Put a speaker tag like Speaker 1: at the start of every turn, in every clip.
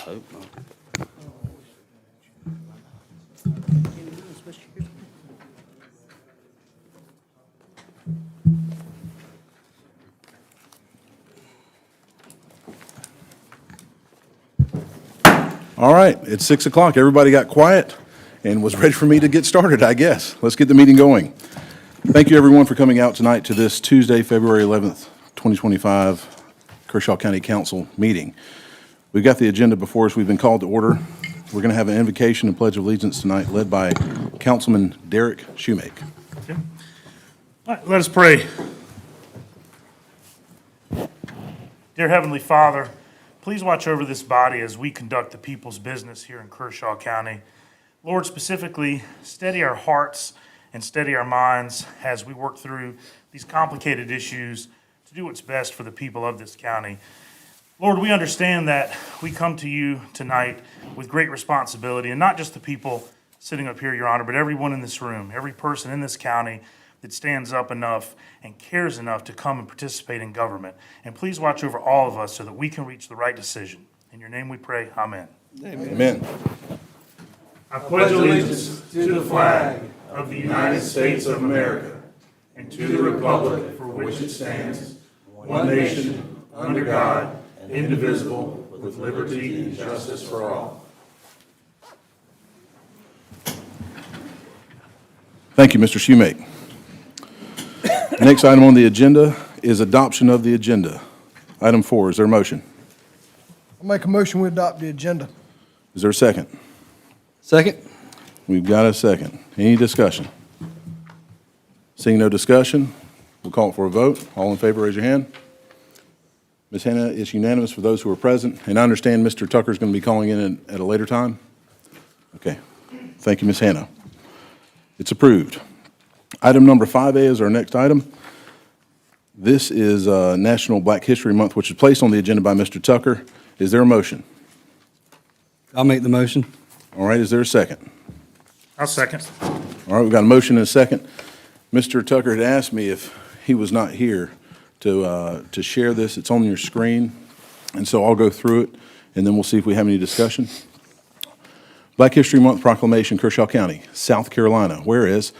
Speaker 1: hope not.
Speaker 2: All right, it's 6 o'clock. Everybody got quiet and was ready for me to get started, I guess. Let's get the meeting going. Thank you, everyone, for coming out tonight to this Tuesday, February 11th, 2025 Kershaw County Council meeting. We've got the agenda before us. We've been called to order. We're going to have an invocation and pledge of allegiance tonight led by Councilman Derek Shoemake.
Speaker 3: Okay. All right, let us pray. Dear Heavenly Father, please watch over this body as we conduct the people's business here in Kershaw County. Lord, specifically, steady our hearts and steady our minds as we work through these complicated issues to do what's best for the people of this county. Lord, we understand that we come to you tonight with great responsibility, and not just the people sitting up here, Your Honor, but everyone in this room, every person in this county that stands up enough and cares enough to come and participate in government. And please watch over all of us so that we can reach the right decision. In your name we pray, amen.
Speaker 2: Amen.
Speaker 3: I pledge allegiance to the flag of the United States of America and to the republic for which it stands, one nation, under God, indivisible, with liberty and justice for all.
Speaker 2: Thank you, Mr. Shoemake. Next item on the agenda is adoption of the agenda. Item 4, is there a motion?
Speaker 4: I'll make a motion we adopt the agenda.
Speaker 2: Is there a second?
Speaker 1: Second?
Speaker 2: We've got a second. Any discussion? Seeing no discussion, we'll call it for a vote. All in favor, raise your hand. Ms. Hannah, it's unanimous for those who are present, and I understand Mr. Tucker is going to be calling in at a later time? Okay. Thank you, Ms. Hannah. It's approved. Item number 5A is our next item. This is National Black History Month, which is placed on the agenda by Mr. Tucker. Is there a motion?
Speaker 1: I'll make the motion.
Speaker 2: All right, is there a second?
Speaker 3: I'll second.
Speaker 2: All right, we've got a motion and a second. Mr. Tucker had asked me if he was not here to share this. It's on your screen, and so I'll go through it, and then we'll see if we have any discussion. Black History Month Proclamation, Kershaw County, South Carolina. Whereas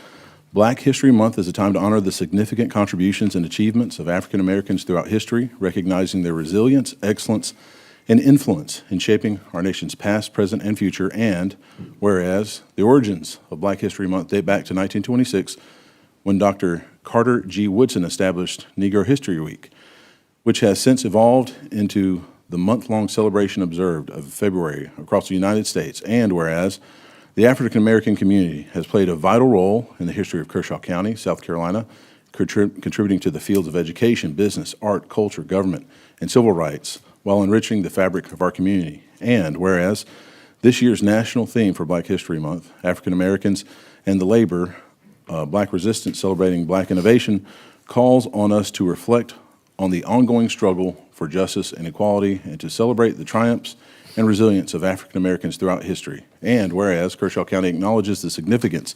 Speaker 2: Black History Month is a time to honor the significant contributions and achievements of African Americans throughout history, recognizing their resilience, excellence, and influence in shaping our nation's past, present, and future. And whereas the origins of Black History Month date back to 1926, when Dr. Carter G. Woodson established Negro History Week, which has since evolved into the month-long celebration observed of February across the United States. And whereas the African American community has played a vital role in the history of Kershaw County, South Carolina, contributing to the fields of education, business, art, culture, government, and civil rights, while enriching the fabric of our community. And whereas this year's national theme for Black History Month, African Americans and the Labor, Black Resistance Celebrating Black Innovation, calls on us to reflect on the ongoing struggle for justice and equality and to celebrate the triumphs and resilience of African Americans throughout history. And whereas Kershaw County acknowledges the significance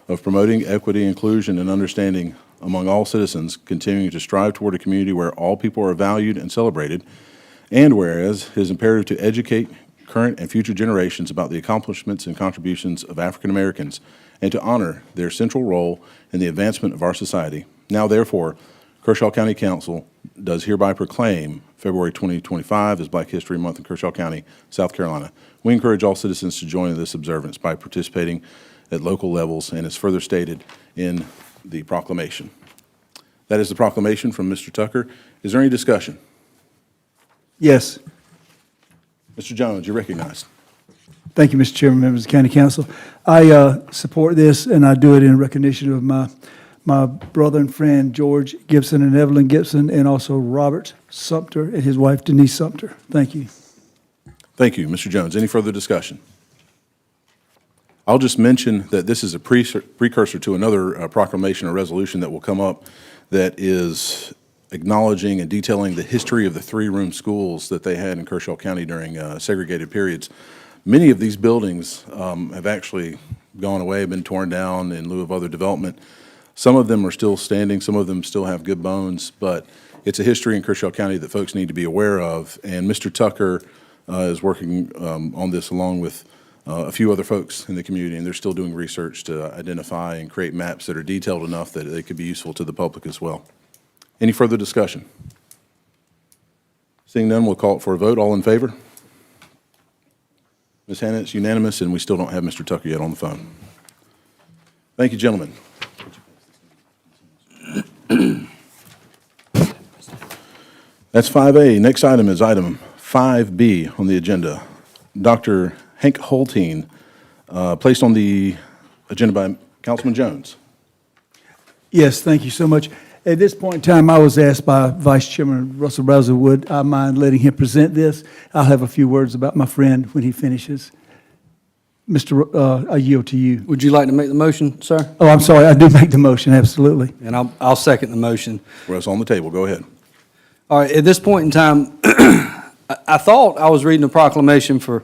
Speaker 2: of promoting equity, inclusion, and understanding among all citizens, continuing to strive toward a community where all people are valued and celebrated. And whereas it is imperative to educate current and future generations about the accomplishments and contributions of African Americans and to honor their central role in the advancement of our society. Now, therefore, Kershaw County Council does hereby proclaim February 2025 as Black History Month in Kershaw County, South Carolina. We encourage all citizens to join in this observance by participating at local levels and as further stated in the proclamation. That is the proclamation from Mr. Tucker. Is there any discussion?
Speaker 5: Yes.
Speaker 2: Mr. Jones, you're recognized.
Speaker 5: Thank you, Mr. Chairman, members of the County Council. I support this, and I do it in recognition of my brother and friend, George Gibson and Evelyn Gibson, and also Robert Sumter and his wife, Denise Sumter. Thank you.
Speaker 2: Thank you, Mr. Jones. Any further discussion? I'll just mention that this is a precursor to another proclamation or resolution that will come up that is acknowledging and detailing the history of the three-room schools that they had in Kershaw County during segregated periods. Many of these buildings have actually gone away, been torn down in lieu of other development. Some of them are still standing, some of them still have good bones, but it's a history in Kershaw County that folks need to be aware of. And Mr. Tucker is working on this along with a few other folks in the community, and they're still doing research to identify and create maps that are detailed enough that they could be useful to the public as well. Any further discussion? Seeing none, we'll call it for a vote. All in favor? Ms. Hannah, it's unanimous, and we still don't have Mr. Tucker yet on the phone. Thank you, gentlemen. That's 5A. Next item is item 5B on the agenda. Dr. Hank Holteen, placed on the agenda by Councilman Jones.
Speaker 5: Yes, thank you so much. At this point in time, I was asked by Vice Chairman Russell Brazel, would I mind letting him present this? I'll have a few words about my friend when he finishes. I yield to you.
Speaker 1: Would you like to make the motion, sir?
Speaker 5: Oh, I'm sorry, I do make the motion, absolutely.
Speaker 1: And I'll second the motion.
Speaker 2: Well, it's on the table. Go ahead.
Speaker 1: All right, at this point in time, I thought I was reading a proclamation for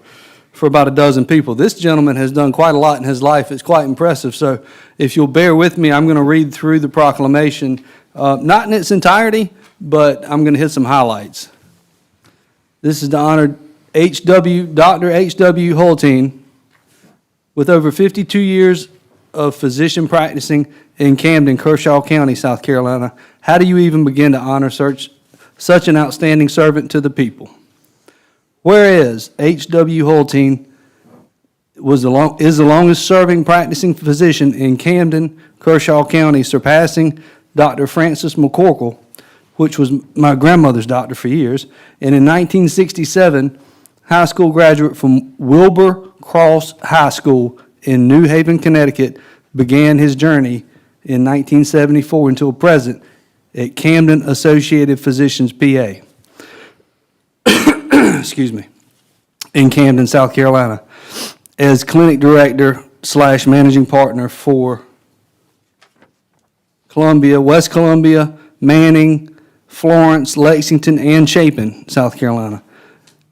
Speaker 1: about a dozen people. This gentleman has done quite a lot in his life. It's quite impressive. So if you'll bear with me, I'm going to read through the proclamation, not in its entirety, but I'm going to hit some highlights. This is to honor Dr. H.W. Holteen, with over 52 years of physician practicing in Camden, Kershaw County, South Carolina. How do you even begin to honor such an outstanding servant to the people? Whereas H.W. Holteen is the longest-serving practicing physician in Camden, Kershaw County, surpassing Dr. Francis McCorkle, which was my grandmother's doctor for years, and in 1967, high school graduate from Wilbur Cross High School in New Haven, Connecticut, began his journey in 1974 until present at Camden Associated Physicians, PA. Excuse me, in Camden, South Carolina, as clinic director / managing partner for Columbia, West Columbia, Manning, Florence, Lexington, and Chapin, South Carolina.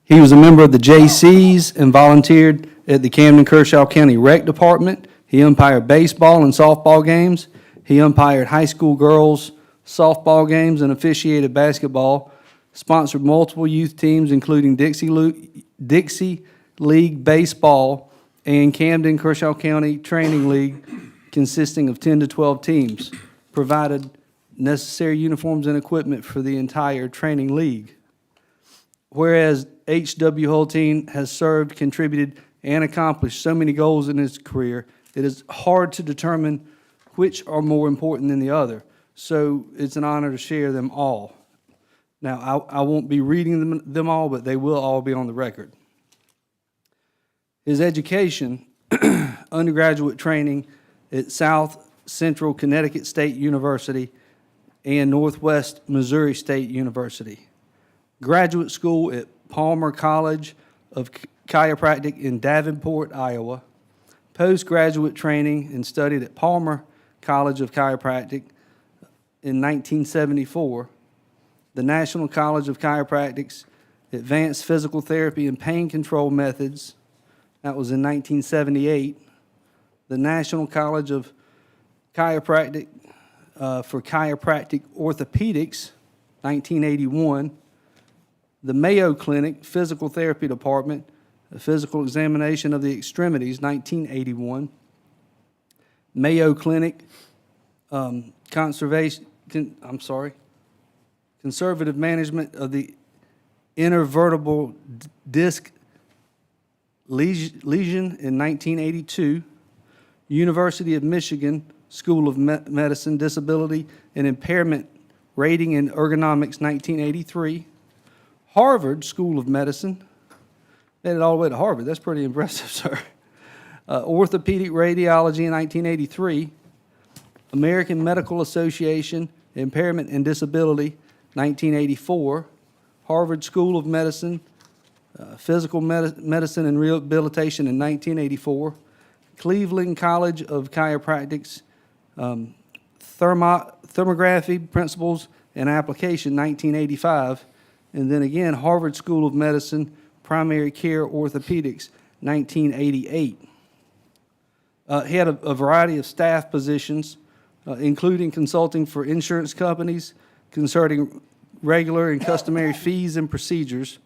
Speaker 1: He was a member of the JCs and volunteered at the Camden-Kershaw County Rec Department. He umpired baseball and softball games. He umpired high school girls softball games and officiated basketball. Sponsored multiple youth teams, including Dixie League Baseball and Camden-Kershaw County Training League, consisting of 10 to 12 teams. Provided necessary uniforms and equipment for the entire training league. Whereas H.W. Holteen has served, contributed, and accomplished so many goals in his career, it is hard to determine which are more important than the other. So it's an honor to share them all. Now, I won't be reading them all, but they will all be on the record. His education, undergraduate training at South Central Connecticut State University and Northwest Missouri State University. Graduate school at Palmer College of Chiropractic in Davenport, Iowa. Postgraduate training and studied at Palmer College of Chiropractic in 1974. The National College of Chiropractic's Advanced Physical Therapy and Pain Control Methods, that was in 1978. The National College of Chiropractic for Chiropractic Orthopedics, 1981. The Mayo Clinic Physical Therapy Department, a Physical Examination of the Extremities, 1981. Mayo Clinic Conservative Management of the Intervertebral Disc Lesion in 1982. University of Michigan School of Medicine Disability and Impairment Rating and Ergonomics, 1983. Harvard School of Medicine, made it all the way to Harvard. That's pretty impressive, sir. Orthopedic Radiology in 1983. American Medical Association Impairment and Disability, 1984. Harvard School of Medicine, Physical Medicine and Rehabilitation in 1984. Cleveland College of Chiropractic's Thermography Principles and Application, 1985. And then again, Harvard School of Medicine, Primary Care Orthopedics, 1988. He had a variety of staff positions, including consulting for insurance companies, concerning regular and customary fees and procedures,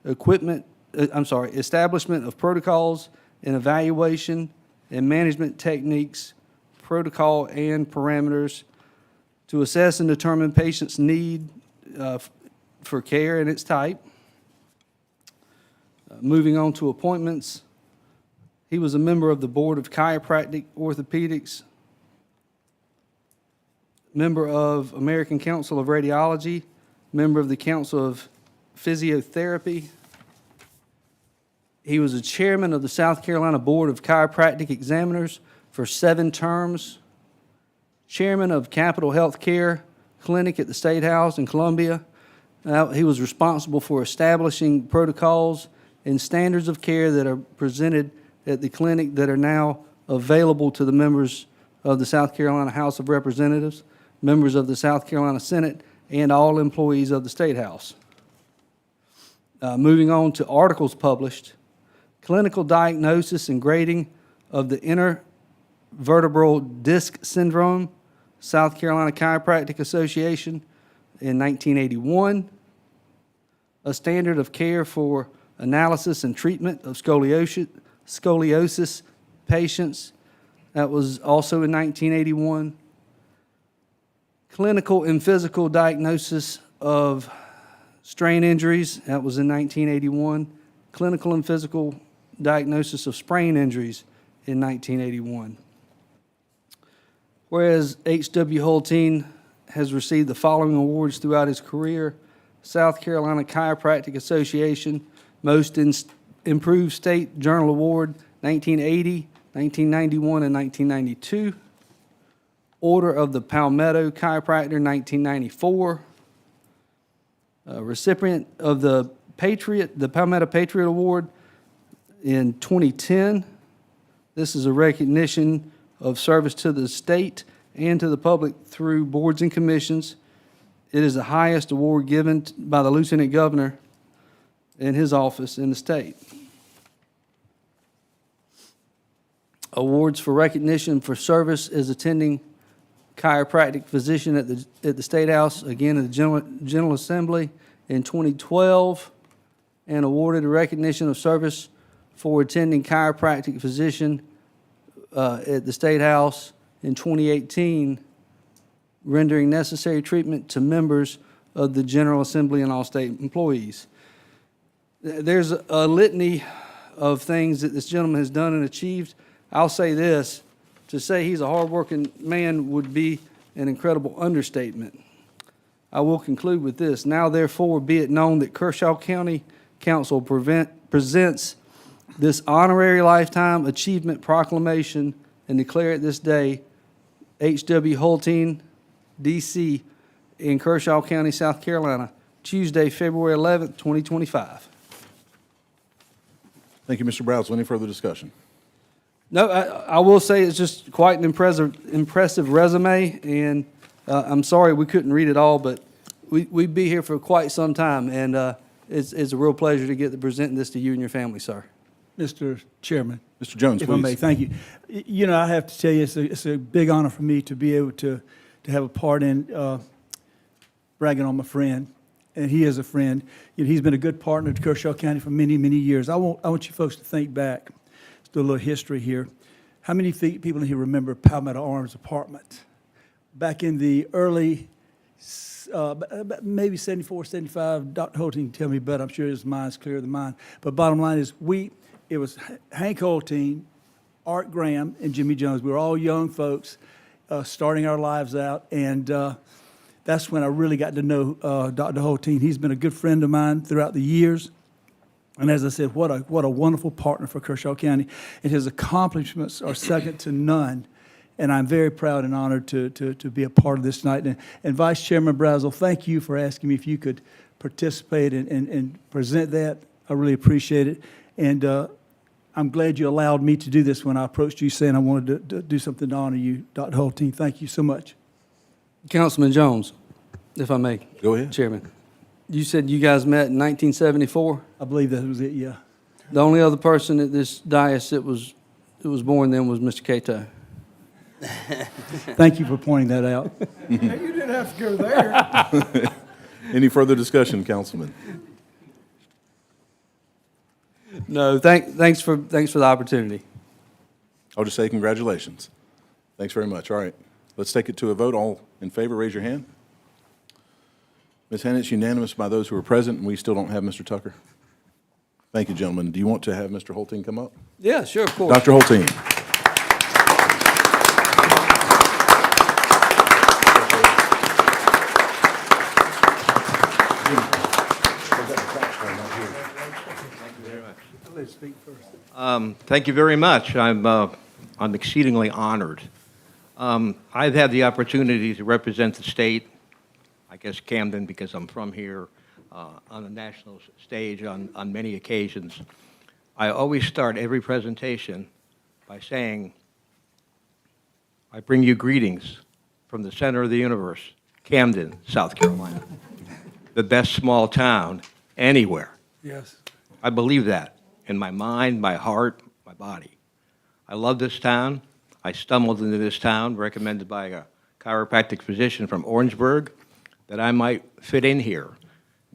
Speaker 1: equipment establishment of protocols and evaluation and management techniques, protocol and parameters to assess and determine patients' need for care and its type. Moving on to appointments, he was a member of the Board of Chiropractic Orthopedics, member of American Council of Radiology, member of the Council of Physiotherapy. He was a chairman of the South Carolina Board of Chiropractic Examiners for 7 terms, chairman of Capital Health Care Clinic at the State House in Columbia. He was responsible for establishing protocols and standards of care that are presented at the clinic that are now available to the members of the South Carolina House of Representatives, members of the South Carolina Senate, and all employees of the State House. Moving on to articles published, clinical diagnosis and grading of the intervertebral disc syndrome, South Carolina Chiropractic Association in 1981, a standard of care for analysis and treatment of scoliosis patients, that was also in 1981, clinical and physical diagnosis of strain injuries, that was in 1981, clinical and physical diagnosis of sprain injuries in 1981. Whereas H.W. Hulteen has received the following awards throughout his career: South Carolina Chiropractic Association Most Improved State Journal Award, 1980, 1991, and 1992. Order of the Palmetto Chiropractor, 1994. Recipient of the Palmetto Patriot Award in 2010. This is a recognition of service to the state and to the public through boards and commissions. It is the highest award given by the Lieutenant Governor in his office in the state. Awards for recognition for service as attending chiropractic physician at the State House, again at the General Assembly in 2012, and awarded a recognition of service for attending chiropractic physician at the State House in 2018, rendering necessary treatment to members of the General Assembly and all state employees. There's a litany of things that this gentleman has done and achieved. I'll say this, to say he's a hardworking man would be an incredible understatement. I will conclude with this. Now, therefore, be it known that Kershaw County Council presents this honorary lifetime achievement proclamation and declare it this day, H.W. Hulteen, D.C., in Kershaw County, South Carolina, Tuesday, February 11th, 2025.
Speaker 2: Thank you, Mr. Bradsell. Any further discussion?
Speaker 1: No, I will say it's just quite an impressive resume, and I'm sorry we couldn't read it all, but we'd be here for quite some time, and it's a real pleasure to get to present this to you and your family, sir.
Speaker 5: Mr. Chairman.
Speaker 2: Mr. Jones,
Speaker 5: If I may,
Speaker 2: please.
Speaker 5: thank you. You know, I have to tell you, it's a big honor for me to be able to have a part in bragging on my friend, and he is a friend. You know, he's been a good partner to Kershaw County for many, many years. I want you folks to think back. Let's do a little history here. How many people in here remember Palmetto Arms Apartment? Back in the early, maybe 74, 75, Dr. Hulteen can tell me better. I'm sure his mind's clearer than mine. But bottom line is, it was Hank Hulteen, Art Graham, and Jimmy Jones. We were all young folks starting our lives out, and that's when I really got to know Dr. Hulteen. He's been a good friend of mine throughout the years. And as I said, what a wonderful partner for Kershaw County. And his accomplishments are second to none. And I'm very proud and honored to be a part of this tonight. And Vice Chairman Bradsell, thank you for asking me if you could participate and present that. I really appreciate it. And I'm glad you allowed me to do this when I approached you saying I wanted to do something to honor you, Dr. Hulteen. Thank you so much.
Speaker 1: Councilman Jones, if I may.
Speaker 2: Go ahead.
Speaker 1: Chairman, you said you guys met in 1974?
Speaker 5: I believe that was it, yeah.
Speaker 1: The only other person at this dais that was born then was Mr. Cato.
Speaker 5: Thank you for pointing that out.
Speaker 4: Hey, you didn't have to go there.
Speaker 2: Any further discussion, Councilman?
Speaker 1: No, thanks for the opportunity.
Speaker 2: I'll just say congratulations. Thanks very much. All right, let's take it to a vote. All in favor, raise your hand. Ms. Henn, it's unanimous by those who are present, and we still don't have Mr. Tucker. Thank you, gentlemen. Do you want to have Mr. Holteen come up?
Speaker 1: Yeah, sure, of course.
Speaker 2: Dr. Holteen.
Speaker 6: Thank you very much. I'm exceedingly honored. I've had the opportunity to represent the state, I guess Camden because I'm from here, on a national stage on many occasions. I always start every presentation by saying, I bring you greetings from the center of the universe, Camden, South Carolina, the best small town anywhere.
Speaker 5: Yes.
Speaker 6: I believe that in my mind, my heart, my body. I love this town. I stumbled into this town, recommended by a chiropractic physician from Orangeburg, that I might fit in here.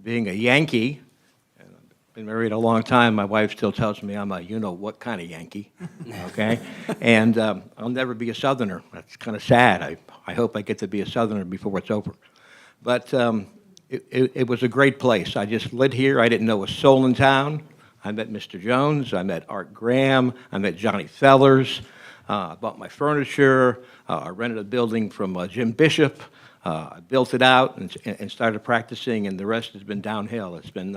Speaker 6: Being a Yankee, and I've been married a long time, my wife still tells me I'm a you-know-what kind of Yankee, okay? And I'll never be a Southerner. That's kind of sad. I hope I get to be a Southerner before it's over. But it was a great place. I just lived here. I didn't know a soul in town. I met Mr. Jones. I met Art Graham. I met Johnny Fellers. I bought my furniture. I rented a building from Jim Bishop. I built it out and started practicing, and the rest has been downhill. It's been,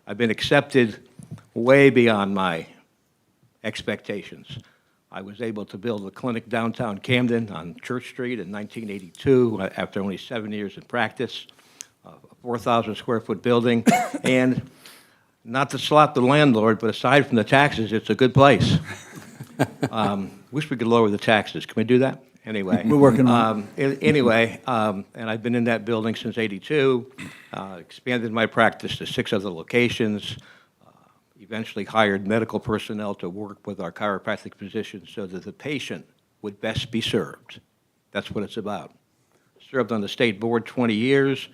Speaker 6: I've been accepted way beyond my expectations. I was able to build a clinic downtown Camden on Church Street in 1982 after only 7 years in practice, a 4,000 square foot building, and not to slap the landlord, but aside from the taxes, it's a good place. Wish we could lower the taxes. Can we do that? Anyway.
Speaker 5: We're working on
Speaker 6: Anyway, and I've been in that building since '82, expanded my practice to 6 other locations, eventually hired medical personnel to work with our chiropractic physicians so that the patient would best be served. That's what it's about. Served on the state board 20 years,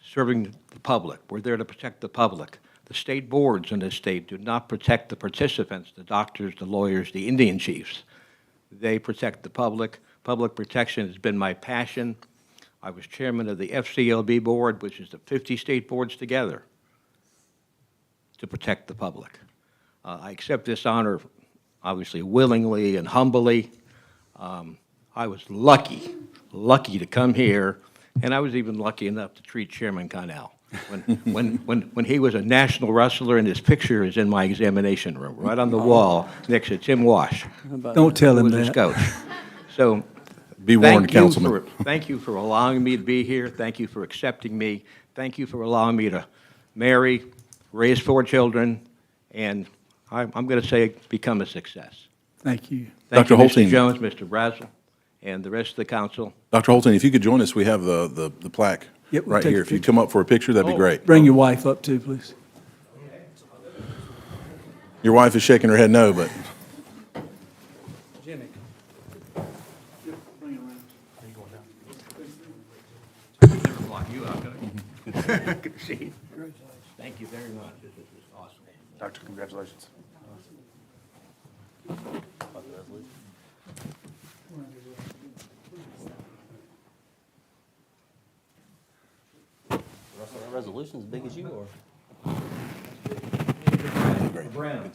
Speaker 6: serving the public. We're there to protect the public. The state boards in this state do not protect the participants, the doctors, the lawyers, the Indian chiefs. They protect the public. Public protection has been my passion. I was chairman of the FCLB board, which is the 50 state boards together to protect the public. I accept this honor, obviously, willingly and humbly. I was lucky to come here, and I was even lucky enough to treat Chairman Connell. When he was a national wrestler, and his picture is in my examination room, right on the wall next to Tim Wash.
Speaker 5: Don't tell
Speaker 6: Who
Speaker 5: him
Speaker 6: was his
Speaker 5: that.
Speaker 6: coach. So,
Speaker 2: Be warned, Councilman.
Speaker 6: thank you for allowing me to be here. Thank you for accepting me. Thank you for allowing me to marry, raise 4 children, and I'm going to say become a success.
Speaker 5: Thank you.
Speaker 6: Thank you,
Speaker 2: Dr.
Speaker 6: Mr.
Speaker 2: Holteen.
Speaker 6: Jones, Mr. Brazel, and the rest of the council.
Speaker 2: Dr. Holton, if you could join us, we have the plaque
Speaker 5: Yep, we'll
Speaker 2: right
Speaker 5: take
Speaker 2: here.
Speaker 5: a
Speaker 2: If you'd
Speaker 5: picture.
Speaker 2: come up for a picture, that'd be great.
Speaker 5: Bring your wife up too, please.
Speaker 2: Your wife is shaking her head no, but
Speaker 1: Jimmy.
Speaker 6: Never block you out, Good to see you. Thank you very much. This is awesome.
Speaker 3: Doctor, congratulations.
Speaker 7: Russell, that resolution as big as you are.
Speaker 6: Brown.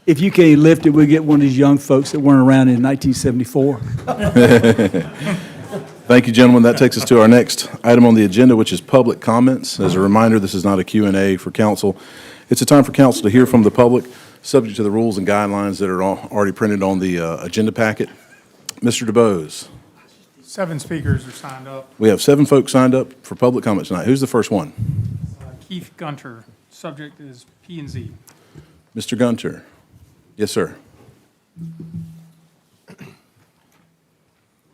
Speaker 5: If you can't lift it, we'll get one of these young folks that weren't around in 1974.
Speaker 2: thank you, gentlemen. That takes us to our next item on the agenda, which is public comments. As a reminder, this is not a Q&A for council. It's a time for council to hear from the public, subject to the rules and guidelines that are already printed on the agenda packet. Mr. DeBose.
Speaker 4: 7 speakers are signed up.
Speaker 2: We have 7 folks signed up for public comments tonight. Who's the first one?
Speaker 4: Keith Gunter, subject is P and Z.
Speaker 2: Mr. Gunter. Yes, sir.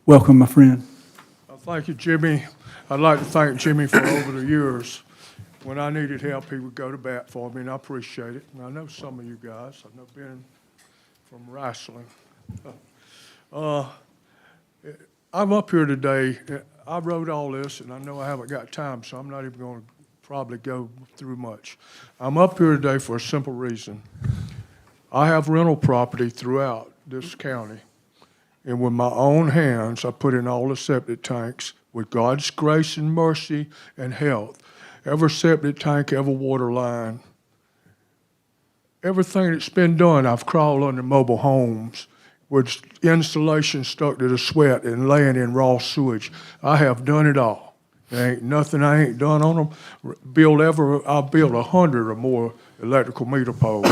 Speaker 5: Welcome, my friend.
Speaker 4: Thank you, Jimmy. I'd like to thank Jimmy for over the years. When I needed help, he would go to bat for me, and I appreciate it. And I know some of you guys. I've never been from wrestling. I'm up here today. I wrote all this, and I know I haven't got time, so I'm not even going to probably go through much. I'm up here today for a simple reason. I have rental property throughout this county, and with my own hands, I put in all the septic tanks with God's grace and mercy and health. Every septic tank, every water line, everything that's been done, I've crawled under mobile homes with insulation stuck to the sweat and laying in raw sewage. I have done it all. There ain't nothing I ain't done on them. I've built 100 or more electrical meter poles.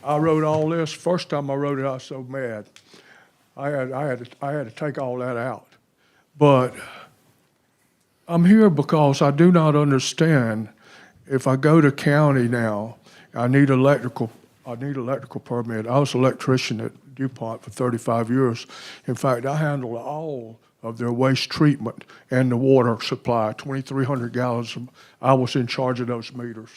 Speaker 4: I wrote all this. First time I wrote it, I was so mad. I had to take all that out. But I'm here because I do not understand. If I go to county now, I need electrical permit. I was an electrician at DuPont for 35 years. In fact, I handled all of their waste treatment and the water supply, 2,300 gallons. I was in charge of those meters.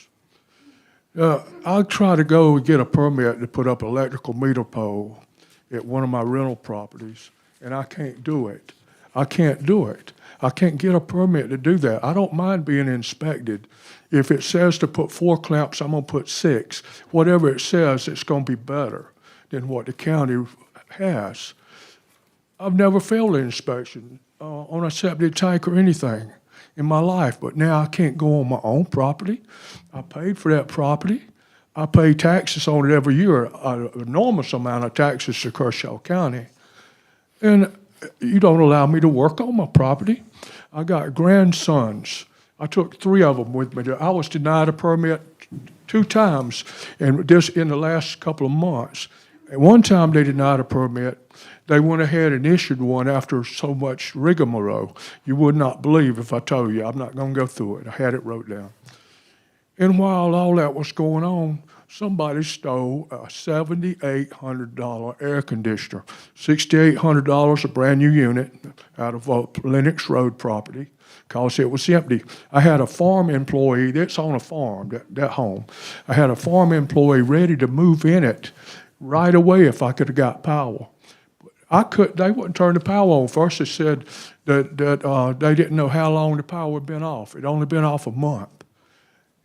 Speaker 4: I try to go and get a permit to put up an electrical meter pole at one of my rental properties, and I can't do it. I can't do it. I can't get a permit to do that. I don't mind being inspected. If it says to put 4 clamps, I'm going to put 6. Whatever it says, it's going to be better than what the county has. I've never failed an inspection on a septic tank or anything in my life, but now I can't go on my own property. I paid for that property. I pay taxes on it every year, an enormous amount of taxes to Kershaw County. And you don't allow me to work on my property. I got grandsons. I took 3 of them with me. I was denied a permit 2 times in the last couple of months. And one time they denied a permit. They went ahead and issued one after so much rigmarole. You would not believe if I told you. I'm not going to go through it. I had it wrote down. And while all that was going on, somebody stole a $7,800 air conditioner. $6,800, a brand new unit out of Lenox Road property, because it was empty. I had a farm employee that's on a farm, that home. I had a farm employee ready to move in it right away if I could have got power. They wouldn't turn the power on. First they said that they didn't know how long the power had been off. It'd only been off a month.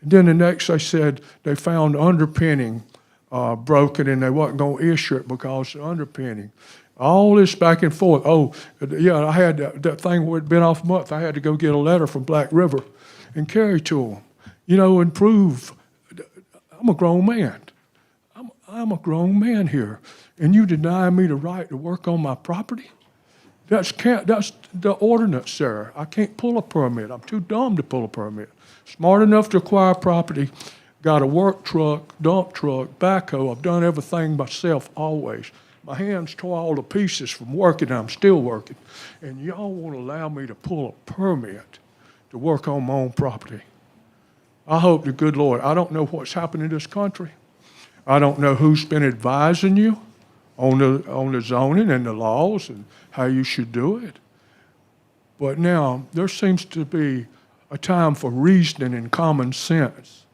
Speaker 4: And then the next they said they found underpinning broken and they wasn't going to issue it because of underpinning. All this back and forth. Oh, yeah, I had that thing where it'd been off a month. I had to go get a letter from Black River and carry to them, and prove I'm a grown man. I'm a grown man here, and you deny me the right to work on my property? That's the ordinance, sir. I can't pull a permit. I'm too dumb to pull a permit. Smart enough to acquire property, got a work truck, dump truck, backhoe. I've done everything myself always. My hands tore all to pieces from working, and I'm still working. And y'all won't allow me to pull a permit to work on my own property. I hope the good Lord, I don't know what's happened in this country. I don't know who's been advising you on the zoning and the laws and how you should do it. But now there seems to be a time for reasoning and common sense.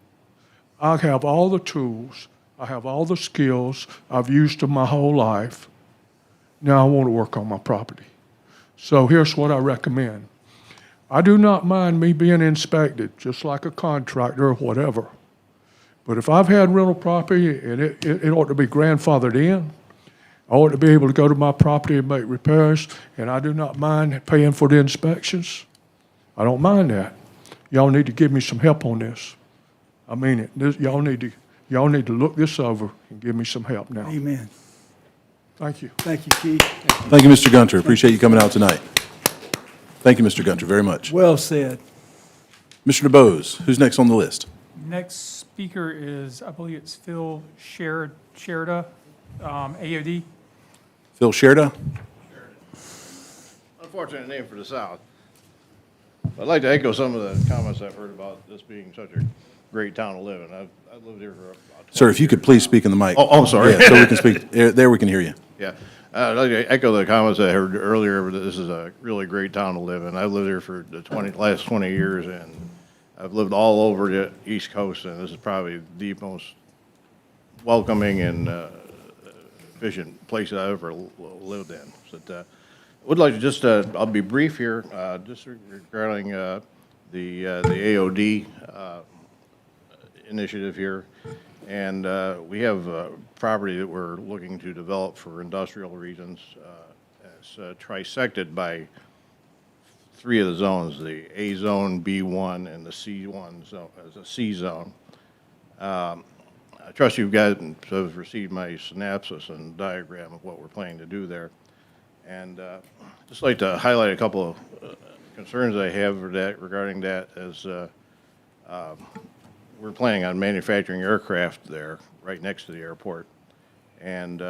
Speaker 4: I have all the tools. I have all the skills I've used them my whole life. Now I want to work on my property. So here's what I recommend. I do not mind me being inspected, just like a contractor or whatever. But if I've had rental property and it ought to be grandfathered in, I ought to be able to go to my property and make repairs, and I do not mind paying for the inspections. I don't mind that. Y'all need to give me some help on this. I mean it. Y'all need to look this over and give me some help now.
Speaker 5: Amen.
Speaker 4: Thank you.
Speaker 5: Thank you, Keith.
Speaker 2: Thank you, Mr. Gunter. Appreciate you coming out tonight. Thank you, Mr. Gunter, very much.
Speaker 5: Well said.
Speaker 2: Mr. DeBose, who's next on the list?
Speaker 8: Next speaker is, I believe it's Phil Sherida, AOD.
Speaker 2: Phil Sherda?
Speaker 9: unfortunate name for the South. I'd like to echo some of the comments I've heard about this being such a great town to live in. I've lived here for about 20
Speaker 2: Sir, if you could
Speaker 9: years
Speaker 2: please
Speaker 9: now.
Speaker 2: speak in the mic.
Speaker 9: Oh, I'm sorry.
Speaker 2: Yeah, so we can speak, there we can hear you.
Speaker 9: Yeah. I'd like to echo the comments I heard earlier. This is a really great town to live in. I've lived here for the last 20 years, and I've lived all over the East Coast, and this is probably the most welcoming and efficient place that I've ever lived in. So, I would like to just, I'll be brief here, just regarding the AOD initiative here. And we have property that we're looking to develop for industrial reasons. It's trisected by 3 of the zones, the A zone, B1, and the C1 zone, as a C zone. I trust you guys have received my synopsis and diagram of what we're planning to do there. And just like to highlight a couple of concerns I have regarding that as we're planning on manufacturing aircraft there, right next to the airport, and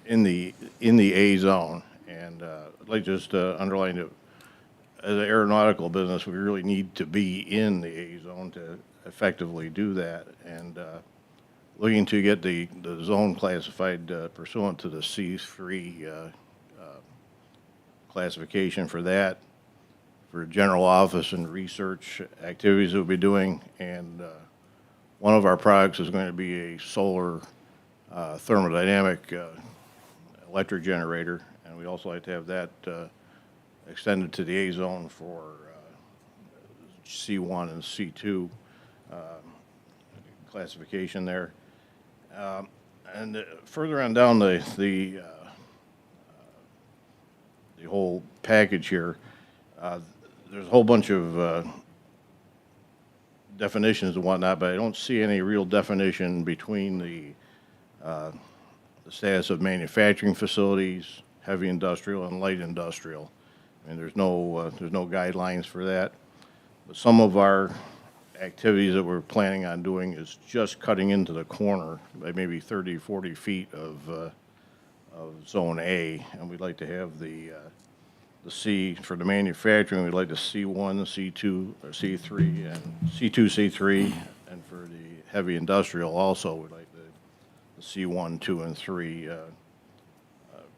Speaker 9: in the A zone. And I'd like just to underline that as an aeronautical business, we really need to be in the A zone to effectively do that. And looking to get the zone classified pursuant to the C3 classification for that, for general office and research activities that we'll be doing. And one of our products is going to be a solar thermodynamic electric generator. And we also like to have that extended to the A zone for C1 and C2 classification there. And further on down the whole package here, there's a whole bunch of definitions and whatnot, but I don't see any real definition between the status of manufacturing facilities, heavy industrial, and light industrial. I mean, there's no guidelines for that. But some of our activities that we're planning on doing is just cutting into the corner by maybe 30, 40 feet of Zone A, and we'd like to have the C for the manufacturing. We'd like the C1, C2, or C3, and C2, C3, and for the heavy industrial also, we'd like the C1, 2, and 3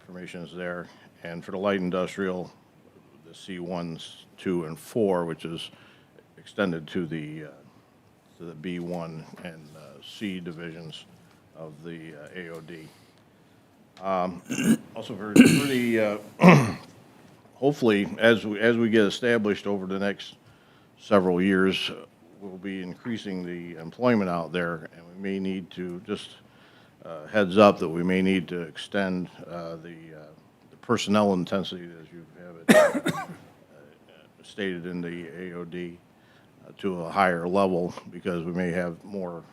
Speaker 9: permissions there. And for the light industrial, the C1s, 2, and 4, which is extended to the B1 and C divisions of the AOD. Also for the hopefully as we get established over the next several years, we'll be increasing the employment out there, and we may need to just heads up that we may need to extend the personnel intensity as you have it stated in the AOD to a higher level, because we may have more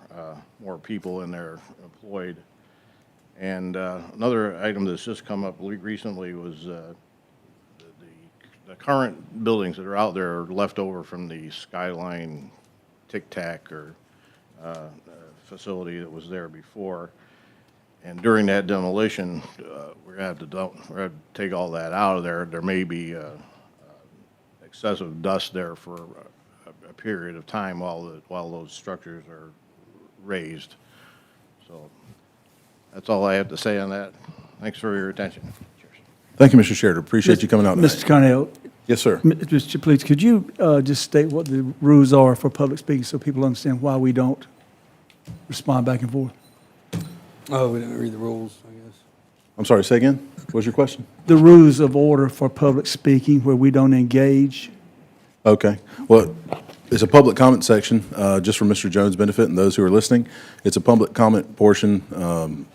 Speaker 9: people in there employed. And another item that's just come up recently was the current buildings that are out there are left over from the Skyline Tic Tac or facility that was there before. And during that demolition, we're going to have to take all that out of there. There may be excessive dust there for a period of time while those structures are raised. So that's all I have to say on that. Thanks for your attention. Cheers.
Speaker 2: Thank you, Mr. Sheridan. Appreciate you coming out
Speaker 5: Mr.
Speaker 2: tonight.
Speaker 5: Cornell,
Speaker 2: Yes, sir.
Speaker 5: Mr. Chaplitz, could you just state what the rules are for public speaking so people understand why we don't respond back and forth?
Speaker 1: Oh, we didn't read the rules, I guess.
Speaker 2: I'm sorry, say again? What was your question?
Speaker 5: The rules of order for public speaking where we don't engage.
Speaker 2: Okay. Well, it's a public comment section, just for Mr. Jones' benefit and those who are listening. It's a public comment portion.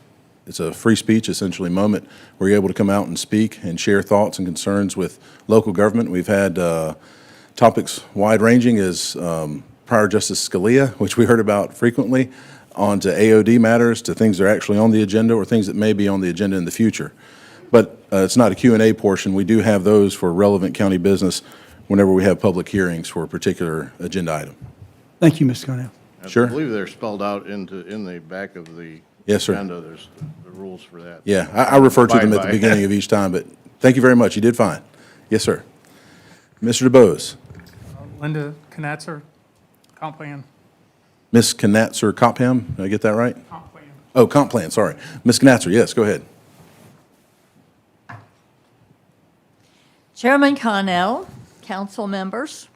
Speaker 2: It's a free speech, essentially, moment where you're able to come out and speak and share thoughts and concerns with local government. We've had topics wide-ranging as Prior Justice Scalia, which we heard about frequently, on to AOD matters, to things that are actually on the agenda or things that may be on the agenda in the future. But it's not a Q&A portion. We do have those for relevant county business whenever we have public hearings for a particular agenda item.
Speaker 5: Thank you, Mr. Cornell.
Speaker 2: Sure.
Speaker 9: I believe they're spelled out in the back of the
Speaker 2: Yes, sir.
Speaker 9: agenda. There's the rules for that.
Speaker 2: Yeah, I refer to them at the
Speaker 9: Bye-bye.
Speaker 2: beginning of each time, but thank you very much. You did fine. Yes, sir. Mr. DeBose.
Speaker 8: Linda Knatzer, comp plan.
Speaker 2: Ms. Knatzer Copham, did I get that right?
Speaker 8: Comp plan.
Speaker 2: Oh, comp plan, sorry. Ms. Knatzer, yes, go ahead.
Speaker 10: Chairman Connell, council members,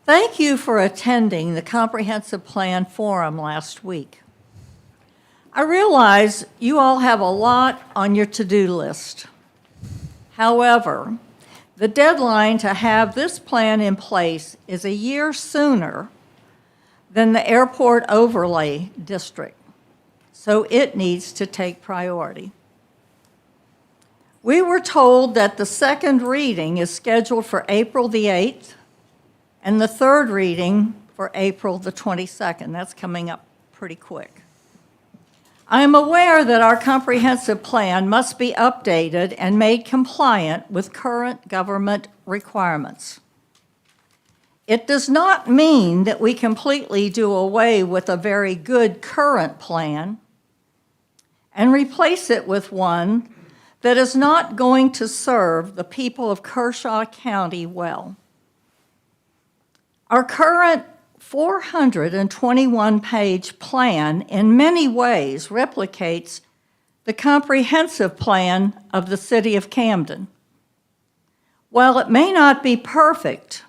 Speaker 10: thank you for attending the Comprehensive Plan Forum last week. I realize you all have a lot on your to-do list. However, the deadline to have this plan in place is a year sooner than the airport overlay district, so it needs to take priority. We were told that the second reading is scheduled for April the 8th and the third reading for April the 22nd. That's coming up pretty quick. I am aware that our comprehensive plan must be updated and made compliant with current government requirements. It does not mean that we completely do away with a very good current plan and replace it with one that is not going to serve the people of Kershaw County well. Our current 421-page plan in many ways replicates the comprehensive plan of the city of Camden. While it may not be perfect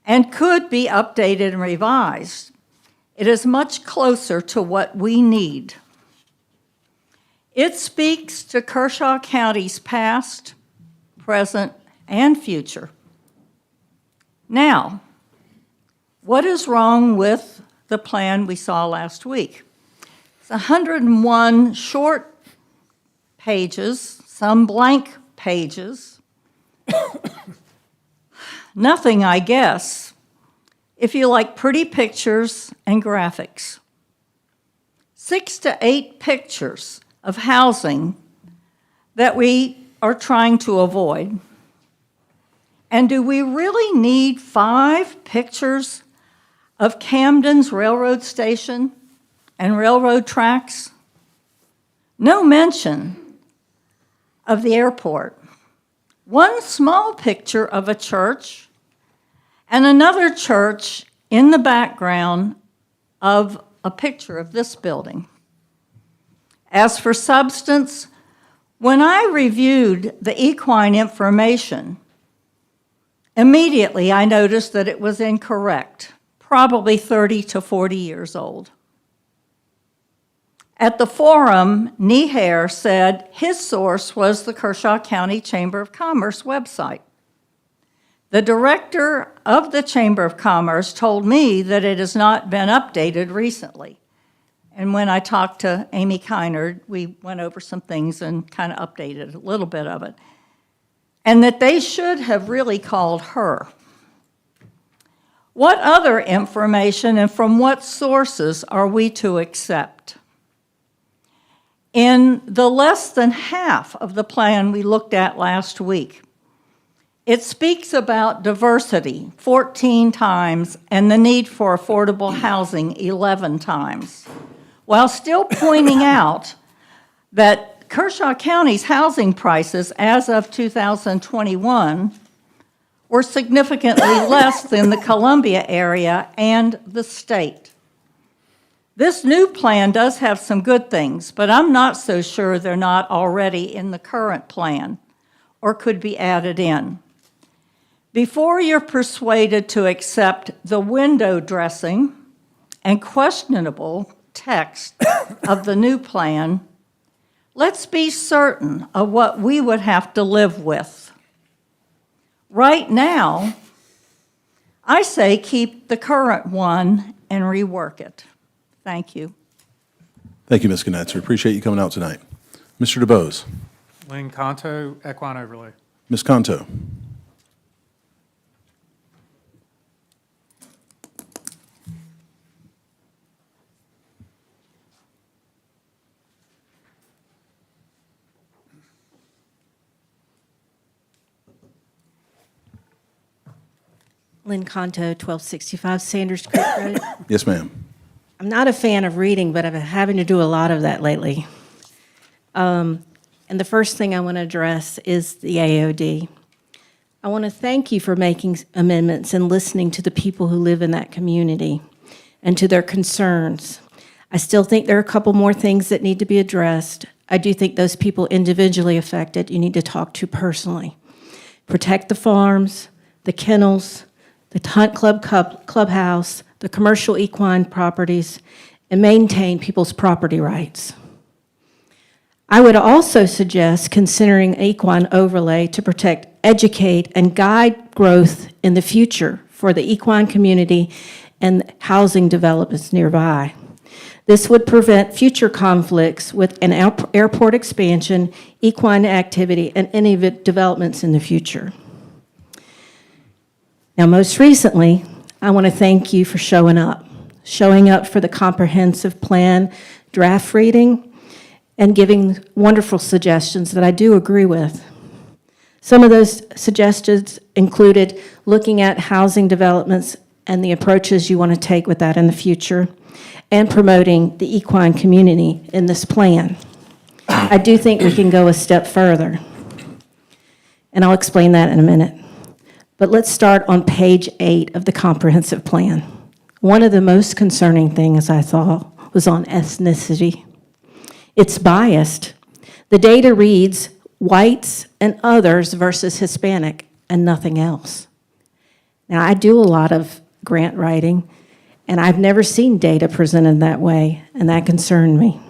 Speaker 10: and could be updated and revised, it is much closer to what we need. It speaks to Kershaw County's past, present, and future. Now, what is wrong with the plan we saw last week? It's 101 short pages, some blank pages. Nothing, I guess, if you like pretty pictures and graphics. 6 to 8 pictures of housing that we are trying to avoid. And do we really need 5 pictures of Camden's railroad station and railroad tracks? No mention of the airport. One small picture of a church and another church in the background of a picture of this building. As for substance, when I reviewed the equine information, immediately I noticed that it was incorrect, probably 30 to 40 years old. At the forum, Niehaer said his source was the Kershaw County Chamber of Commerce website. The director of the Chamber of Commerce told me that it has not been updated recently. And when I talked to Amy Kynard, we went over some things and kind of updated a little bit of it. And that they should have really called her. What other information and from what sources are we to accept? In the less than half of the plan we looked at last week, it speaks about diversity 14 times and the need for affordable housing 11 times, while still pointing out that Kershaw County's housing prices as of 2021 were significantly less than the Columbia area and the state. This new plan does have some good things, but I'm not so sure they're not already in the current plan or could be added in. Before you're persuaded to accept the window dressing and questionable text of the new plan, let's be certain of what we would have to live with. Right now, I say keep the current one and rework it. Thank you.
Speaker 2: Thank you, Ms. Knatzer. Appreciate you coming out tonight. Mr. DeBose.
Speaker 8: Lynn Conto, Equine Overlay.
Speaker 2: Ms. Conto.
Speaker 11: Lynn Conto, 1265 Sanders Creek Road.
Speaker 2: Yes, ma'am.
Speaker 11: I'm not a fan of reading, but I've been having to do a lot of that lately. And And the first thing I want to address is the AOD. I want to thank you for making amendments and listening to the people who live in that community and to their concerns. I still think there are a couple more things that need to be addressed. I do think those people individually affected, you need to talk to personally. Protect the farms, the kennels, the hunt clubhouse, the commercial equine properties, and maintain people's property rights. I would also suggest considering equine overlay to protect, educate, and guide growth in the future for the equine community and housing developments nearby. This would prevent future conflicts with an airport expansion, equine activity, and any developments in the future. Now, most recently, I want to thank you for showing up for the comprehensive plan draft reading and giving wonderful suggestions that I do agree with. Some of those suggestions included looking at housing developments and the approaches you want to take with that in the future, and promoting the equine community in this plan. I do think we can go a step further, and I'll explain that in a minute. But let's start on page 8 of the comprehensive plan. One of the most concerning things I thought was on ethnicity. It's biased. The data reads whites and others versus Hispanic and nothing else. Now, I do a lot of grant writing, and I've never seen data presented that way, and that concerned me.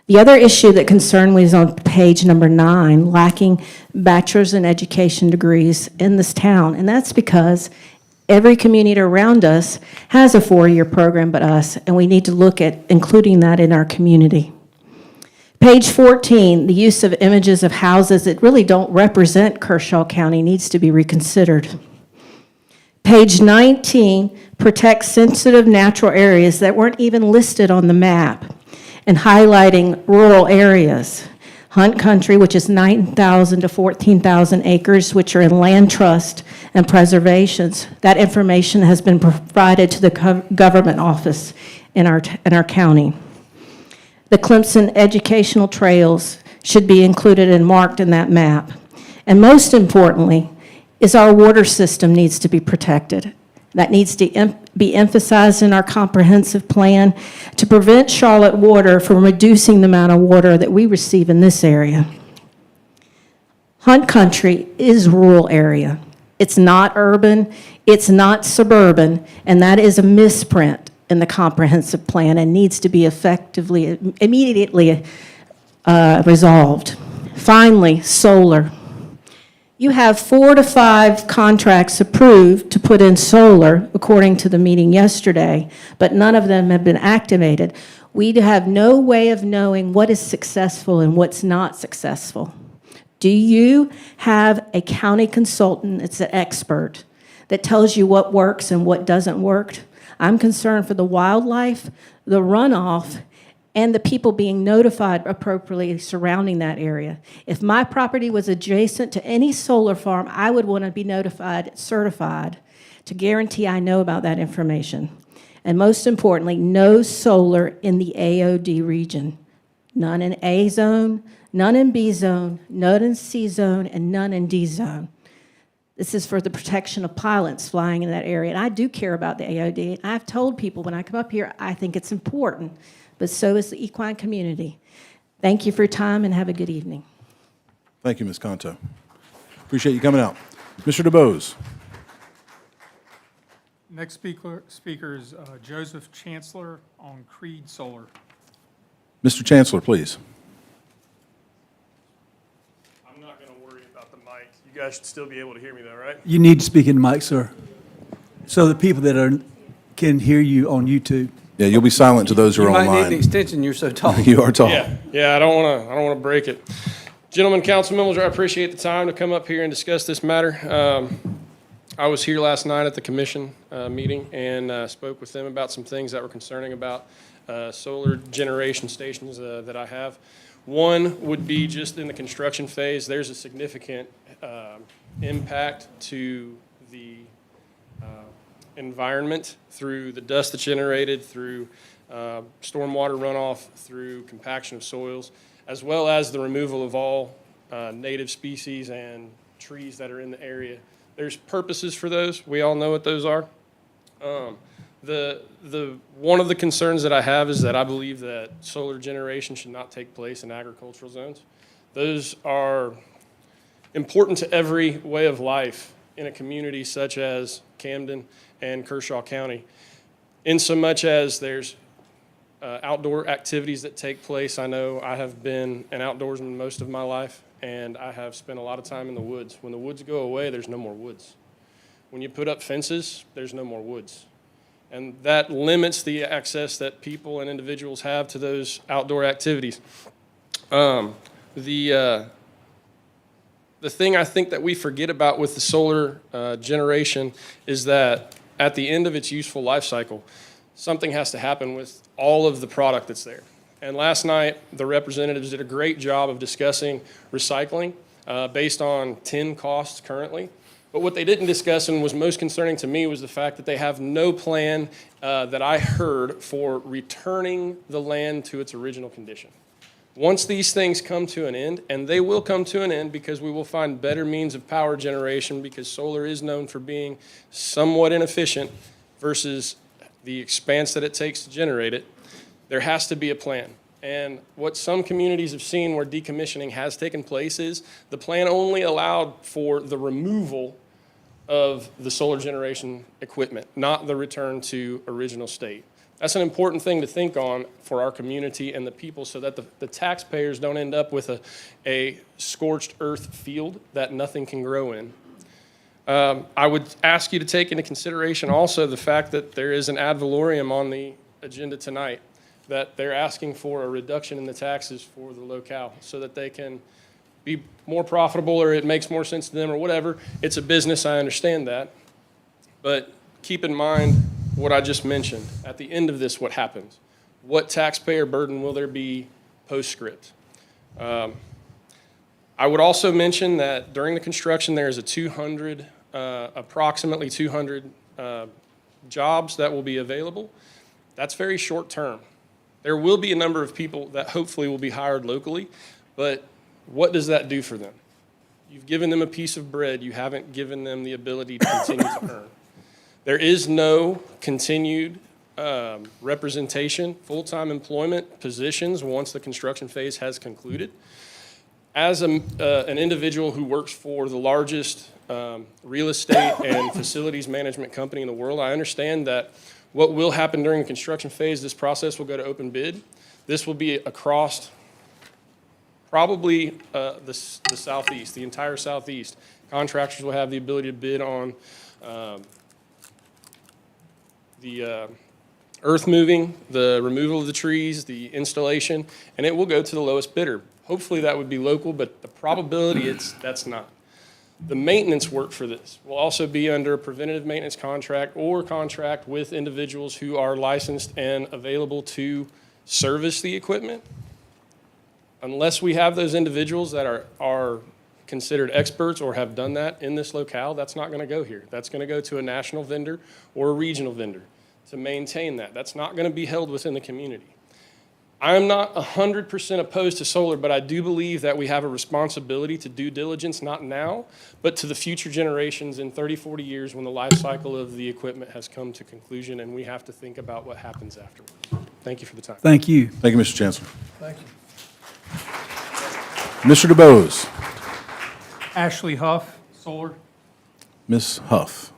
Speaker 11: The other issue that concerned me is on page number 9, lacking bachelor's in education degrees in this town, and that's because every community around us has a 4-year program but us, and we need to look at including that in our community. Page 14, the use of images of houses that really don't represent Kershaw County needs to be reconsidered. Page 19, protect sensitive natural areas that weren't even listed on the map, and highlighting rural areas. Hunt country, which is 9,000 to 14,000 acres, which are in land trust and preservations. That information has been provided to the government office in our county. The Clemson educational trails should be included and marked in that map. And most importantly, is our water system needs to be protected. That needs to be emphasized in our comprehensive plan to prevent Charlotte Water from reducing the amount of water that we receive in this area. Hunt country is rural area. It's not urban, it's not suburban, and that is a misprint in the comprehensive plan and needs to be immediately resolved. Finally, solar. You have 4 to 5 contracts approved to put in solar, according to the meeting yesterday, but none of them have been activated. We have no way of knowing what is successful and what's not successful. Do you have a county consultant that's an expert that tells you what works and what doesn't work? I'm concerned for the wildlife, the runoff, and the people being notified appropriately surrounding that area. If my property was adjacent to any solar farm, I would want to be notified, certified, to guarantee I know about that information. And most importantly, no solar in the AOD region. None in A zone, none in B zone, none in C zone, and none in D zone. This is for the protection of pilots flying in that area. And I do care about the AOD. I've told people when I come up here, I think it's important, but so is the equine community. Thank you for your time and have a good evening.
Speaker 2: Thank you, Ms. Conto. Appreciate you coming out. Mr. DeBose.
Speaker 8: Next speaker is Joseph Chancellor on Creed Solar.
Speaker 2: Mr. Chancellor, please.
Speaker 12: I'm not going to worry about the mic. You guys should still be able to hear me though, right?
Speaker 5: You need to speak in the mic, sir, so the people that can hear you on YouTube.
Speaker 2: Yeah, you'll be silent to those who are
Speaker 1: You might need an
Speaker 2: online.
Speaker 1: extension, you're so tall.
Speaker 2: You are tall.
Speaker 12: Yeah, I don't want to break it. Gentlemen, council members, I appreciate the time to come up here and discuss this matter. I was here last night at the commission meeting and spoke with them about some things that were concerning about solar generation stations that I have. One would be just in the construction phase, there's a significant impact to the environment through the dust that's generated, through stormwater runoff, through compaction of soils. as well as the removal of all native species and trees that are in the area. There's purposes for those. We all know what those are. One of the concerns that I have is that I believe that solar generation should not take place in agricultural zones. Those are important to every way of life in a community such as Camden and Kershaw County, in so much as there's outdoor activities that take place. I know I have been an outdoorsman most of my life, and I have spent a lot of time in the woods. When the woods go away, there's no more woods. When you put up fences, there's no more woods. And that limits the access that people and individuals have to those outdoor activities. The thing I think that we forget about with the solar generation is that at the end of its useful life cycle, something has to happen with all of the product that's there. And last night, the representatives did a great job of discussing recycling based on tin costs currently. But what they didn't discuss, and was most concerning to me, was the fact that they have no plan that I heard for returning the land to its original condition. Once these things come to an end, and they will come to an end because we will find better means of power generation, because solar is known for being somewhat inefficient versus the expanse that it takes to generate it, there has to be a plan. And what some communities have seen where decommissioning has taken place is the plan only allowed for the removal of the solar generation equipment, not the return to original state. That's an important thing to think on for our community and the people, so that the taxpayers don't end up with a scorched earth field that nothing can grow in. I would ask you to take into consideration also the fact that there is an ad valorem on the agenda tonight, that they're asking for a reduction in the taxes for the locale so that they can be more profitable, or it makes more sense to them, or whatever. It's a business, I understand that. But keep in mind what I just mentioned. At the end of this, what happens? What taxpayer burden will there be postscript? I would also mention that during the construction, there is approximately 200 jobs that will be available. That's very short term. There will be a number of people that hopefully will be hired locally, but what does that do for them? You've given them a piece of bread. You haven't given them the ability to continue to earn. There is no continued representation, full-time employment positions once the construction phase has concluded. As an individual who works for the largest real estate and facilities management company in the world, I understand that what will happen during the construction phase, this process will go to open bid. This will be across probably the southeast, the entire southeast. Contractors will have the ability to bid on the earth moving, the removal of the trees, the installation, and it will go to the lowest bidder. Hopefully that would be local, but the probability that's not. The maintenance work for this will also be under a preventative maintenance contract or contract with individuals who are licensed and available to service the equipment. Unless we have those individuals that are considered experts or have done that in this locale, that's not going to go here. That's going to go to a national vendor or a regional vendor to maintain that. That's not going to be held within the community. I'm not 100% opposed to solar, but I do believe that we have a responsibility to due diligence, not now, but to the future generations in 30, 40 years when the life cycle of the equipment has come to conclusion, and we have to think about what happens afterwards. Thank you for the time.
Speaker 5: Thank you.
Speaker 2: Thank you, Mr. Chancellor.
Speaker 4: Thank you.
Speaker 2: Mr. DeBose.
Speaker 8: Ashley Huff, solar.
Speaker 2: Ms. Huff.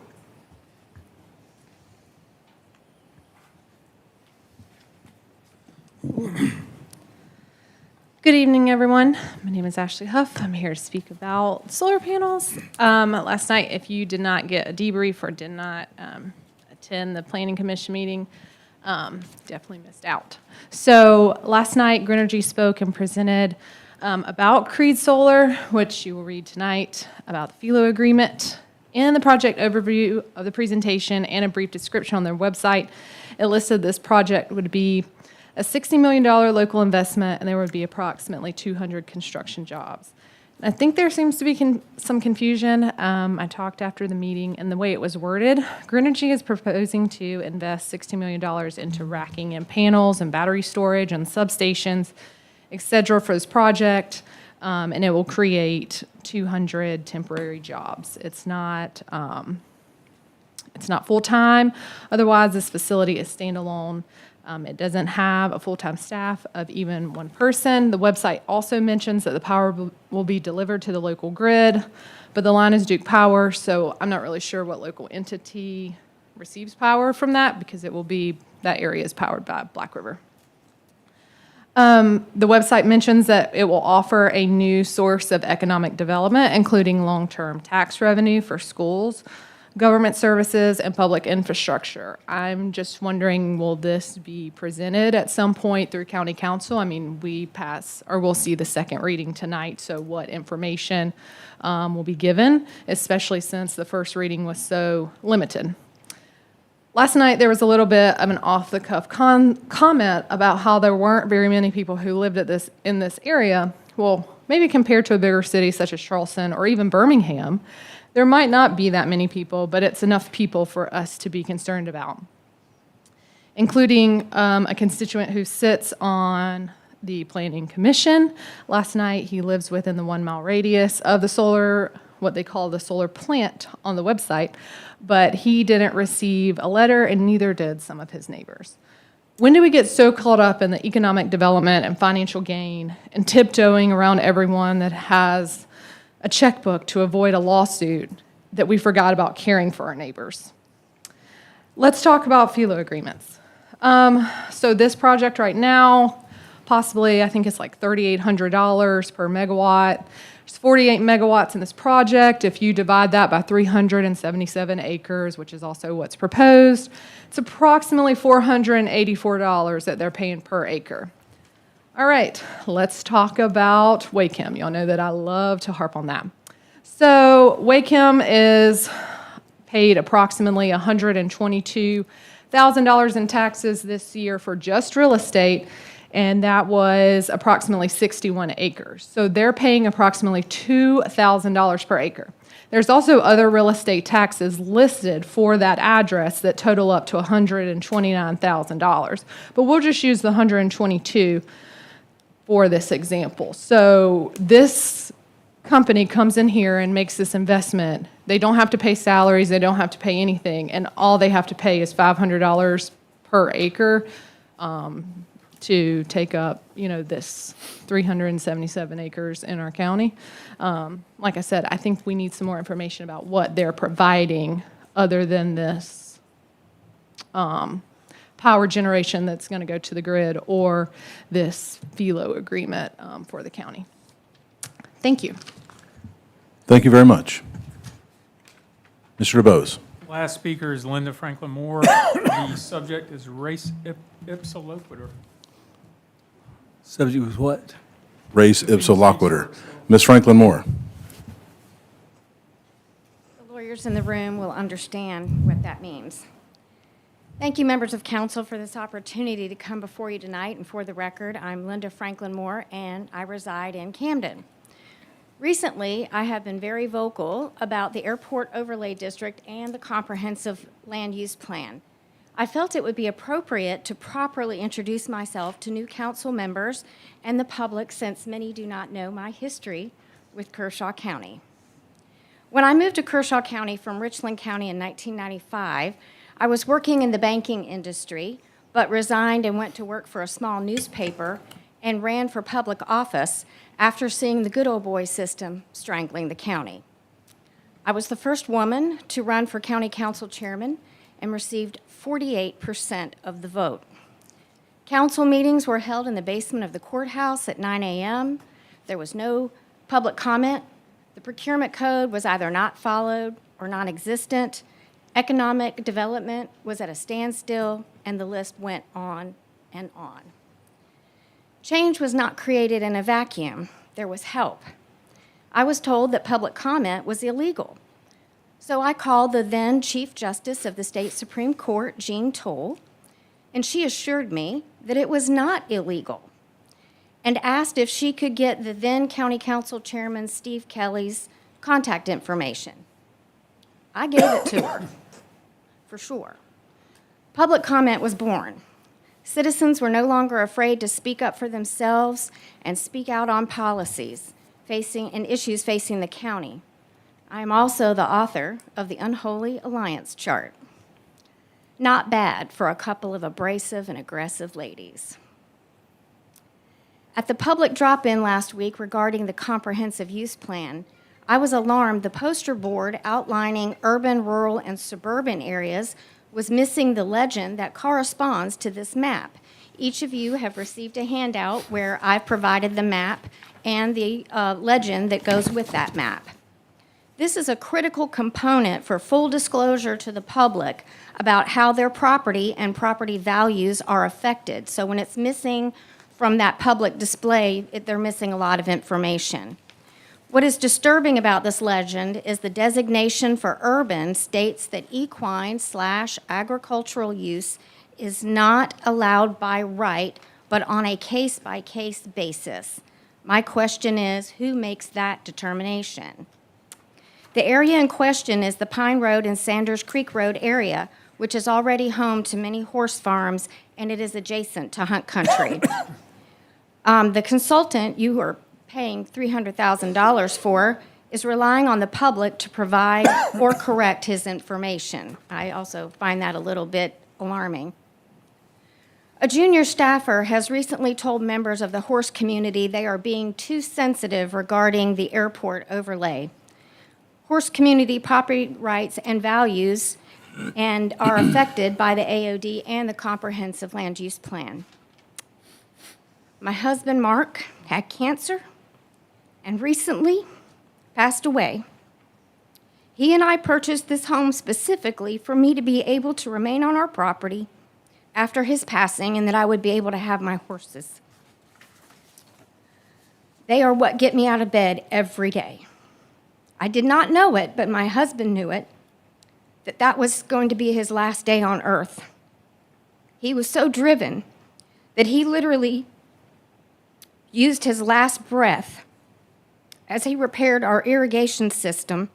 Speaker 13: Good evening, everyone. My name is Ashley Huff. I'm here to speak about solar panels. Last night, if you did not get a debrief or did not attend the Planning Commission meeting, definitely missed out. So last night, Greenergy spoke and presented about Creed Solar, which you will read tonight, about the FILO agreement, and the project overview of the presentation and a brief description on their website. It listed this project would be a $60 million local investment, and there would be approximately 200 construction jobs. I think there seems to be some confusion. I talked after the meeting, and the way it was worded, Greenergy is proposing to invest $60 million into racking and panels and battery storage and substations, et cetera, for this project, and it will create 200 temporary jobs. It's not full-time. Otherwise, this facility is standalone. It doesn't have a full-time staff of even one person. The website also mentions that the power will be delivered to the local grid, but the line is Duke Power, so I'm not really sure what local entity receives power from that, because it will be, that area is powered by Black River. The website mentions that it will offer a new source of economic development, including long-term tax revenue for schools, government services, and public infrastructure. I'm just wondering, will this be presented at some point through county council? I mean, we'll see the second reading tonight, so what information will be given, especially since the first reading was so limited. Last night, there was a little bit of an off-the-cuff comment about how there weren't very many people who lived in this area. Well, maybe compared to a bigger city such as Charleston or even Birmingham, there might not be that many people, but it's enough people for us to be concerned about, including a constituent who sits on the Planning Commission. Last night, he lives within the 1 mile radius of the solar, what they call the solar plant on the website, but he didn't receive a letter, and neither did some of his neighbors. When do we get so caught up in the economic development and financial gain and tiptoeing around everyone that has a checkbook to avoid a lawsuit that we forgot about caring for our neighbors? Let's talk about FILO agreements. So this project right now, possibly, I think it's like $3,800 per megawatt. There's 48 megawatts in this project. If you divide that by 377 acres, which is also what's proposed, it's approximately $484 that they're paying per acre. All right, let's talk about WACM. Y'all know that I love to harp on that. So WACM is paid approximately $122,000 in taxes this year for just real estate, and that was approximately 61 acres. So they're paying approximately $2,000 per acre. There's also other real estate taxes listed for that address that total up to $129,000. But we'll just use the 122 for this example. So this company comes in here and makes this investment. They don't have to pay salaries, they don't have to pay anything, and all they have to pay is $500 per acre to take up, this 377 acres in our county. Like I said, I think we need some more information about what they're providing other than this power generation that's going to go to the grid or this FILO agreement for the county. Thank you.
Speaker 2: Thank you very much. Mr. DeBose.
Speaker 8: Last speaker is Linda Franklin Moore. The subject is race ipsa loquitur.
Speaker 5: Subject was what?
Speaker 2: Race ipsa loquitur. Ms. Franklin Moore.
Speaker 14: The lawyers in the room will understand what that means. Thank you, members of council, for this opportunity to come before you tonight. And for the record, I'm Linda Franklin Moore, and I reside in Camden. Recently, I have been very vocal about the Airport Overlay District and the Comprehensive Land Use Plan. I felt it would be appropriate to properly introduce myself to new council members and the public, since many do not know my history with Kershaw County. When I moved to Kershaw County from Richland County in 1995, I was working in the banking industry, but resigned and went to work for a small newspaper and ran for public office after seeing the good old boy system strangling the county. I was the first woman to run for county council chairman and received 48% of the vote. Council meetings were held in the basement of the courthouse at 9 a.m. There was no public comment. The procurement code was either not followed or non-existent. Economic development was at a standstill, and the list went on and on. Change was not created in a vacuum. There was help. I was told that public comment was illegal. So I called the then Chief Justice of the State Supreme Court, Jean Toll, and she assured me that it was not illegal and asked if she could get the then County Council Chairman, Steve Kelly's, contact information. I gave it to her, for sure. Public comment was born. Citizens were no longer afraid to speak up for themselves and speak out on policies and issues facing the county. I am also the author of the Unholy Alliance Chart. Not bad for a couple of abrasive and aggressive ladies. At the public drop-in last week regarding the comprehensive use plan, I was alarmed the poster board outlining urban, rural, and suburban areas was missing the legend that corresponds to this map. Each of you have received a handout where I've provided the map and the legend that goes with that map. This is a critical component for full disclosure to the public about how their property and property values are affected. So when it's missing from that public display, they're missing a lot of information. What is disturbing about this legend is the designation for urban states that equine/agricultural use is not allowed by right, but on a case-by-case basis. My question is, who makes that determination? The area in question is the Pine Road and Sanders Creek Road area, which is already home to many horse farms, and it is adjacent to hunt country. The consultant you are paying $300,000 for is relying on the public to provide or correct his information. I also find that a little bit alarming. A junior staffer has recently told members of the horse community they are being too sensitive regarding the airport overlay. Horse community property rights and values and are affected by the AOD and the comprehensive land use plan. My husband, Mark, had cancer and recently passed away. He and I purchased this home specifically for me to be able to remain on our property after his passing and that I would be able to have my horses. They are what get me out of bed every day. I did not know it, but my husband knew it, that was going to be his last day on earth. He was so driven that he literally used his last breath as he repaired our irrigation system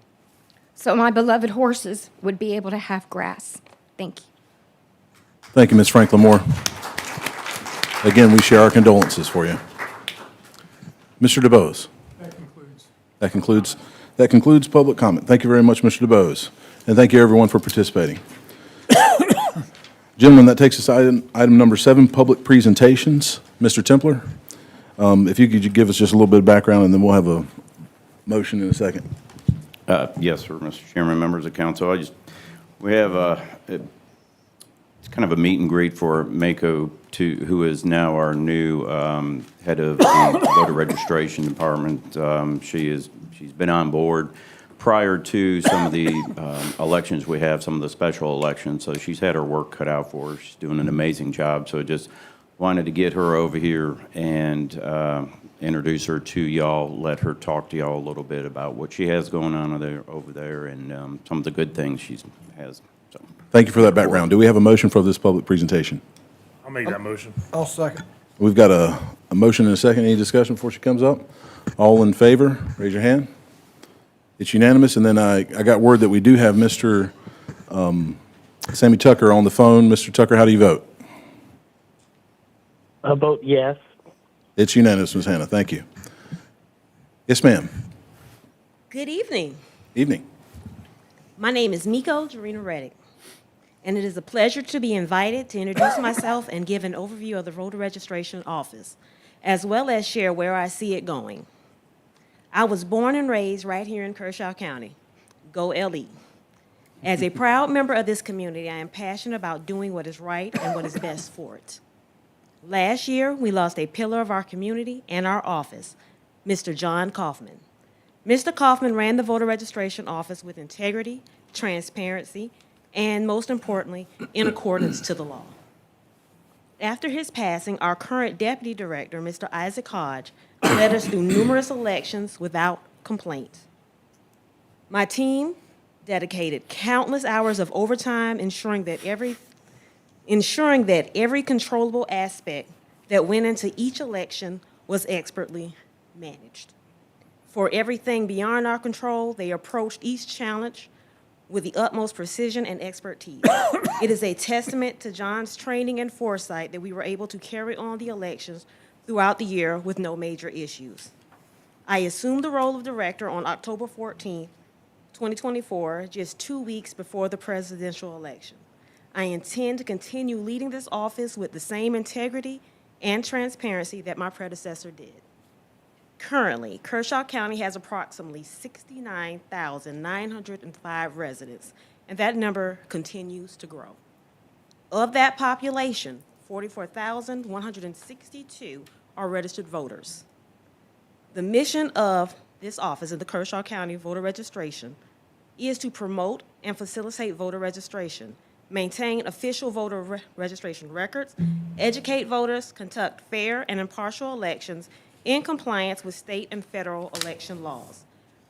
Speaker 14: so my beloved horses would be able to have grass. Thank you.
Speaker 2: Thank you, Ms. Franklin Moore. Again, we share our condolences for you. Mr. DeBose. That concludes public comment. Thank you very much, Mr. DeBose. And thank you, everyone, for participating. Gentlemen, that takes us to item number 7, public presentations. Mr. Templer, if you could give us just a little bit of background, and then we'll have a motion in a second.
Speaker 15: Yes, sir, Mr. Chairman, members of council. We have it's kind of a meet and greet for Mako, who is now our new head of the voter registration department. She's been on board prior to some of the elections we have, some of the special elections, so she's had her work cut out for her. She's doing an amazing job, so just wanted to get her over here and introduce her to y'all, let her talk to y'all a little bit about what she has going on over there and some of the good things she has. So.
Speaker 2: Thank you for that background. Do we have a motion for this public presentation?
Speaker 3: I'll make that motion.
Speaker 4: I'll second.
Speaker 2: We've got a motion and a second. Any discussion before she comes up? All in favor, raise your hand. It's unanimous. And then I got word that we do have Mr. Sammy Tucker on the phone. Mr. Tucker, how do you vote?
Speaker 16: I vote yes.
Speaker 2: It's unanimous, Ms. Hannah. Thank you. Yes, ma'am.
Speaker 17: Good evening.
Speaker 2: Evening.
Speaker 17: My name is Miko Jarena Reddick, and it is a pleasure to be invited to introduce myself and give an overview of the voter registration office, as well as share where I see it going. I was born and raised right here in Kershaw County. Go LE. As a proud member of this community, I am passionate about doing what is right and what is best for it. Last year, we lost a pillar of our community and our office, Mr. John Kaufman. Mr. Kaufman ran the voter registration office with integrity, transparency, and most importantly, in accordance to the law. After his passing, our current deputy director, Mr. Isaac Hodge, led us through numerous elections without complaint. My team dedicated countless hours of overtime ensuring that every controllable aspect that went into each election was expertly managed. For everything beyond our control, they approached each challenge with the utmost precision and expertise. It is a testament to John's training and foresight that we were able to carry on the elections throughout the year with no major issues. I assumed the role of director on October 14th, 2024, just 2 weeks before the presidential election. I intend to continue leading this office with the same integrity and transparency that my predecessor did. Currently, Kershaw County has approximately 69,905 residents, and that number continues to grow. Of that population, 44,162 are registered voters. The mission of this office in the Kershaw County voter registration is to promote and facilitate voter registration, maintain official voter registration records, educate voters, conduct fair and impartial elections in compliance with state and federal election laws,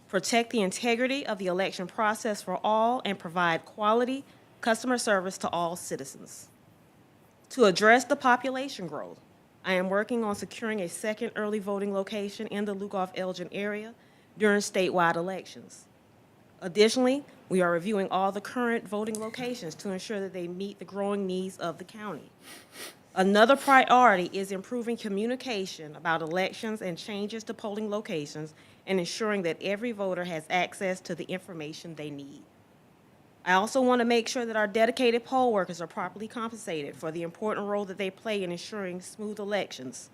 Speaker 17: protect the integrity of the election process for all, and provide quality customer service to all citizens. To address the population growth, I am working on securing a second early voting location in the Lugoff-Elgin area during statewide elections. Additionally, we are reviewing all the current voting locations to ensure that they meet the growing needs of the county. Another priority is improving communication about elections and changes to polling locations and ensuring that every voter has access to the information they need. I also want to make sure that our dedicated poll workers are properly compensated for the important role that they play in ensuring smooth elections.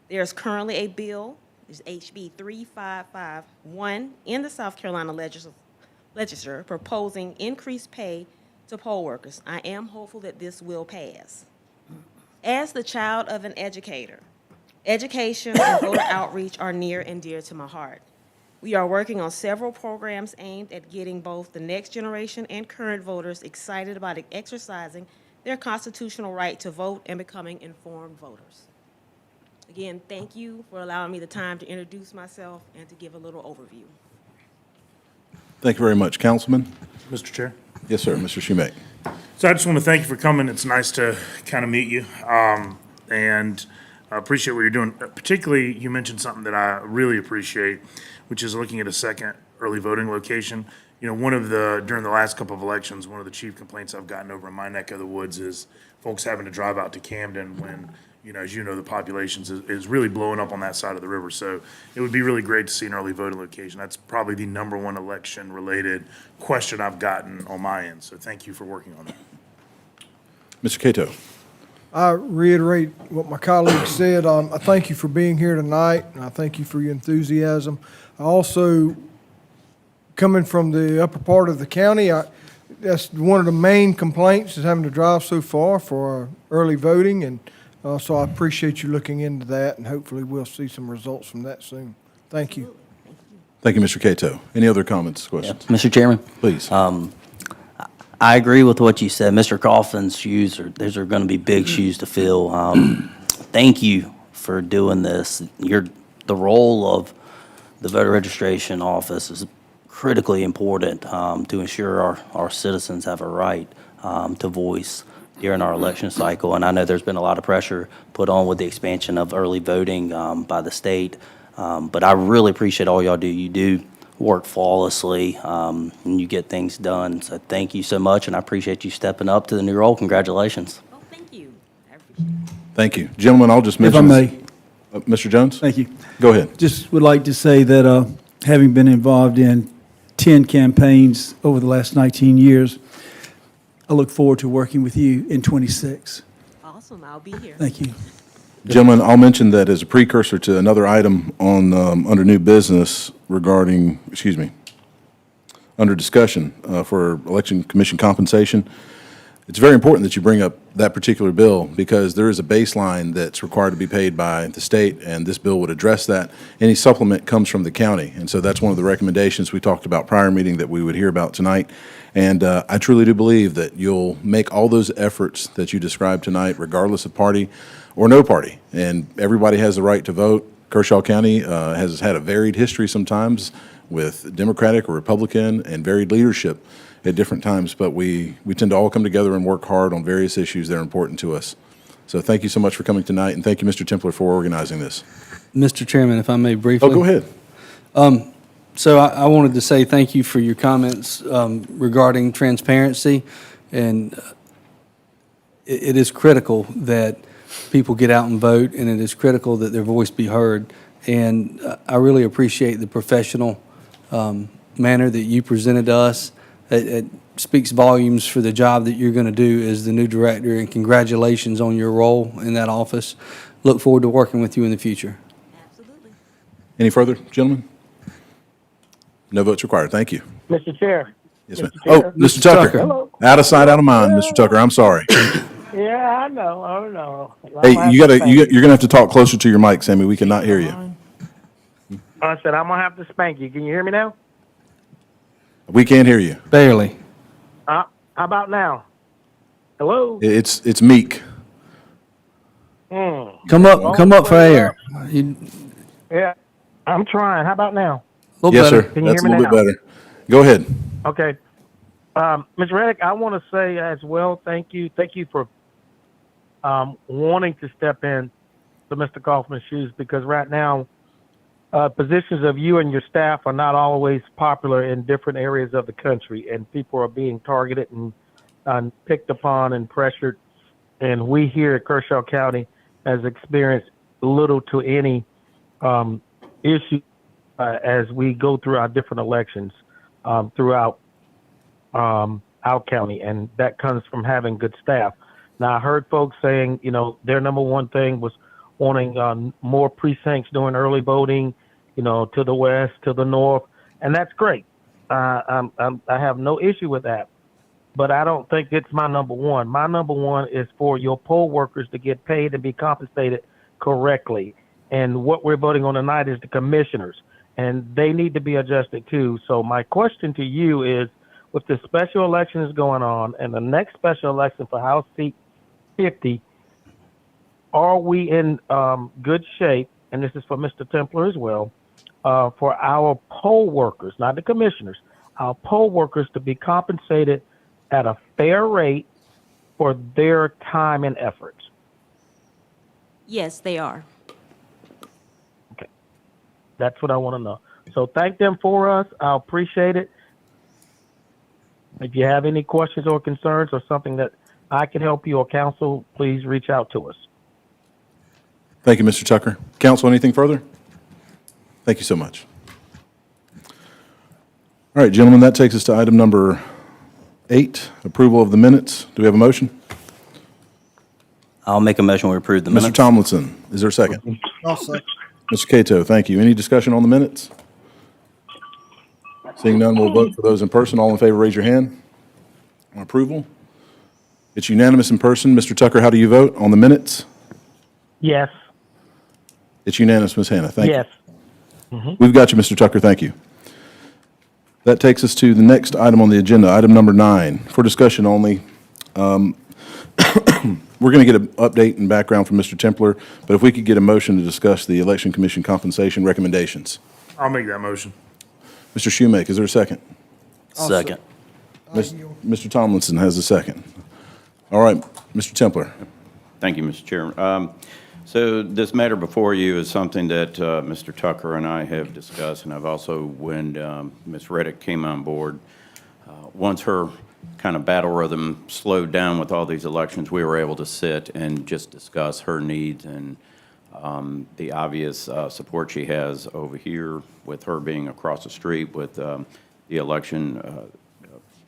Speaker 17: There is currently a bill, is HB 3551, in the South Carolina legislature proposing increased pay to poll workers. I am hopeful that this will pass. As the child of an educator, education and voter outreach are near and dear to my heart. We are working on several programs aimed at getting both the next generation and current voters excited about exercising their constitutional right to vote and becoming informed voters. Again, thank you for allowing me the time to introduce myself and to give a little overview.
Speaker 2: Thank you very much. Councilman?
Speaker 3: Mr. Chair.
Speaker 2: Yes, sir. Mr. Schumate.
Speaker 3: So I just want to thank you for coming. It's nice to kind of meet you, and I appreciate what you're doing. Particularly, you mentioned something that I really appreciate, which is looking at a second early voting location. You know, during the last couple of elections, one of the chief complaints I've gotten over in my neck of the woods is folks having to drive out to Camden when, you know, as you know, the population is really blowing up on that side of the river. So it would be really great to see an early voting location. That's probably the number one election-related question I've gotten on my end. So thank you for working on that.
Speaker 2: Mr. Cato.
Speaker 4: I reiterate what my colleague said. I thank you for being here tonight, and I thank you for your enthusiasm. I also, coming from the upper part of the county, that's one of the main complaints is having to drive so far for early voting, and so I appreciate you looking into that, and hopefully we'll see some results from that soon. Thank you.
Speaker 2: Thank you, Mr. Cato. Any other comments, questions?
Speaker 7: Mr. Chairman?
Speaker 2: Please.
Speaker 7: I agree with what you said. Mr. Coffin's shoes those are going to be big shoes to fill. Thank you for doing this. The role of the voter registration office is critically important to ensure our citizens have a right to voice during our election cycle. And I know there's been a lot of pressure put on with the expansion of early voting by the state. But I really appreciate all y'all do. You do work flawlessly, and you get things done. So thank you so much, and I appreciate you stepping up to the new role. Congratulations.
Speaker 17: Oh, thank you. I appreciate it.
Speaker 2: Thank you. Gentlemen, I'll just
Speaker 5: If I
Speaker 2: mention.
Speaker 5: may.
Speaker 2: Mr. Jones?
Speaker 5: Thank you.
Speaker 2: Go ahead.
Speaker 5: Just would like to say that having been involved in 10 campaigns over the last 19 years, I look forward to working with you in 26.
Speaker 17: Awesome, I'll be here.
Speaker 5: Thank you.
Speaker 2: Gentlemen, I'll mention that as a precursor to another item on, under new business regarding, under discussion for election commission compensation. It's very important that you bring up that particular bill because there is a baseline that's required to be paid by the state, and this bill would address that. Any supplement comes from the county, and so that's one of the recommendations we talked about prior meeting that we would hear about tonight. And I truly do believe that you'll make all those efforts that you described tonight, regardless of party or no party. And everybody has the right to vote. Kershaw County has had a varied history sometimes with Democratic or Republican and varied leadership at different times, but we tend to all come together and work hard on various issues that are important to us. So thank you so much for coming tonight, and thank you, Mr. Templer, for organizing this.
Speaker 1: Mr. Chairman, if I may briefly.
Speaker 2: Oh, go ahead.
Speaker 1: So I wanted to say thank you for your comments regarding transparency, and it is critical that people get out and vote, and it is critical that their voice be heard. And I really appreciate the professional manner that you presented to us. It speaks volumes for the job that you're going to do as the new director, and congratulations on your role in that office. Look forward to working with you in the future.
Speaker 17: Absolutely.
Speaker 2: Any further, gentlemen? No votes required. Thank you.
Speaker 16: Mr. Chair.
Speaker 2: Yes, ma'am. Oh, Mr. Tucker.
Speaker 16: Hello.
Speaker 2: Out of sight, out of mind, Mr. Tucker. I'm sorry.
Speaker 16: Yeah, I know.
Speaker 2: Hey, you're gonna have to talk closer to your mic, Sammy. We cannot hear you.
Speaker 16: I said I'm gonna have to spank you. Can you hear me now?
Speaker 2: We can't hear you.
Speaker 1: Barely.
Speaker 16: How about now? Hello.
Speaker 2: It's meek.
Speaker 1: Come up for air.
Speaker 16: Yeah, I'm trying. How about now?
Speaker 2: Yes, sir.
Speaker 16: Can you
Speaker 2: That's a
Speaker 16: hear me
Speaker 2: little bit
Speaker 16: now?
Speaker 2: better. Go ahead.
Speaker 16: Okay. Ms. Reddick, I want to say as well, thank you. Thank you for wanting to step in to Mr. Kaufman's shoes, because right now, positions of you and your staff are not always popular in different areas of the country, and people are being targeted and picked upon and pressured. And we here at Kershaw County has experienced little to any issue as we go through our different elections throughout our county, and that comes from having good staff. Now, I heard folks saying, their number one thing was wanting more precincts during early voting, to the west, to the north, and that's great. I have no issue with that, but I don't think it's my number one. My number one is for your poll workers to get paid and be compensated correctly. And what we're voting on tonight is the commissioners, and they need to be adjusted too. So my question to you is, with the special elections going on and the next special election for House Seat 50, are we in good shape, and this is for Mr. Templer as well, for our poll workers, not the commissioners, our poll workers to be compensated at a fair rate for their time and effort?
Speaker 17: Yes, they are.
Speaker 16: Okay. That's what I want to know. So thank them for us. I appreciate it. If you have any questions or concerns or something that I can help you or counsel, please reach out to us.
Speaker 2: Thank you, Mr. Tucker. Council, anything further? Thank you so much. All right, gentlemen, that takes us to item number 8, approval of the minutes. Do we have a motion?
Speaker 7: I'll make a motion we approve the minutes.
Speaker 2: Mr. Tomlinson, is there a second?
Speaker 18: I'll second.
Speaker 2: Mr. Cato, thank you. Any discussion on the minutes? Seeing none, we'll vote for those in person. All in favor, raise your hand. On approval? It's unanimous in person. Mr. Tucker, how do you vote on the minutes?
Speaker 16: Yes.
Speaker 2: It's unanimous, Ms. Hannah. Thank you.
Speaker 16: Yes.
Speaker 2: We've got you, Mr. Tucker. Thank you. That takes us to the next item on the agenda, item number 9, for discussion only. We're going to get an update and background from Mr. Templer, but if we could get a motion to discuss the Election Commission compensation recommendations.
Speaker 3: I'll make that motion.
Speaker 2: Mr. Shoemake, is there a second?
Speaker 7: Second.
Speaker 2: Mr. Tomlinson has a second. All right, Mr. Templer.
Speaker 15: Thank you, Mr. Chairman. So this matter before you is something that Mr. Tucker and I have discussed, and I've also, when Ms. Reddick came on board, once her kind of battle rhythm slowed down with all these elections, we were able to sit and just discuss her needs and the obvious support she has over here with her being across the street with the election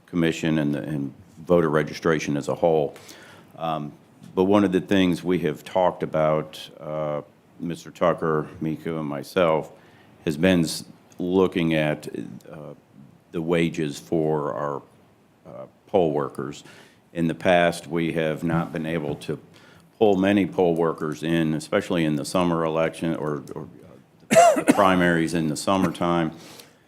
Speaker 15: commission and voter registration as a whole. But one of the things we have talked about, Mr. Tucker, Miko, and myself, has been looking at the wages for our poll workers. In the past, we have not been able to pull many poll workers in, especially in the summer election or the primaries in the summertime.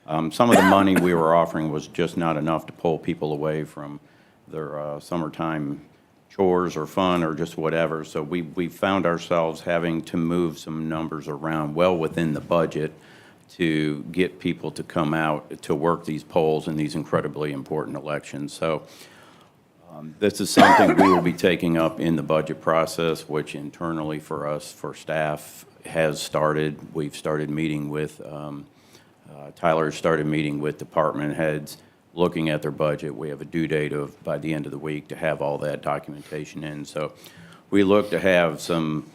Speaker 15: Some of the money we were offering was just not enough to pull people away from their summertime chores or fun or just whatever. So we found ourselves having to move some numbers around well within the budget to get people to come out to work these polls in these incredibly important elections. So this is something we will be taking up in the budget process, which internally for us, for staff, has started. We've started meeting with Tyler started meeting with department heads, looking at their budget. We have a due date of, by the end of the week, to have all that documentation in. So we look to have some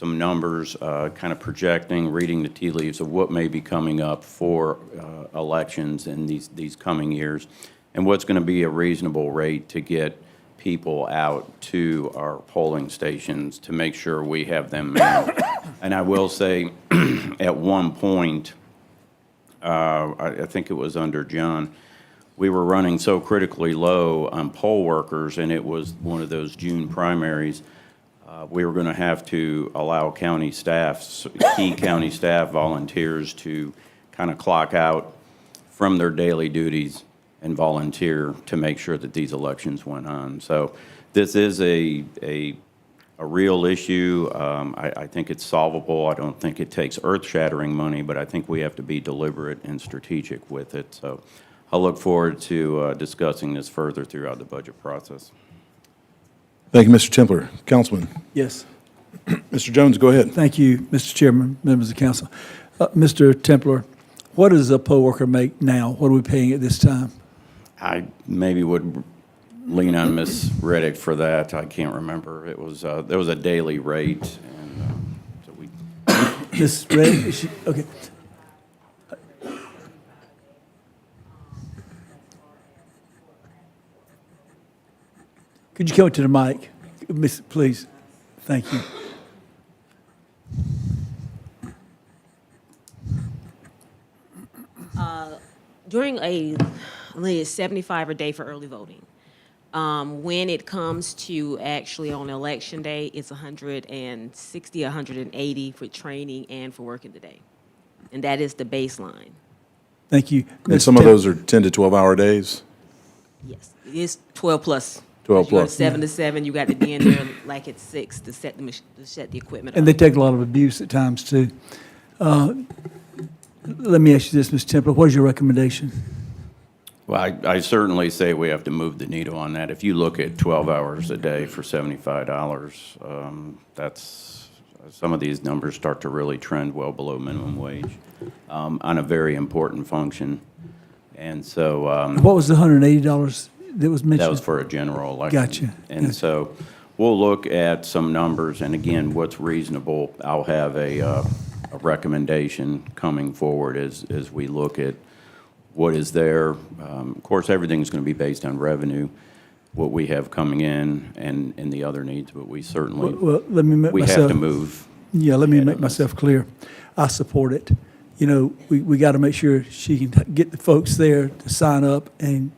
Speaker 15: numbers, kind of projecting, reading the tea leaves of what may be coming up for elections in these coming years, and what's going to be a reasonable rate to get people out to our polling stations to make sure we have them manned. And I will say, at one point, I think it was under John, we were running so critically low on poll workers, and it was one of those June primaries. We were going to have to allow county staff, key county staff volunteers to kind of clock out from their daily duties and volunteer to make sure that these elections went on. So this is a real issue. I think it's solvable. I don't think it takes earth-shattering money, but I think we have to be deliberate and strategic with it. So I look forward to discussing this further throughout the budget process.
Speaker 2: Thank you, Mr. Templer. Councilman.
Speaker 5: Yes.
Speaker 2: Mr. Jones, go ahead.
Speaker 5: Thank you, Mr. Chairman, members of council. Mr. Templer, what does a poll worker make now? What are we paying at this time?
Speaker 15: I maybe would lean on Ms. Reddick for that. I can't remember. It was, there was a daily rate, and so we.
Speaker 5: Ms. Reddick, is she, okay. Could you come up to the mic, Miss, please? Thank you.
Speaker 17: During I think it's 75 a day for early voting. When it comes to actually on election day, it's 160, 180 for training and for working the day. And that is the baseline.
Speaker 5: Thank you.
Speaker 2: And some of those are 10 to 12-hour days?
Speaker 17: Yes, it is 12 plus.
Speaker 2: 12
Speaker 17: You go
Speaker 2: plus.
Speaker 17: 7 to 7, you got to be in there like at 6 to set the equipment
Speaker 5: And
Speaker 17: up.
Speaker 5: they take a lot of abuse at times, too. Let me ask you this, Mr. Templer, what is your recommendation?
Speaker 15: Well, I certainly say we have to move the needle on that. If you look at 12 hours a day for $75, that's, some of these numbers start to really trend well below minimum wage on a very important function. And so.
Speaker 5: What was the $180 that was mentioned?
Speaker 15: That was for a general election.
Speaker 5: Gotcha.
Speaker 15: And so we'll look at some numbers, and again, what's reasonable. I'll have a recommendation coming forward as we look at what is there. Of course, everything's going to be based on revenue, what we have coming in, and the other needs, but we certainly,
Speaker 5: Well, let me make
Speaker 15: we
Speaker 5: myself.
Speaker 15: have to move.
Speaker 5: Yeah, let me make myself clear. I support it. You know, we got to make sure she can get the folks there to sign up and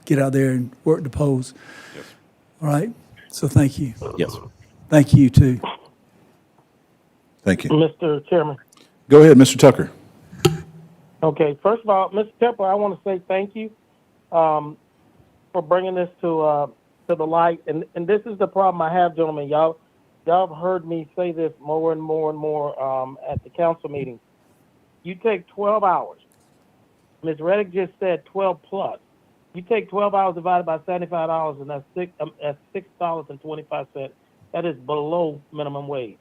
Speaker 5: get out there and work the polls.
Speaker 15: Yes.
Speaker 5: All right? So thank you.
Speaker 15: Yes.
Speaker 5: Thank you, too.
Speaker 2: Thank you.
Speaker 16: Mr. Chairman.
Speaker 2: Go ahead, Mr. Tucker.
Speaker 16: Okay, first of all, Mr. Templer, I want to say thank you for bringing this to the light. And this is the problem I have, gentlemen. Y'all have heard me say this more and more and more at the council meetings. You take 12 hours. Ms. Reddick just said 12 plus. You take 12 hours divided by $75, and that's $6.25. That is below minimum wage.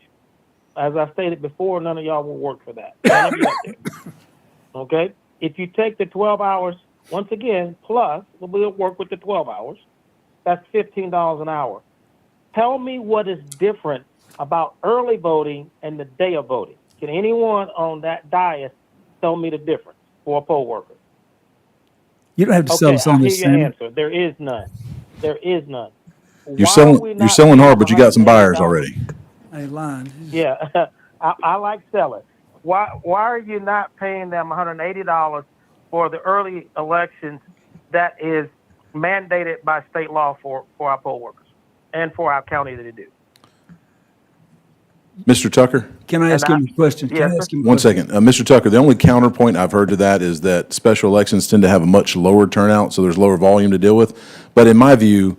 Speaker 16: As I stated before, none of y'all will work for that. None of you out there. Okay? If you take the 12 hours, once again, plus, we'll work with the 12 hours, that's $15 an hour. Tell me what is different about early voting and the day of voting. Can anyone on that dais tell me the difference for a poll worker?
Speaker 5: You don't have to sell us on this,
Speaker 16: I'll give you an
Speaker 5: Sam.
Speaker 16: answer. There is none. There is none.
Speaker 2: You're selling hard, but you got some buyers already.
Speaker 5: I ain't lying.
Speaker 16: Yeah, I like selling. Why are you not paying them $180 for the early elections that is mandated by state law for our poll workers and for our county that they do?
Speaker 2: Mr. Tucker?
Speaker 5: Can I ask him a question? Can I ask him a
Speaker 2: One
Speaker 5: question?
Speaker 2: second. Mr. Tucker, the only counterpoint I've heard to that is that special elections tend to have a much lower turnout, so there's lower volume to deal with. But in my view,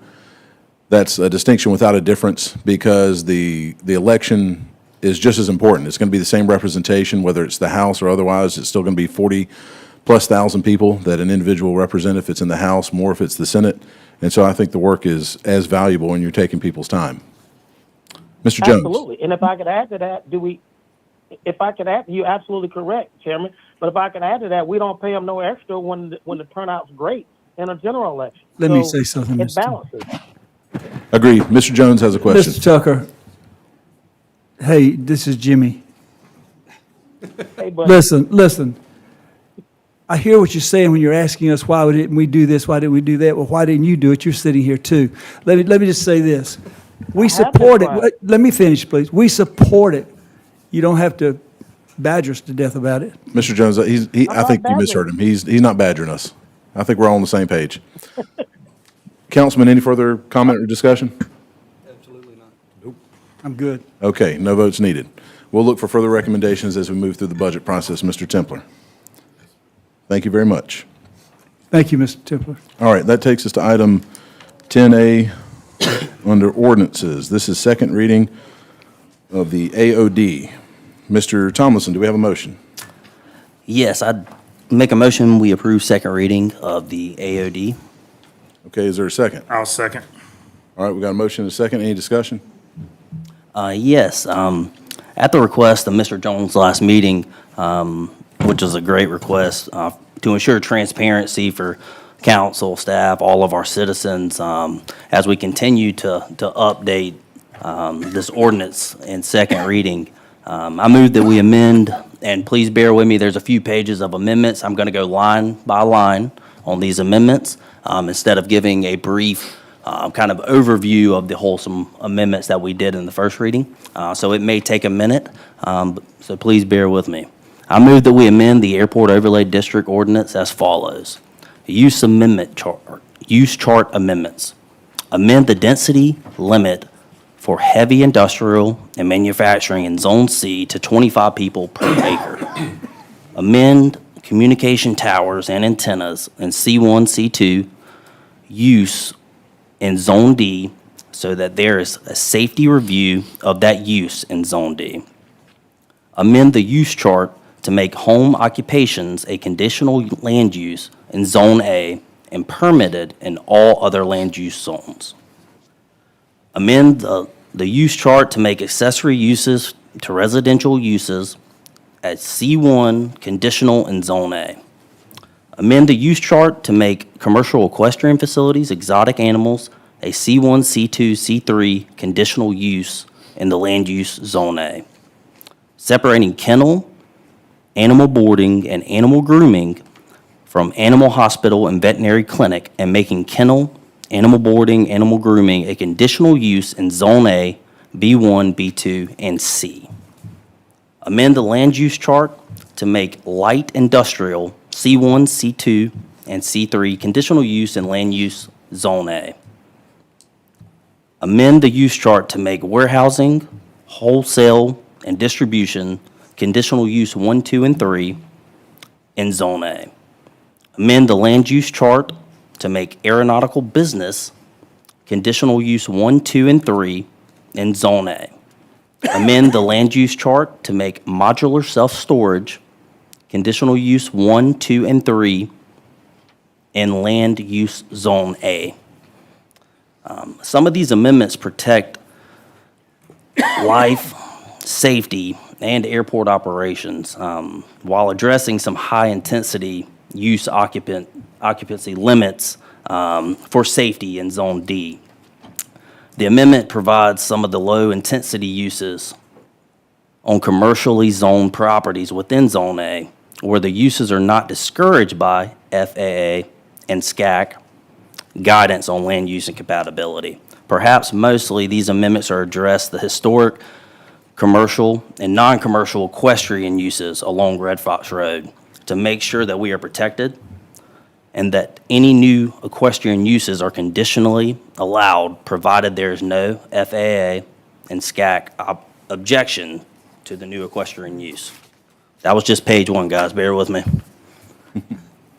Speaker 2: that's a distinction without a difference, because the election is just as important. It's going to be the same representation, whether it's the House or otherwise. It's still going to be 40+ thousand people that an individual represent if it's in the House, more if it's the Senate. And so I think the work is as valuable when you're taking people's time. Mr. Jones.
Speaker 16: Absolutely. And if I could add to that, you're absolutely correct, Chairman. But if I can add to that, we don't pay them no extra when the turnout's great in a general election.
Speaker 5: Let me
Speaker 16: So
Speaker 5: say something,
Speaker 16: It
Speaker 5: Mr.
Speaker 16: balances.
Speaker 2: Agreed. Mr. Jones has a question.
Speaker 5: Mr. Tucker, hey, this is Jimmy.
Speaker 16: Hey, buddy.
Speaker 5: Listen. I hear what you're saying when you're asking us, why didn't we do this, why didn't we do that? Well, why didn't you do it? You're sitting here too. Let me just say this. We support it. Let me finish, please. We support it. You don't have to badger us to death about it.
Speaker 2: Mr. Jones, I think you misheard him. He's not badgering us. I think we're all on the same page. Councilman, any further comment or discussion?
Speaker 1: Absolutely not.
Speaker 5: I'm good.
Speaker 2: Okay, no votes needed. We'll look for further recommendations as we move through the budget process. Mr. Templer. Thank you very much.
Speaker 5: Thank you, Mr. Templer.
Speaker 2: All right, that takes us to item 10A under ordinances. This is second reading of the AOD. Mr. Tomlinson, do we have a motion?
Speaker 7: Yes, I'd make a motion, we approve second reading of the AOD.
Speaker 2: Okay, is there a second?
Speaker 3: I'll second.
Speaker 2: All right, we got a motion and a second. Any discussion?
Speaker 7: Yes, at the request of Mr. Jones' last meeting, which was a great request, to ensure transparency for council, staff, all of our citizens, as we continue to update this ordinance in second reading. I move that we amend, and please bear with me, there's a few pages of amendments. I'm going to go line by line on these amendments, instead of giving a brief kind of overview of the wholesome amendments that we did in the first reading. So it may take a minute, so please bear with me. I move that we amend the Airport Overlay District Ordinance as follows. Use chart amendments. Amend the density limit for heavy industrial and manufacturing in Zone C to 25 people per acre. Amend communication towers and antennas in C1, C2 use in Zone D so that there is a safety review of that use in Zone D. Amend the use chart to make home occupations a conditional land use in Zone A and permitted in all other land use zones. Amend the use chart to make accessory uses to residential uses at C1 conditional in Zone A. Amend the use chart to make commercial equestrian facilities, exotic animals, a C1, C2, C3 conditional use in the land use Zone A. Separating kennel, animal boarding, and animal grooming from animal hospital and veterinary clinic, and making kennel, animal boarding, animal grooming a conditional use in Zone A, B1, B2, and C. Amend the land use chart to make light industrial, C1, C2, and C3 conditional use in land use Zone A. Amend the use chart to make warehousing, wholesale, and distribution conditional use 1, 2, and 3 in Zone A. Amend the land use chart to make aeronautical business conditional use 1, 2, and 3 in Zone A. Amend the land use chart to make modular self-storage conditional use 1, 2, and 3 in land use Zone A. Some of these amendments protect life, safety, and airport operations while addressing some high-intensity use occupancy limits for safety in Zone D. The amendment provides some of the low-intensity uses on commercially zoned properties within Zone A, where the uses are not discouraged by FAA and SCAC guidance on land use and compatibility. Perhaps mostly these amendments are addressed the historic, commercial, and non-commercial equestrian uses along Red Fox Road to make sure that we are protected and that any new equestrian uses are conditionally allowed, provided there is no FAA and SCAC objection to the new equestrian use. That was just page 1, guys, bear with me.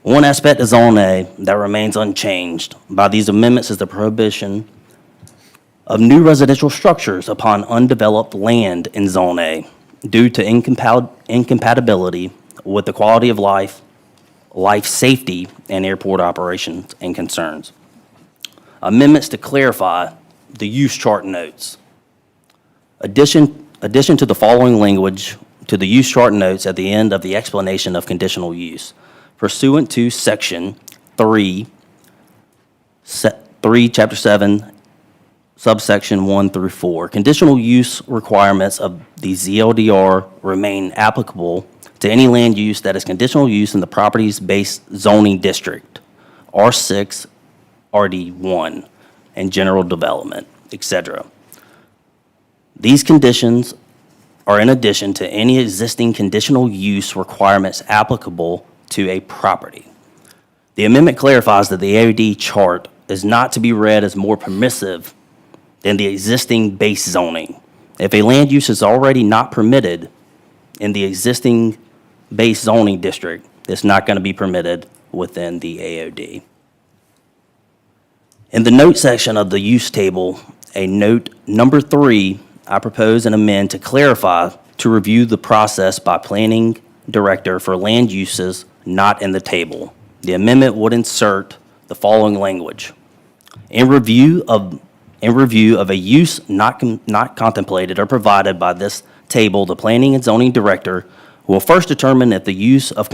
Speaker 7: One aspect of Zone A that remains unchanged by these amendments is the prohibition of new residential structures upon undeveloped land in Zone A due to incompatibility with the quality of life, life safety, and airport operations and concerns. Amendments to clarify the use chart notes. Addition to the following language to the use chart notes at the end of the explanation of conditional use. Pursuant to Section 3, Chapter 7, subsection 1 through 4, conditional use requirements of the ZLDR remain applicable to any land use that is conditional use in the properties-based zoning district, R6, RD1, and general development, etc. These conditions are in addition to any existing conditional use requirements applicable to a property. The amendment clarifies that the AOD chart is not to be read as more permissive than the existing base zoning. If a land use is already not permitted in the existing base zoning district, it's not going to be permitted within the AOD. In the note section of the use table, a note number 3, I propose and amend to clarify to review the process by planning director for land uses not in the table. The amendment would insert the following language. In review of a use not contemplated or provided by this table, the planning and zoning director will first determine if the use is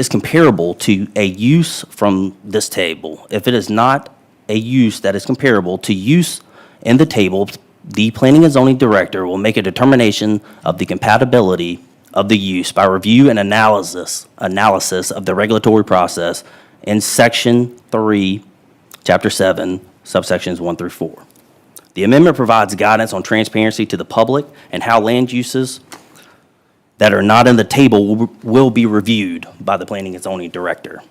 Speaker 7: comparable to a use from this table. If it is not a use that is comparable to use in the table, the planning and zoning director will make a determination of the compatibility of the use by review and analysis of the regulatory process in Section 3, Chapter 7, subsections 1 through 4. The amendment provides guidance on transparency to the public and how land uses that are not in the table will be reviewed by the planning and zoning director.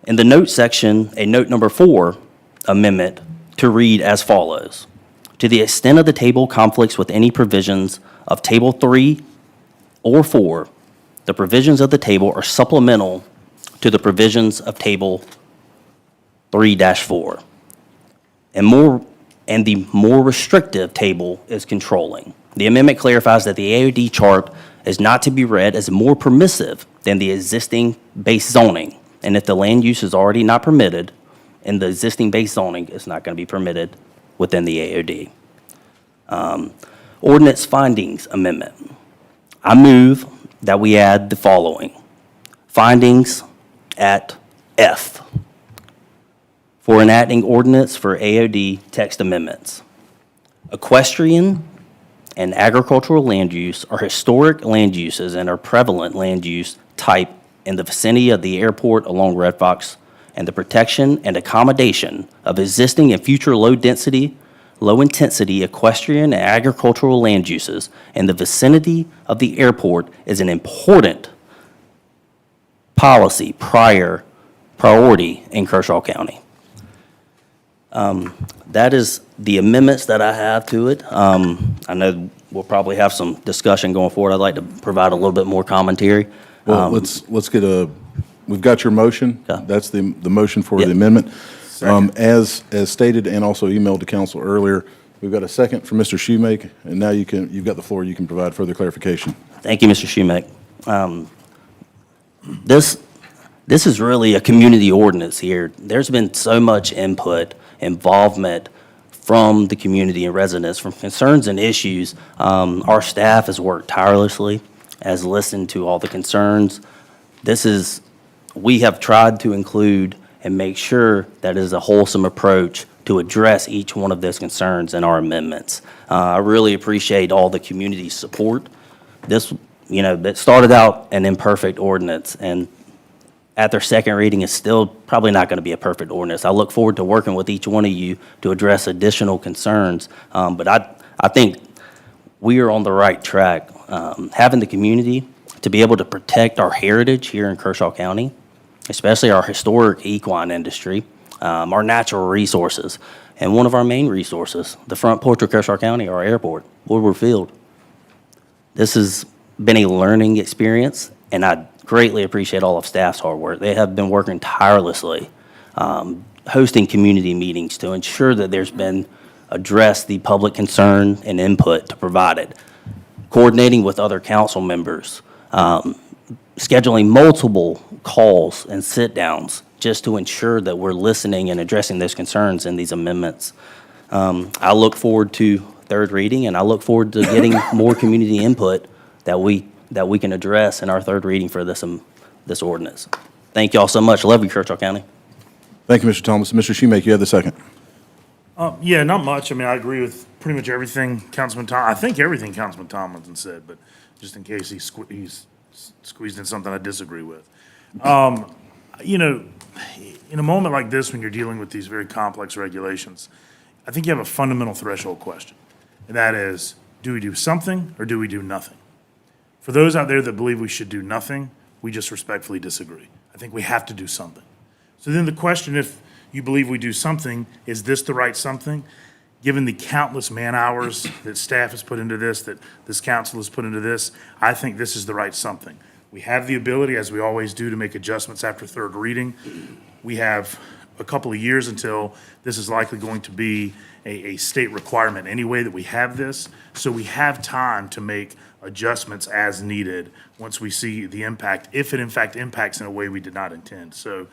Speaker 7: In the note section, a note number 4 amendment to read as follows. To the extent of the table conflicts with any provisions of Table 3 or 4, the provisions of the table are supplemental to the provisions of Table 3-4. And the more restrictive table is controlling. The amendment clarifies that the AOD chart is not to be read as more permissive than the existing base zoning. And if the land use is already not permitted in the existing base zoning, it's not going to be permitted within the AOD. Ordinance findings amendment. I move that we add the following. Findings at F for enacting ordinance for AOD text amendments. Equestrian and agricultural land use are historic land uses and are prevalent land use type in the vicinity of the airport along Red Fox, and the protection and accommodation of existing and future low-intensity equestrian and agricultural land uses in the vicinity of the airport is an important policy priority in Kershaw County. That is the amendments that I have to it. I know we'll probably have some discussion going forward. I'd like to provide a little bit more commentary.
Speaker 2: Well, let's get we've got your motion.
Speaker 7: Yeah.
Speaker 2: That's the motion for the amendment. As stated and also emailed to council earlier, we've got a second from Mr. Shoemake, and now you've got the floor. You can provide further clarification.
Speaker 7: Thank you, Mr. Shoemake. This is really a community ordinance here. There's been so much input, involvement from the community and residents, from concerns and issues. Our staff has worked tirelessly, has listened to all the concerns. We have tried to include and make sure that is a wholesome approach to address each one of those concerns in our amendments. I really appreciate all the community support. This, that started out an imperfect ordinance, and at their second reading, is still probably not going to be a perfect ordinance. I look forward to working with each one of you to address additional concerns. But I think we are on the right track. Having the community to be able to protect our heritage here in Kershaw County, especially our historic equine industry, our natural resources, and one of our main resources, the front porch of Kershaw County, our airport, Woodward Field. This has been a learning experience, and I greatly appreciate all of staff's hard work. They have been working tirelessly, hosting community meetings to ensure that there's been addressed the public concern and input to provide it, coordinating with other council members, scheduling multiple calls and sit-downs just to ensure that we're listening and addressing those concerns in these amendments. I look forward to third reading, and I look forward to getting more community input that we can address in our third reading for this ordinance. Thank you all so much. Love you, Kershaw County.
Speaker 2: Thank you, Mr. Thomas. Mr. Schumake, you have the second.
Speaker 3: Yeah, not much. I mean, I agree with pretty much everything I think everything Councilman Tomlinson said, but just in case he's squeezed in something I disagree with. You know, in a moment like this, when you're dealing with these very complex regulations, I think you have a fundamental threshold question, and that is, do we do something or do we do nothing? For those out there that believe we should do nothing, we just respectfully disagree. I think we have to do something. So then the question, if you believe we do something, is this the right something? Given the countless man-hours that staff has put into this, that this council has put into this, I think this is the right something. We have the ability, as we always do, to make adjustments after third reading. We have a couple of years until this is likely going to be a state requirement anyway that we have this. So we have time to make adjustments as needed once we see the impact, if it in fact impacts in a way we did not intend. So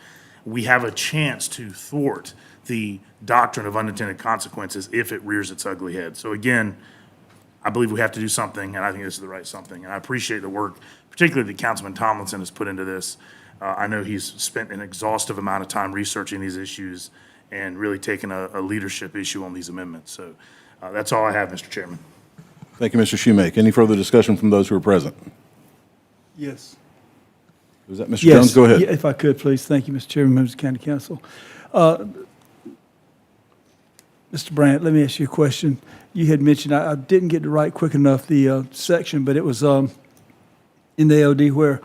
Speaker 3: we have a chance to thwart the doctrine of unintended consequences if it rears its ugly head. So again, I believe we have to do something, and I think this is the right something. And I appreciate the work, particularly that Councilman Tomlinson has put into this. I know he's spent an exhaustive amount of time researching these issues and really taking a leadership issue on these amendments. So that's all I have, Mr. Chairman.
Speaker 2: Thank you, Mr. Schumake. Any further discussion from those who are present?
Speaker 5: Yes.
Speaker 2: Is that Mr.
Speaker 5: Yes.
Speaker 2: Jones? Go ahead.
Speaker 5: Yeah, if I could, please. Thank you, Mr. Chairman, members of the County Council. Mr. Brandt, let me ask you a question. You had mentioned, I didn't get to write quick enough the section, but it was in the LD where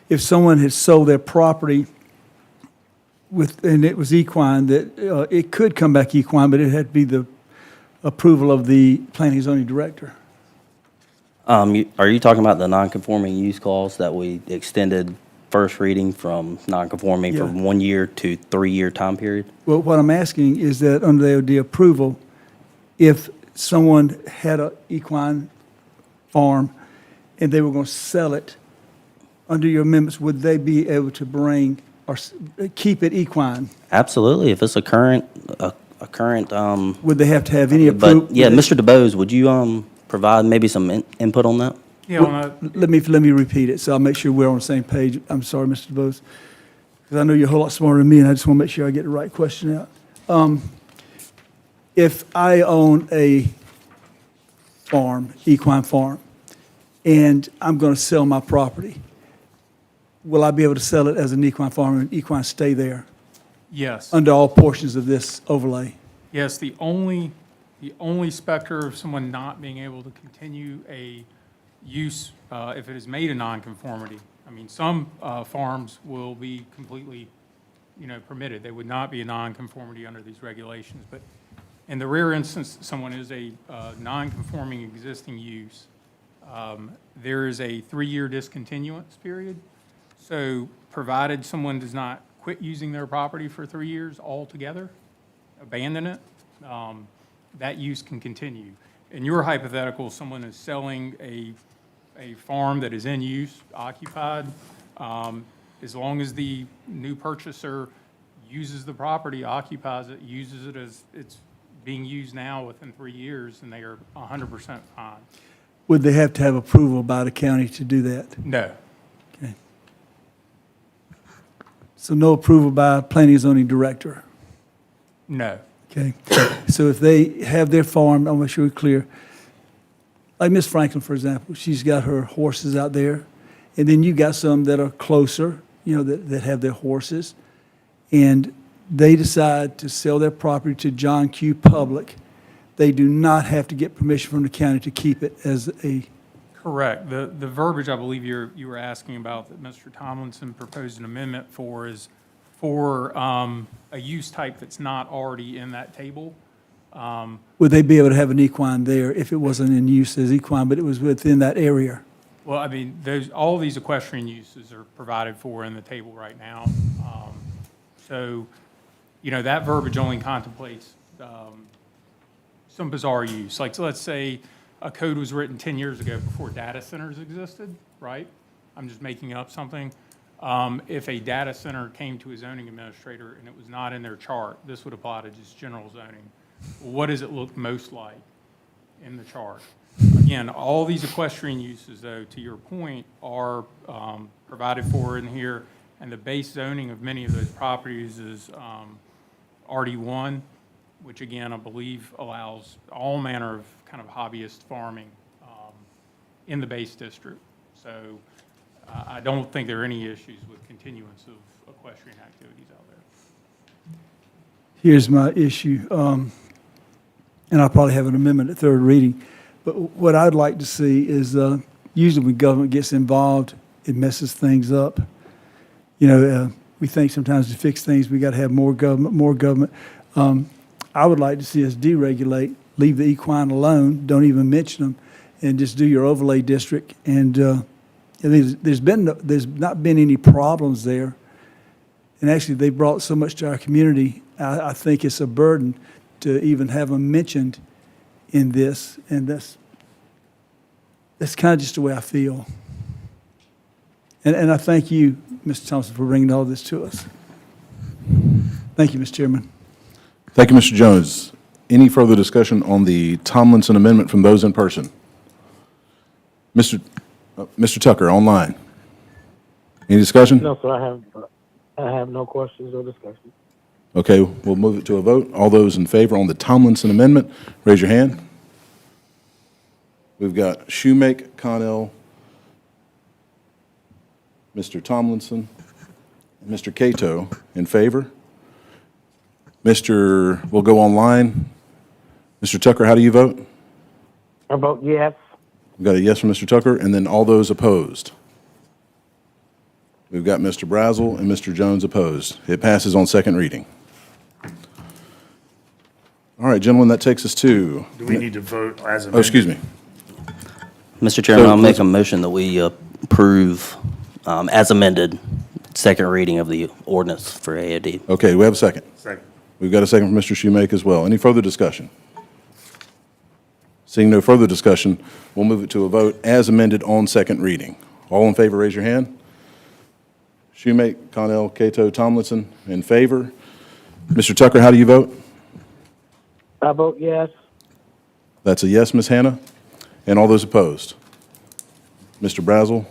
Speaker 5: if someone had sold their property and it was equine, that it could come back equine, but it had to be the approval of the planning and zoning director.
Speaker 7: Are you talking about the non-conforming use clause that we extended first reading from non-conforming
Speaker 5: Yeah.
Speaker 7: from 1 year to 3 year time period?
Speaker 5: Well, what I'm asking is that under the LD approval, if someone had an equine farm and they were going to sell it, under your amendments, would they be able to bring or keep it equine?
Speaker 7: Absolutely. If it's a current,
Speaker 5: Would they have to have any approval?
Speaker 7: but yeah, Mr. DeBose, would you provide maybe some input on that?
Speaker 8: Yeah, on
Speaker 5: Let me repeat it, so I'll make sure we're on the same page. I'm sorry, Mr. DeBose, because I know you're a whole lot smarter than me, and I just want to make sure I get the right question out. If I own a farm, equine farm, and I'm going to sell my property, will I be able to sell it as an equine farm and equine stay there
Speaker 8: yes.
Speaker 5: under all portions of this overlay?
Speaker 8: Yes, the only specter of someone not being able to continue a use if it is made a nonconformity. I mean, some farms will be completely, permitted. They would not be a nonconformity under these regulations. But in the rare instance, someone is a nonconforming existing use, there is a 3-year discontinuance period. So provided someone does not quit using their property for 3 years altogether, abandon it, that use can continue. In your hypothetical, someone is selling a farm that is in use, occupied, as long as the new purchaser uses the property, occupies it, uses it as it's being used now within 3 years, and they are 100% fine.
Speaker 5: Would they have to have approval by the county to do that?
Speaker 8: No.
Speaker 5: Okay. So no approval by planning and zoning director?
Speaker 8: No.
Speaker 5: Okay. So if they have their farm, I'll make sure we're clear. Like Miss Franklin, for example, she's got her horses out there, and then you got some that are closer, that have their horses, and they decide to sell their property to John Q. Public. They do not have to get permission from the county to keep it as a...
Speaker 8: Correct. The verbiage I believe you were asking about that Mr. Tomlinson proposed an amendment for is for a use type that's not already in that table.
Speaker 5: Would they be able to have an equine there if it wasn't in use as equine, but it was within that area?
Speaker 8: Well, I mean, all these equestrian uses are provided for in the table right now. So, that verbiage only contemplates some bizarre use. Like, so let's say a code was written 10 years ago before data centers existed, right? I'm just making up something. If a data center came to a zoning administrator and it was not in their chart, this would apply to just general zoning. What does it look most like? in the chart. Again, all these equestrian uses, though, to your point, are provided for in here, and the base zoning of many of those properties is RD1, which again, I believe allows all manner of kind of hobbyist farming in the base district. So I don't think there are any issues with continuance of equestrian activities out there.
Speaker 5: Here's my issue, and I'll probably have an amendment at third reading. But what I'd like to see is usually when government gets involved, it messes things up. You know, we think sometimes to fix things, we got to have more government, more government. I would like to see us deregulate, leave the equine alone, don't even mention them, and just do your overlay district. And there's not been any problems there. And actually, they brought so much to our community. I think it's a burden to even have them mentioned in this, and that's kind of just the way I feel. And I thank you, Mr. Thompson, for bringing all this to us. Thank you, Mr. Chairman.
Speaker 2: Thank you, Mr. Jones. Any further discussion on the Tomlinson amendment from those in person? Mr. Tucker, online. Any discussion?
Speaker 16: No, sir, I have no questions or discussion.
Speaker 2: Okay, we'll move it to a vote. All those in favor on the Tomlinson amendment, raise your hand. We've got Shoemake, Connell, Mr. Tomlinson, and Mr. Cato in favor. We'll go online. Mr. Tucker, how do you vote?
Speaker 16: I vote yes.
Speaker 2: We've got a yes from Mr. Tucker, and then all those opposed. We've got Mr. Brazel and Mr. Jones opposed. It passes on second reading. All right, gentlemen, that takes us to...
Speaker 3: Do we need to vote as amended?
Speaker 2: Oh, excuse me.
Speaker 7: Mr. Chairman, I'll make a motion that we approve as amended, second reading of the ordinance for AOD.
Speaker 2: Okay, we have a second.
Speaker 3: Second.
Speaker 2: We've got a second from Mr. Shoemake as well. Any further discussion? Seeing no further discussion, we'll move it to a vote as amended on second reading. All in favor, raise your hand. Shoemake, Connell, Cato, Tomlinson, in favor. Mr. Tucker, how do you vote?
Speaker 16: I vote yes.
Speaker 2: That's a yes, Ms. Hannah. And all those opposed? Mr. Brazel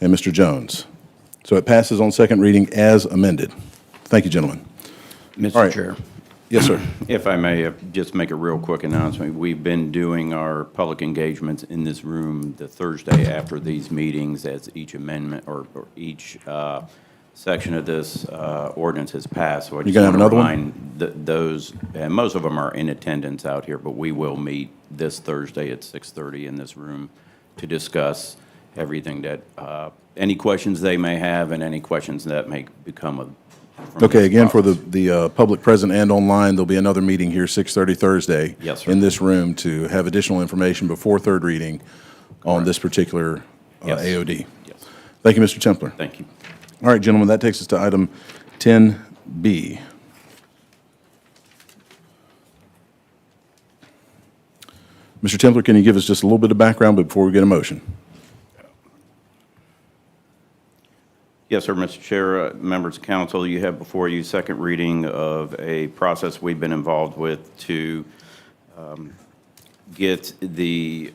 Speaker 2: and Mr. Jones. So it passes on second reading as amended. Thank you, gentlemen. All
Speaker 15: Mr.
Speaker 2: right.
Speaker 15: Chair.
Speaker 2: Yes, sir.
Speaker 15: If I may, just make a real quick announcement. We've been doing our public engagements in this room the Thursday after these meetings as each amendment or each section of this ordinance has passed. So I
Speaker 2: You
Speaker 15: just
Speaker 2: gonna have
Speaker 15: want to
Speaker 2: another one?
Speaker 15: remind those, and most of them are in attendance out here, but we will meet this Thursday at 6:30 in this room to discuss everything that, any questions they may have and any questions that may become of.
Speaker 2: Okay, again, for the public present and online, there'll be another meeting here, 6:30 Thursday.
Speaker 15: Yes, sir.
Speaker 2: In this room to have additional information before third reading on this particular
Speaker 15: Yes.
Speaker 2: AOD.
Speaker 15: Yes.
Speaker 2: Thank you, Mr. Templer.
Speaker 15: Thank you.
Speaker 2: All right, gentlemen, that takes us to item 10B. Mr. Templer, can you give us just a little bit of background before we get a motion?
Speaker 15: Yes, sir, Mr. Chair, members of council, you have before you second reading of a process we've been involved with to get the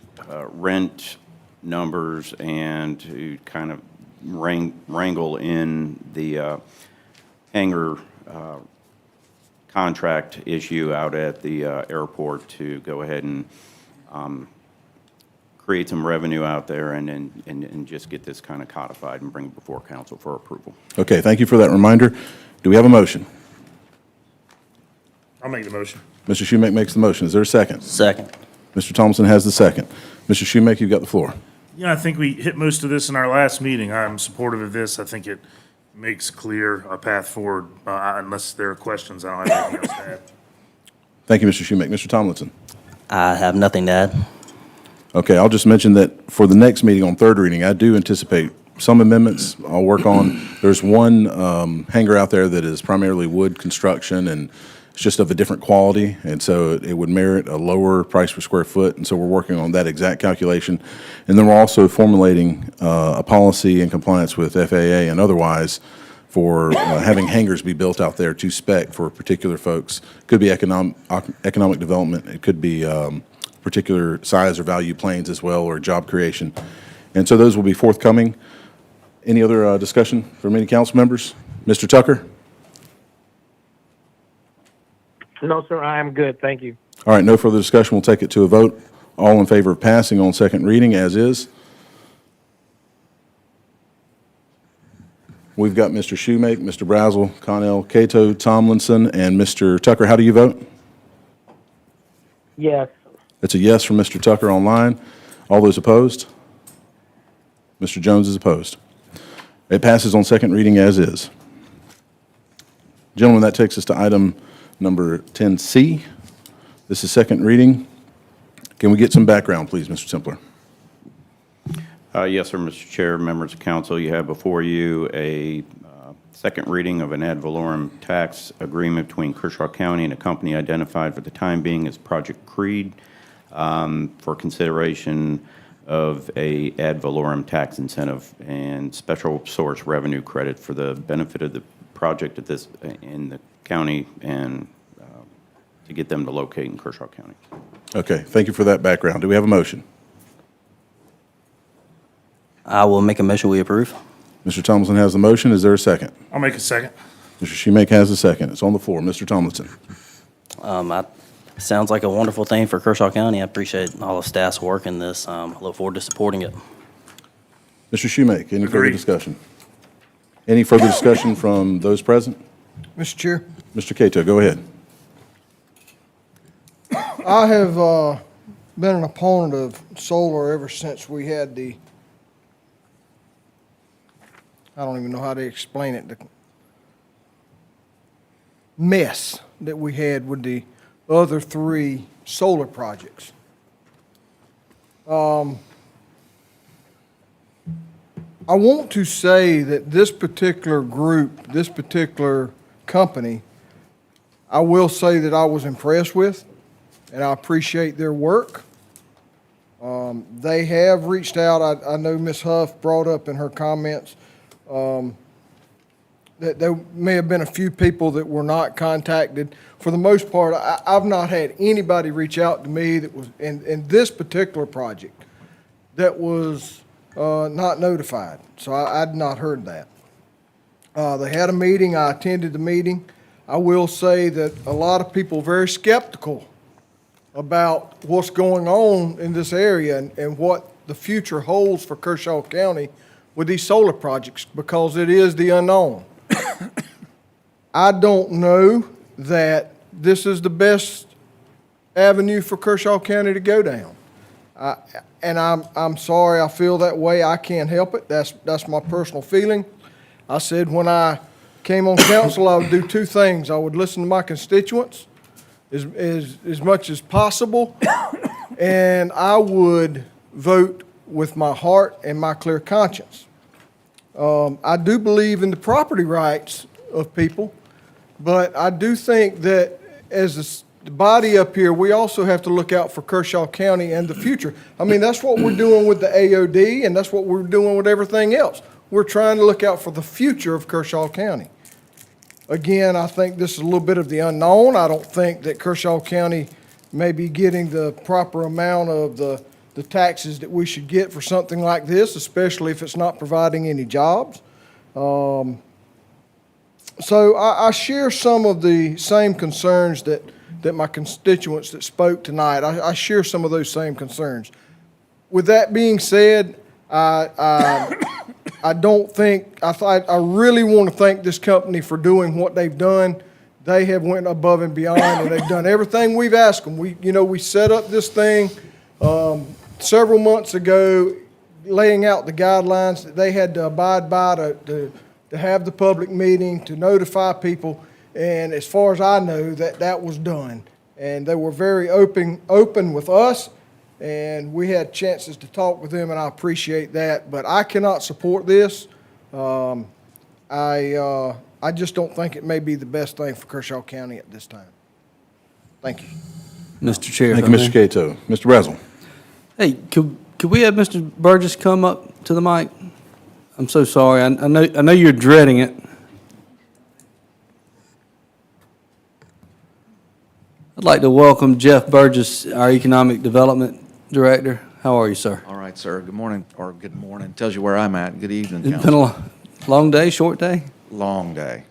Speaker 15: rent numbers and to kind of wrangle in the hangar contract issue out at the airport to go ahead and create some revenue out there and just get this kind of codified and bring it before council for approval.
Speaker 2: Okay, thank you for that reminder. Do we have a motion?
Speaker 3: I'll make the motion.
Speaker 2: Mr. Shoemake makes the motion. Is there a second?
Speaker 7: Second.
Speaker 2: Mr. Thompson has the second. Mr. Shoemake, you've got the floor.
Speaker 3: Yeah, I think we hit most of this in our last meeting. I'm supportive of this. I think it makes clear a path forward. Unless there are questions, I don't have anything else to add.
Speaker 2: Thank you, Mr. Shoemake. Mr. Tomlinson?
Speaker 7: I have nothing to add.
Speaker 2: Okay, I'll just mention that for the next meeting on third reading, I do anticipate some amendments I'll work on. There's one hangar out there that is primarily wood construction, and it's just of a different quality, and so it would merit a lower price per square foot, and so we're working on that exact calculation. And then we're also formulating a policy in compliance with FAA and otherwise for having hangars be built out there to spec for particular folks. Could be economic development, it could be particular size or value planes as well, or job creation. And so those will be forthcoming. Any other discussion from any council members? Mr. Tucker?
Speaker 16: No, sir, I am good. Thank you.
Speaker 2: All right, no further discussion. We'll take it to a vote. All in favor of passing on second reading as is? We've got Mr. Shoemake, Mr. Brazel, Connell, Cato, Tomlinson, and Mr. Tucker. How do you vote?
Speaker 16: Yes.
Speaker 2: It's a yes from Mr. Tucker online. All those opposed? Mr. Jones is opposed. It passes on second reading as is. Gentlemen, that takes us to item number 10C. This is second reading. Can we get some background, please, Mr. Templer?
Speaker 15: Yes, sir, Mr. Chair, members of council, you have before you a second reading of an ad valorem tax agreement between Kershaw County and a company identified for the time being as Project Creed for consideration of a ad valorem tax incentive and special source revenue credit for the benefit of the project at this in the county and to get them to locate in Kershaw County.
Speaker 2: Okay, thank you for that background. Do we have a motion?
Speaker 7: I will make a motion, we approve.
Speaker 2: Mr. Tomlinson has the motion. Is there a second?
Speaker 3: I'll make a second.
Speaker 2: Mr. Shoemake has the second. It's on the floor. Mr. Tomlinson.
Speaker 7: Sounds like a wonderful thing for Kershaw County. I appreciate all the staff's work in this. I look forward to supporting it.
Speaker 2: Mr. Shoemake, any further
Speaker 3: Agreed.
Speaker 2: discussion? Any further discussion from those present?
Speaker 18: Mr. Chair,
Speaker 2: Mr. Cato, go ahead.
Speaker 18: I have been an opponent of solar ever since we had the, I don't even know how to explain it, the mess that we had with the other three solar projects. I want to say that this particular group, this particular company, I will say that I was impressed with, and I appreciate their work. They have reached out. I know Ms. Huff brought up in her comments that there may have been a few people that were not contacted. For the most part, I've not had anybody reach out to me that was in this particular project that was not notified. So I'd not heard that. They had a meeting. I attended the meeting. I will say that a lot of people are very skeptical about what's going on in this area and what the future holds for Kershaw County with these solar projects, because it is the unknown. I don't know that this is the best avenue for Kershaw County to go down. And I'm sorry I feel that way. I can't help it. That's my personal feeling. I said when I came on council, I would do two things. I would listen to my constituents as much as possible, and I would vote with my heart and my clear conscience. I do believe in the property rights of people, but I do think that as the body up here, we also have to look out for Kershaw County and the future. I mean, that's what we're doing with the AOD, and that's what we're doing with everything else. We're trying to look out for the future of Kershaw County. Again, I think this is a little bit of the unknown. I don't think that Kershaw County may be getting the proper amount of the taxes that we should get for something like this, especially if it's not providing any jobs. So I share some of the same concerns that my constituents that spoke tonight. I share some of those same concerns. With that being said, I don't think, I really want to thank this company for doing what they've done. They have went above and beyond, and they've done everything we've asked them. We set up this thing several months ago, laying out the guidelines that they had to abide by to have the public meeting, to notify people. And as far as I know, that was done. And they were very open with us, and we had chances to talk with them, and I appreciate that. But I cannot support this. I just don't think it may be the best thing for Kershaw County at this time. Thank you.
Speaker 1: Mr. Chair.
Speaker 2: Thank you, Mr. Cato. Mr. Brazel.
Speaker 1: Hey, could we have Mr. Burgess come up to the mic? I'm so sorry. I know you're dreading it. I'd like to welcome Jeff Burgess, our Economic Development Director. How are you, sir?
Speaker 19: All right, sir. Good morning, or good morning. Tells you where I'm at. Good evening,
Speaker 1: It's been a
Speaker 19: council.
Speaker 1: long day, short day?
Speaker 19: Long day.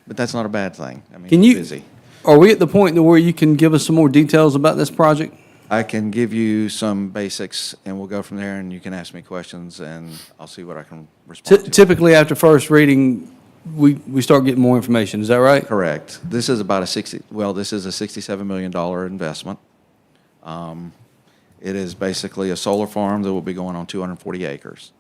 Speaker 19: But that's not a bad thing. I mean,
Speaker 1: Can
Speaker 19: we're
Speaker 1: you,
Speaker 19: busy.
Speaker 1: are we at the point where you can give us some more details about this project?
Speaker 19: I can give you some basics, and we'll go from there, and you can ask me questions, and I'll see what I can respond to.
Speaker 1: Typically, after first reading, we start getting more information. Is that right?
Speaker 19: Correct. This is about this is a $67 million investment. It is basically a solar farm that will be going on 240 acres.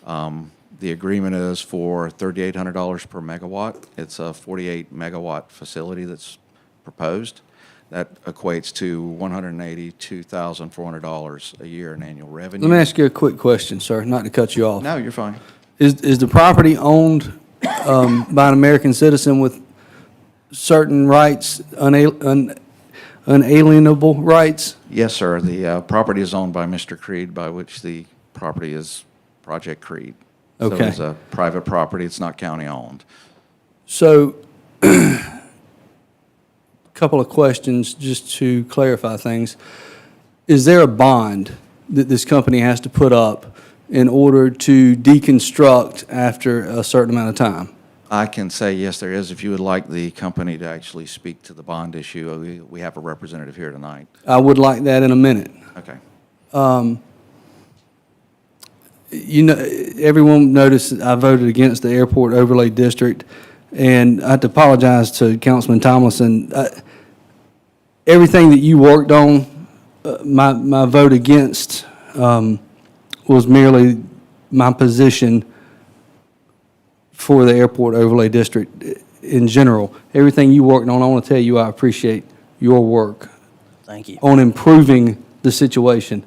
Speaker 19: The agreement is for $3,800 per megawatt. It's a 48 megawatt facility that's proposed. That equates to $182,400 a year in annual revenue.
Speaker 1: Let me ask you a quick question, sir, not to cut you off.
Speaker 19: No, you're fine.
Speaker 1: Is the property owned by an American citizen with certain rights, unalienable rights?
Speaker 19: Yes, sir. The property is owned by Mr. Creed, by which the property is Project Creed.
Speaker 1: Okay.
Speaker 19: So it's a private property. It's not county-owned.
Speaker 1: So, couple of questions just to clarify things. Is there a bond that this company has to put up in order to deconstruct after a certain amount of time?
Speaker 19: I can say yes, there is. If you would like the company to actually speak to the bond issue, we have a representative here tonight.
Speaker 1: I would like that in a minute.
Speaker 19: Okay.
Speaker 1: You know, everyone noticed I voted against the airport overlay district, and I have to apologize to Councilman Tomlinson. Everything that you worked on, my vote against was merely my position for the airport overlay district in general. Everything you worked on, I want to tell you I appreciate your work
Speaker 7: Thank you.
Speaker 1: on improving the situation.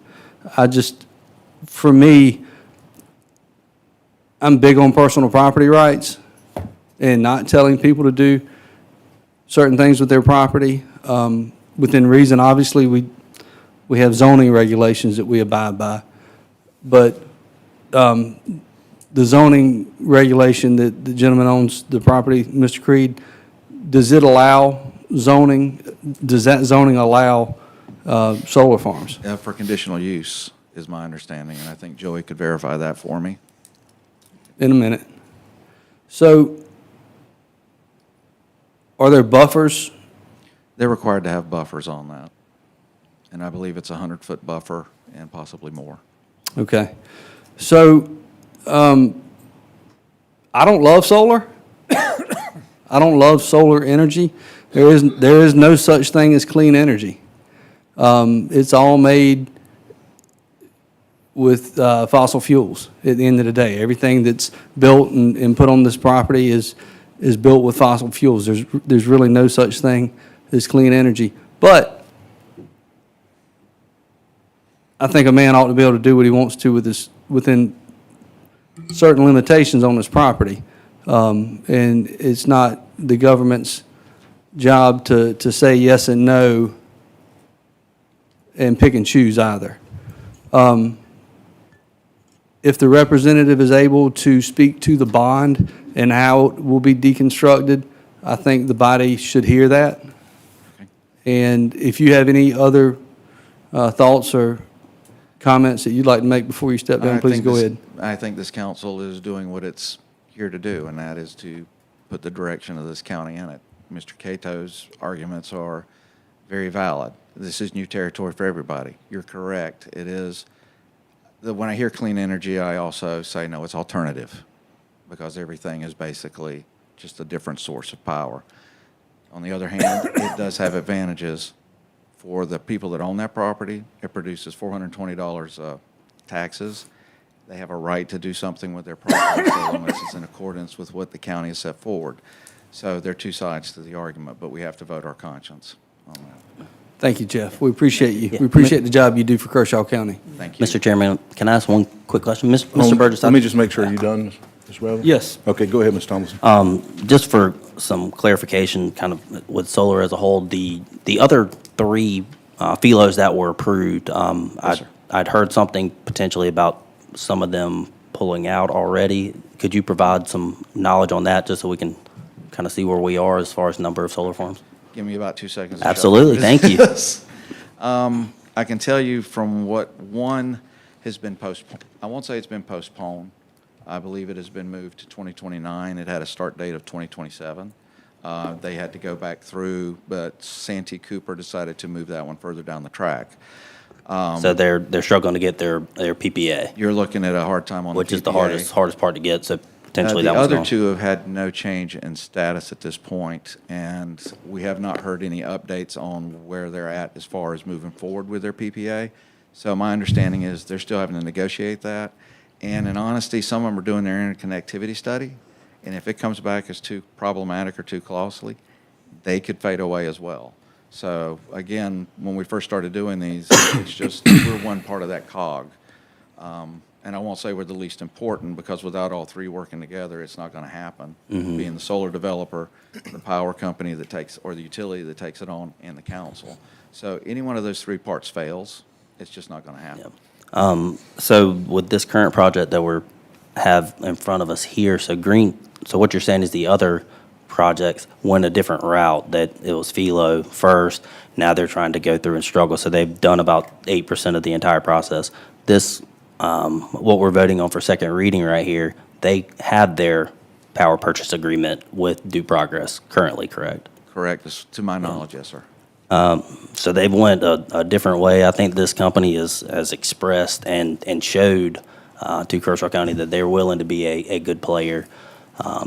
Speaker 1: For me, I'm big on personal property rights and not telling people to do certain things with their property. Within reason, obviously, we have zoning regulations that we abide by. But the zoning regulation that the gentleman owns the property, Mr. Creed, does it allow zoning? Does that zoning allow solar farms?
Speaker 19: For conditional use is my understanding, and I think Joey could verify that for me.
Speaker 1: In a minute. So, are there buffers?
Speaker 19: They're required to have buffers on that. And I believe it's a 100-foot buffer and possibly more.
Speaker 1: Okay. So, I don't love solar. I don't love solar energy. There is no such thing as clean energy. It's all made with fossil fuels at the end of the day. Everything that's built and put on this property is built with fossil fuels. There's really no such thing as clean energy. But I think a man ought to be able to do what he wants to with this within certain limitations on his property. And it's not the government's job to say yes and no and pick and choose either. If the representative is able to speak to the bond and how it will be deconstructed, I think the body should hear that. And if you have any other thoughts or comments that you'd like to make before you step down, please go ahead.
Speaker 19: I think this council is doing what it's here to do, and that is to put the direction of this county in it. Mr. Cato's arguments are very valid. This is new territory for everybody. You're correct. It is. When I hear clean energy, I also say, no, it's alternative, because everything is basically just a different source of power. On the other hand, it does have advantages for the people that own that property. It produces $420 taxes. They have a right to do something with their property so long as it's in accordance with what the county has set forward. So there are two sides to the argument, but we have to vote our conscience on that.
Speaker 1: Thank you, Jeff. We appreciate you. We appreciate the job you do for Kershaw County.
Speaker 19: Thank you.
Speaker 7: Mr. Chairman, can I ask one quick question? Mr. Burgess?
Speaker 2: Let me just make sure, are you done, Ms. Rather?
Speaker 1: Yes.
Speaker 2: Okay, go ahead, Ms. Tomlinson.
Speaker 7: Just for some clarification, kind of with solar as a whole, the other three FILOs that were approved, I'd heard something potentially about some of them pulling out already. Could you provide some knowledge on that, just so we can kind of see where we are as far as number of solar farms?
Speaker 19: give me about 2 seconds? to shut
Speaker 7: Absolutely,
Speaker 19: up?
Speaker 7: thank you.
Speaker 19: I can tell you from what one has been postponed, I won't say it's been postponed. I believe it has been moved to 2029. It had a start date of 2027. They had to go back through, but Santee Cooper decided to move that one further down the track.
Speaker 7: So they're struggling to get their PPA,
Speaker 19: You're looking at a hard time on the PPA.
Speaker 7: which is the hardest part to get, so potentially that
Speaker 19: The
Speaker 7: one's
Speaker 19: other
Speaker 7: gone.
Speaker 19: two have had no change in status at this point, and we have not heard any updates on where they're at as far as moving forward with their PPA. So my understanding is they're still having to negotiate that. And in honesty, some of them are doing their interconnectivity study, and if it comes back as too problematic or too costly, they could fade away as well. So again, when we first started doing these, it's just, we're one part of that cog. And I won't say we're the least important, because without all three working together, it's not going to happen. Being the solar developer, the power company that takes, or the utility that takes it on, and the council. So any one of those three parts fails, it's just not going to happen.
Speaker 7: So with this current project that we have in front of us here, so what you're saying is the other projects went a different route, that it was Philo first, now they're trying to go through and struggle, so they've done about 8% of the entire process. This, what we're voting on for second reading right here, they have their power purchase agreement with Due Progress currently, correct?
Speaker 19: Correct, to my knowledge, yes, sir.
Speaker 7: So they've went a different way. I think this company has expressed and showed to Kershaw County that they're willing to be a good player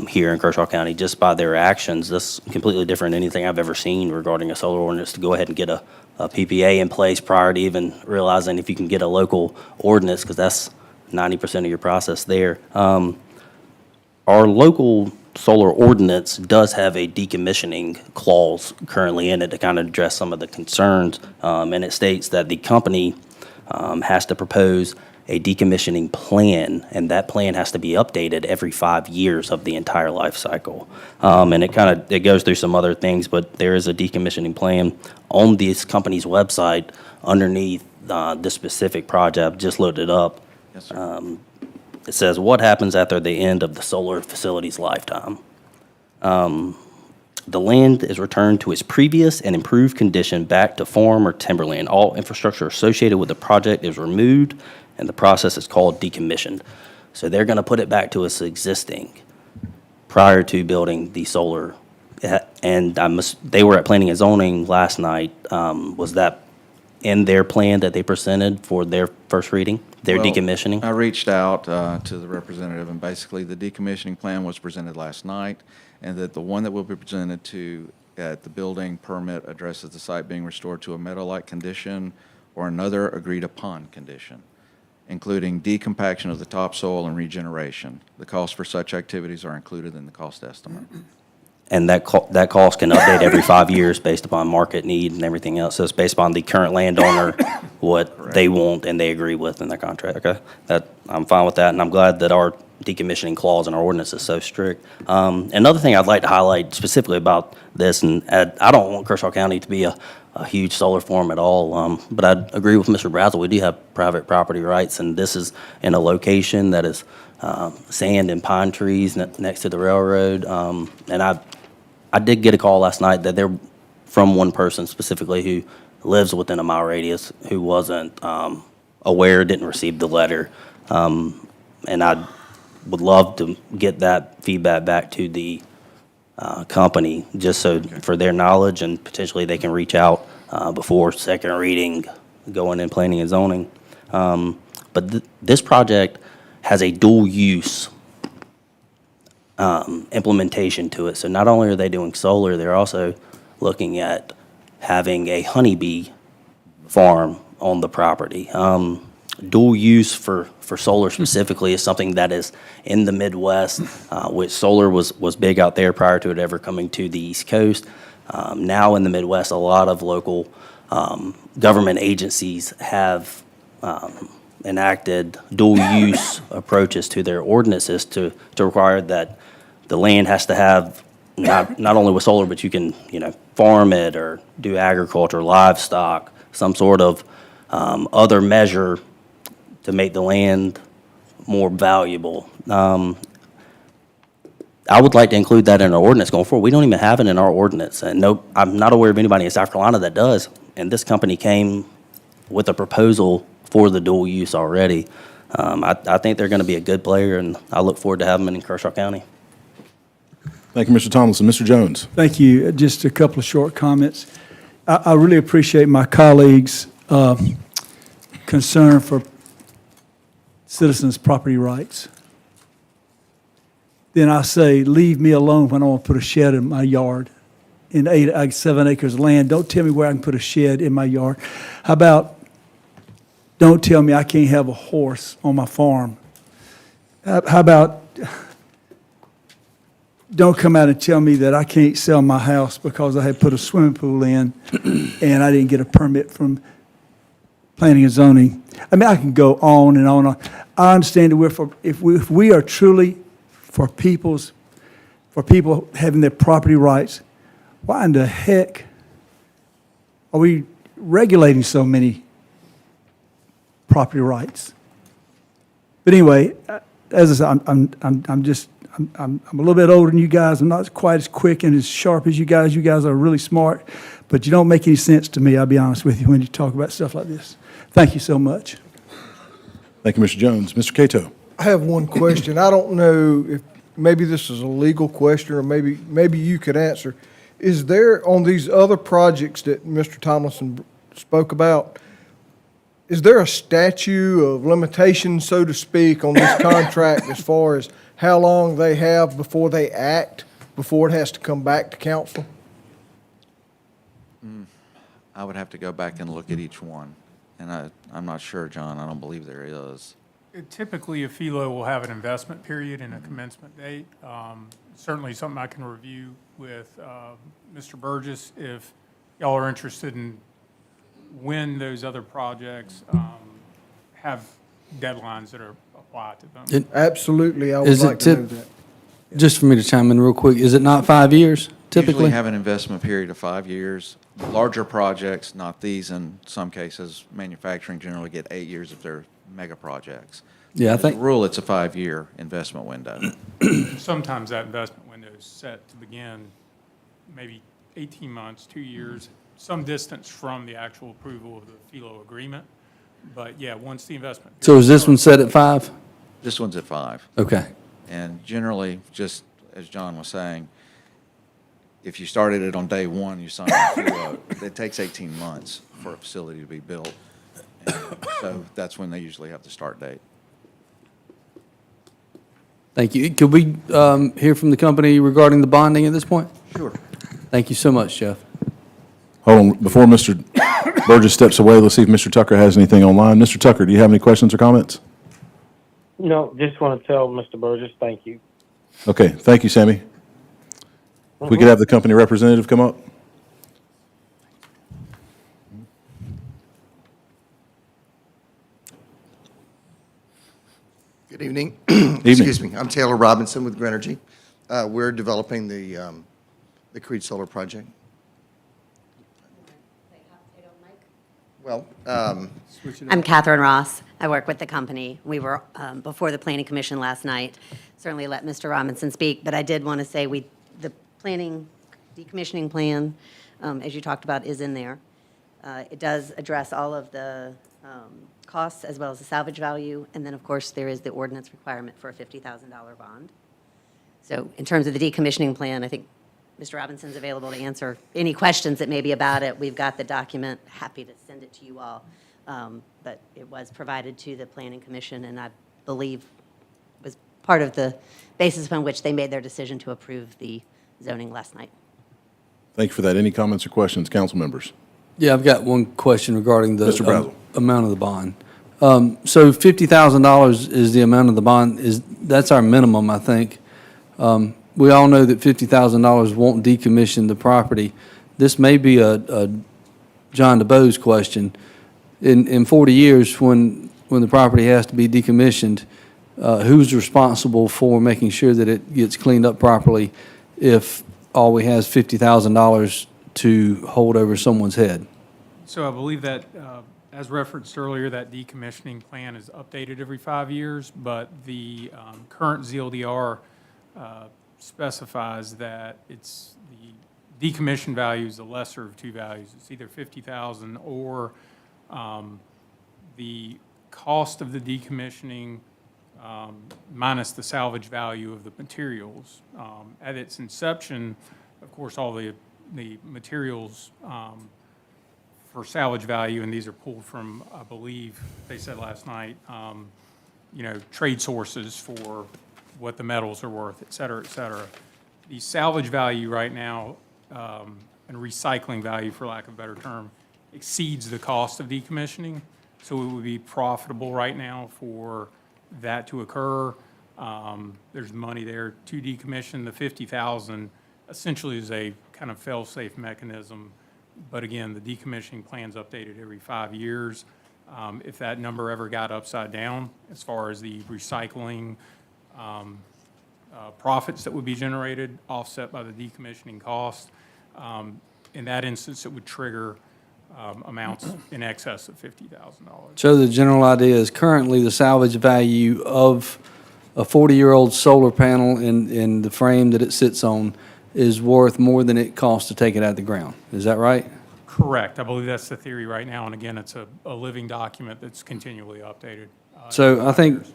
Speaker 7: here in Kershaw County just by their actions. This is completely different than anything I've ever seen regarding a solar ordinance, to go ahead and get a PPA in place prior to even realizing if you can get a local ordinance, because that's 90% of your process there. Our local solar ordinance does have a decommissioning clause currently in it to kind of address some of the concerns, and it states that the company has to propose a decommissioning plan, and that plan has to be updated every 5 years of the entire life cycle. And it goes through some other things, but there is a decommissioning plan on this company's website underneath this specific project. I've just looked it up.
Speaker 19: Yes, sir.
Speaker 7: It says, what happens after the end of the solar facility's lifetime? The land is returned to its previous and improved condition back to farm or timberland. All infrastructure associated with the project is removed, and the process is called decommissioned. So they're going to put it back to its existing prior to building the solar. And they were at Planning and Zoning last night. Was that in their plan that they presented for their first reading, their
Speaker 19: Well,
Speaker 7: decommissioning?
Speaker 19: I reached out to the representative, and basically the decommissioning plan was presented last night, and that the one that will be presented to at the building permit addresses the site being restored to a meadow-like condition or another agreed-upon condition, including decompaction of the topsoil and regeneration. The costs for such activities are included in the cost estimate.
Speaker 7: And that cost can update every 5 years based upon market need and everything else. So it's based upon the current landowner, what they want and they agree with in their contract. Okay, I'm fine with that, and I'm glad that our decommissioning clause in our ordinance is so strict. Another thing I'd like to highlight specifically about this, and I don't want Kershaw County to be a huge solar farm at all, but I agree with Mr. Brazel. We do have private property rights, and this is in a location that is sand and pine trees next to the railroad. And I did get a call last night that they're from one person specifically who lives within a mile radius who wasn't aware, didn't receive the letter. And I would love to get that feedback back to the company, just so for their knowledge, and potentially they can reach out before second reading, going in Planning and Zoning. But this project has a dual use implementation to it. So not only are they doing solar, they're also looking at having a honeybee farm on the property. Dual use for solar specifically is something that is in the Midwest, which solar was big out there prior to it ever coming to the East Coast. Now in the Midwest, a lot of local government agencies have enacted dual use approaches to their ordinances to require that the land has to have not only with solar, but you can farm it or do agriculture, livestock, some sort of other measure to make the land more valuable. I would like to include that in our ordinance going forward. We don't even have it in our ordinance, and no, I'm not aware of anybody in South Carolina that does. And this company came with a proposal for the dual use already. I think they're going to be a good player, and I look forward to having them in Kershaw County.
Speaker 2: Thank you, Mr. Tomlinson. Mr. Jones?
Speaker 5: Thank you. Just a couple of short comments. I really appreciate my colleagues' concern for citizens' property rights. Then I say, leave me alone when I want to put a shed in my yard. In 7 acres of land, don't tell me where I can put a shed in my yard. How about, don't tell me I can't have a horse on my farm. How about, don't come out and tell me that I can't sell my house because I had put a swimming pool in and I didn't get a permit from planning and zoning. I mean, I can go on and on and on. I understand that if we are truly for people having their property rights, why in the heck are we regulating so many property rights? But anyway, as I said, I'm a little bit older than you guys. I'm not quite as quick and as sharp as you guys. You guys are really smart, but you don't make any sense to me, I'll be honest with you, when you talk about stuff like this. Thank you so much.
Speaker 2: Thank you, Mr. Jones. Mr. Cato?
Speaker 18: I have one question. I don't know if maybe this is a legal question or maybe you could answer. Is there, on these other projects that Mr. Tomlinson spoke about, is there a statute of limitations, so to speak, on this contract as far as how long they have before they act, before it has to come back to council?
Speaker 19: I would have to go back and look at each one, and I'm not sure, John. I don't believe there is.
Speaker 8: Typically, a FILO will have an investment period and a commencement date. Certainly something I can review with Mr. Burgess if y'all are interested in when those other projects have deadlines that are applied to them.
Speaker 18: Absolutely, I would like to know that.
Speaker 1: Just for me to chime in real quick, is it not 5 years typically?
Speaker 19: Usually have an investment period of 5 years. Larger projects, not these in some cases, manufacturing generally get 8 years if they're mega projects.
Speaker 1: Yeah, I
Speaker 19: As a
Speaker 1: think,
Speaker 19: rule, it's a 5-year investment window.
Speaker 8: Sometimes that investment window is set to begin maybe 18 months, 2 years, some distance from the actual approval of the FILO agreement. But yeah, once the investment.
Speaker 1: so is this one set at 5?
Speaker 19: This one's at 5.
Speaker 1: Okay.
Speaker 19: And generally, just as John was saying, if you started it on day one, you signed the FILO, it takes 18 months for a facility to be built. And so that's when they usually have the start date.
Speaker 1: Thank you. Could we hear from the company regarding the bonding at this point?
Speaker 19: Sure.
Speaker 1: Thank you so much, Jeff.
Speaker 2: Hold on, before Mr. Burgess steps away, let's see if Mr. Tucker has anything online. Mr. Tucker, do you have any questions or comments?
Speaker 16: No, just want to tell Mr. Burgess, thank you.
Speaker 2: Okay, thank you, Sammy. If we could have the company representative come up.
Speaker 20: Good evening.
Speaker 2: Evening.
Speaker 20: Excuse me. I'm Taylor Robinson with Grenergy. We're developing the Creed Solar Project. Well,
Speaker 21: I'm Catherine Ross. I work with the company. We were before the Planning Commission last night. Certainly let Mr. Robinson speak, but I did want to say the planning decommissioning plan, as you talked about, is in there. It does address all of the costs as well as the salvage value, and then, of course, there is the ordinance requirement for a $50,000 bond. So in terms of the decommissioning plan, I think Mr. Robinson's available to answer any questions that may be about it. We've got the document, happy to send it to you all. But it was provided to the Planning Commission, and I believe was part of the basis upon which they made their decision to approve the zoning last night.
Speaker 2: Thank you for that. Any comments or questions, council members?
Speaker 1: Yeah, I've got one question regarding the
Speaker 2: Mr. Brazel.
Speaker 1: Amount of the bond. So $50,000 is the amount of the bond. That's our minimum, I think. We all know that $50,000 won't decommission the property. This may be a John DeBoe's question. In 40 years, when the property has to be decommissioned, who's responsible for making sure that it gets cleaned up properly if all we have is $50,000 to hold over someone's head?
Speaker 8: So I believe that, as referenced earlier, that decommissioning plan is updated every 5 years, but the current ZLDR specifies that it's the decommissioned value is the lesser of two values. It's either 50,000 or the cost of the decommissioning minus the salvage value of the materials. At its inception, of course, all the materials for salvage value, and these are pulled from, I believe, they said last night, trade sources for what the metals are worth, et cetera, et cetera. The salvage value right now, and recycling value, for lack of a better term, exceeds the cost of decommissioning. So it would be profitable right now for that to occur. There's money there to decommission. The 50,000 essentially is a kind of fail-safe mechanism. But again, the decommissioning plan's updated every 5 years. If that number ever got upside down, as far as the recycling profits that would be generated, offset by the decommissioning cost, in that instance, it would trigger amounts in excess of $50,000.
Speaker 1: So the general idea is currently the salvage value of a 40-year-old solar panel in the frame that it sits on is worth more than it costs to take it out of the ground. Is that right?
Speaker 8: Correct. I believe that's the theory right now. And again, it's a living document that's continually updated.
Speaker 1: So I think,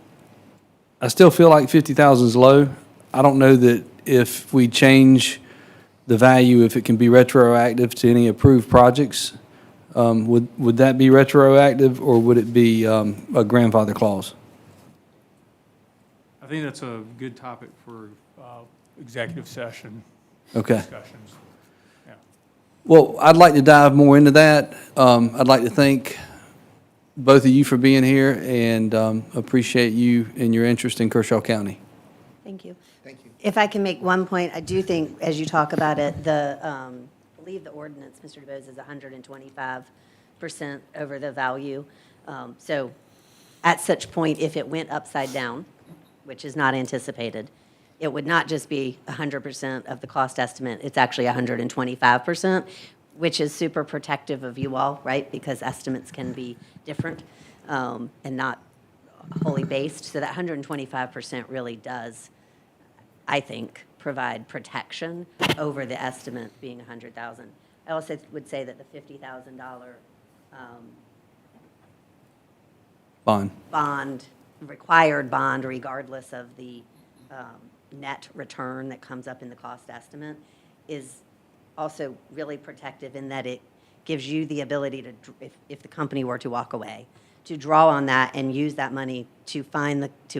Speaker 1: I still feel like 50,000 is low. I don't know that if we change the value, if it can be retroactive to any approved projects, would that be retroactive, or would it be a grandfather clause?
Speaker 8: I think that's a good topic for executive session
Speaker 1: Okay.
Speaker 8: discussions. Yeah.
Speaker 1: Well, I'd like to dive more into that. I'd like to thank both of you for being here, and appreciate you and your interest in Kershaw County.
Speaker 21: Thank you. Thank you. If I can make one point, I do think, as you talk about it, I believe the ordinance, Mr. DeBose, is 125% over the value. So at such point, if it went upside down, which is not anticipated, it would not just be 100% of the cost estimate, it's actually 125%, which is super protective of you all, right? Because estimates can be different and not wholly based. So that 125% really does, I think, provide protection over the estimate being 100,000. I also would say that the $50,000
Speaker 1: Bond.
Speaker 21: required bond, regardless of the net return that comes up in the cost estimate, is also really protective in that it gives you the ability to, if the company were to walk away, to draw on that and use that money to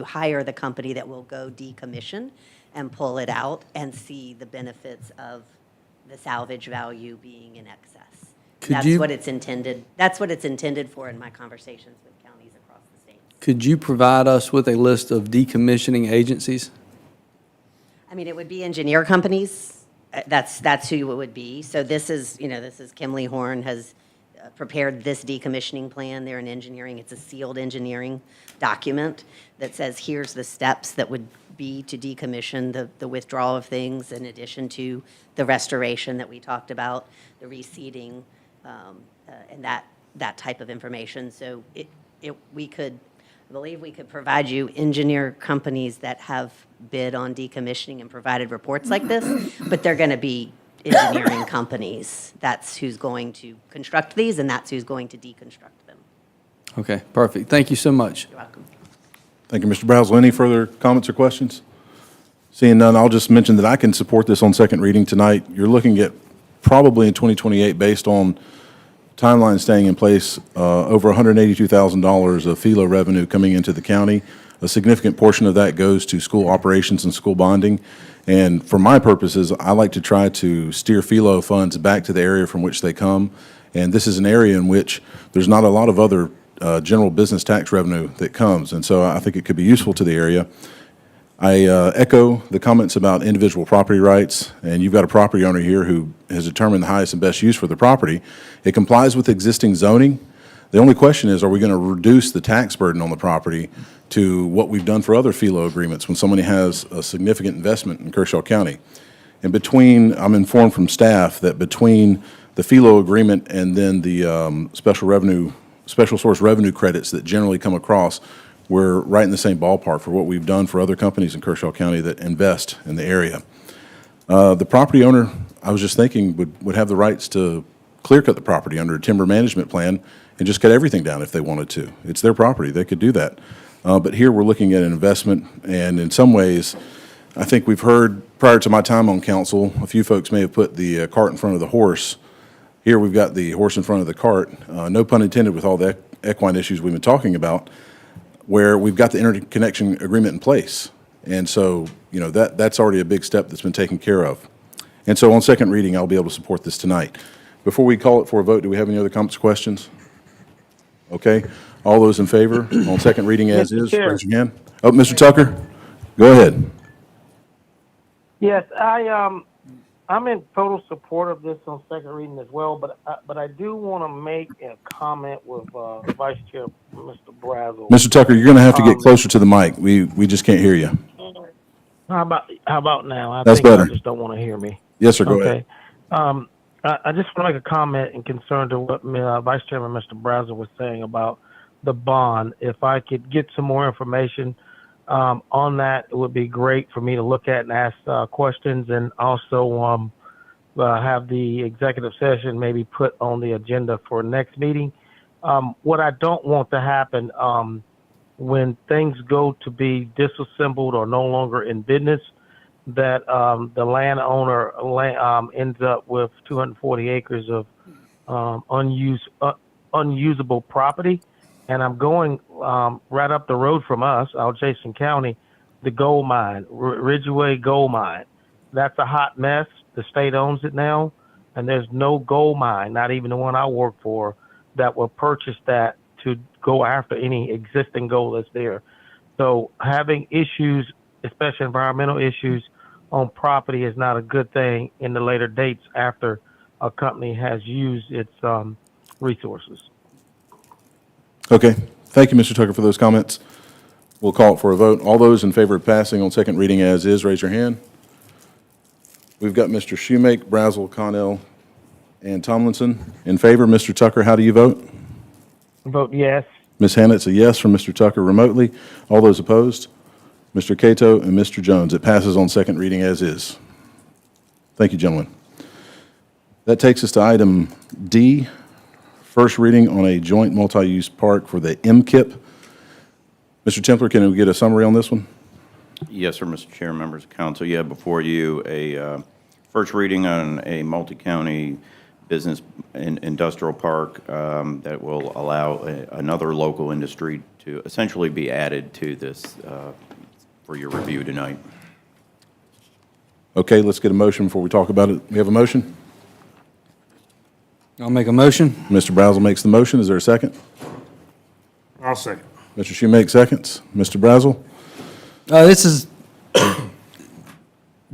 Speaker 21: hire the company that will go decommission and pull it out and see the benefits of the salvage value being in excess. That's what it's intended for in my conversations with counties across the state.
Speaker 1: Could you provide us with a list of decommissioning agencies?
Speaker 21: I mean, it would be engineer companies. That's who it would be. So this is Kimley Horn has prepared this decommissioning plan. They're in engineering. It's a sealed engineering document that says, here's the steps that would be to decommission the withdrawal of things, in addition to the restoration that we talked about, the reseeding, and that type of information. So I believe we could provide you engineer companies that have bid on decommissioning and provided reports like this, but they're going to be engineering companies. That's who's going to construct these, and that's who's going to deconstruct them.
Speaker 1: Okay, perfect. Thank you so much.
Speaker 21: You're welcome.
Speaker 2: Thank you, Mr. Brazel. Any further comments or questions? Seeing none, I'll just mention that I can support this on second reading tonight. You're looking at probably in 2028, based on timeline staying in place, over $182,000 of FILO revenue coming into the county. A significant portion of that goes to school operations and school bonding. And for my purposes, I like to try to steer FILO funds back to the area from which they come. And this is an area in which there's not a lot of other general business tax revenue that comes. And so I think it could be useful to the area. I echo the comments about individual property rights, and you've got a property owner here who has determined the highest and best use for the property. It complies with existing zoning. The only question is, are we going to reduce the tax burden on the property to what we've done for other FILO agreements when somebody has a significant investment in Kershaw County? And I'm informed from staff that between the FILO agreement and then the special source revenue credits that generally come across, we're right in the same ballpark for what we've done for other companies in Kershaw County that invest in the area. The property owner, I was just thinking, would have the rights to clear cut the property under a timber management plan and just cut everything down if they wanted to. It's their property, they could do that. But here, we're looking at an investment, and in some ways, I think we've heard, prior to my time on council, a few folks may have put the cart in front of the horse. Here, we've got the horse in front of the cart, no pun intended with all the equine issues we've been talking about, where we've got the interconnection agreement in place. And so, you know, that's already a big step that's been taken care of. And so on second reading, I'll be able to support this tonight. Before we call it for a vote, do we have any other comments or questions? Okay. All those in favor on second reading as
Speaker 16: Mr.
Speaker 2: is,
Speaker 16: Chair.
Speaker 2: raise your hand. Oh, Mr. Tucker, go ahead.
Speaker 16: Yes, I'm in total support of this on second reading as well, but I do want to make a comment with Vice Chair Mr. Brazel.
Speaker 2: Mr. Tucker, you're going to have to get closer to the mic. We just can't hear you.
Speaker 16: How about now? I
Speaker 2: That's
Speaker 16: think
Speaker 2: better.
Speaker 16: you just don't want to hear me.
Speaker 2: Yes, sir, go ahead.
Speaker 16: Okay. I just want to make a comment in concern to what Vice Chairman Mr. Brazel was saying about the bond. If I could get some more information on that, it would be great for me to look at and ask questions, and also have the executive session maybe put on the agenda for next meeting. What I don't want to happen when things go to be disassembled or no longer in business, that the landowner ends up with 240 acres of unusable property. And I'm going right up the road from us, out Jason County, the gold mine, Ridgeway Gold Mine. That's a hot mess. The state owns it now, and there's no gold mine, not even the one I work for, that will purchase that to go after any existing gold that's there. So having issues, especially environmental issues, on property is not a good thing in the later dates after a company has used its resources.
Speaker 2: Okay. Thank you, Mr. Tucker, for those comments. We'll call it for a vote. All those in favor of passing on second reading as is, raise your hand. We've got Mr. Shoemake, Brazel, Connell, and Tomlinson in favor. Mr. Tucker, how do you vote?
Speaker 16: Vote yes.
Speaker 2: Ms. Hannah, it's a yes from Mr. Tucker remotely. All those opposed? Mr. Cato and Mr. Jones. It passes on second reading as is. Thank you, gentlemen. That takes us to item D, first reading on a joint multi-use park for the MKIP. Mr. Templer, can we get a summary on this one?
Speaker 15: Yes, sir, Mr. Chair, members of council. You have before you a first reading on a multi-county business and industrial park that will allow another local industry to essentially be added to this for your review tonight.
Speaker 2: Okay, let's get a motion before we talk about it. We have a motion?
Speaker 1: I'll make a motion.
Speaker 2: Mr. Brazel makes the motion. Is there a second?
Speaker 3: I'll second.
Speaker 2: Mr. Shoemake seconds. Mr. Brazel?
Speaker 1: This is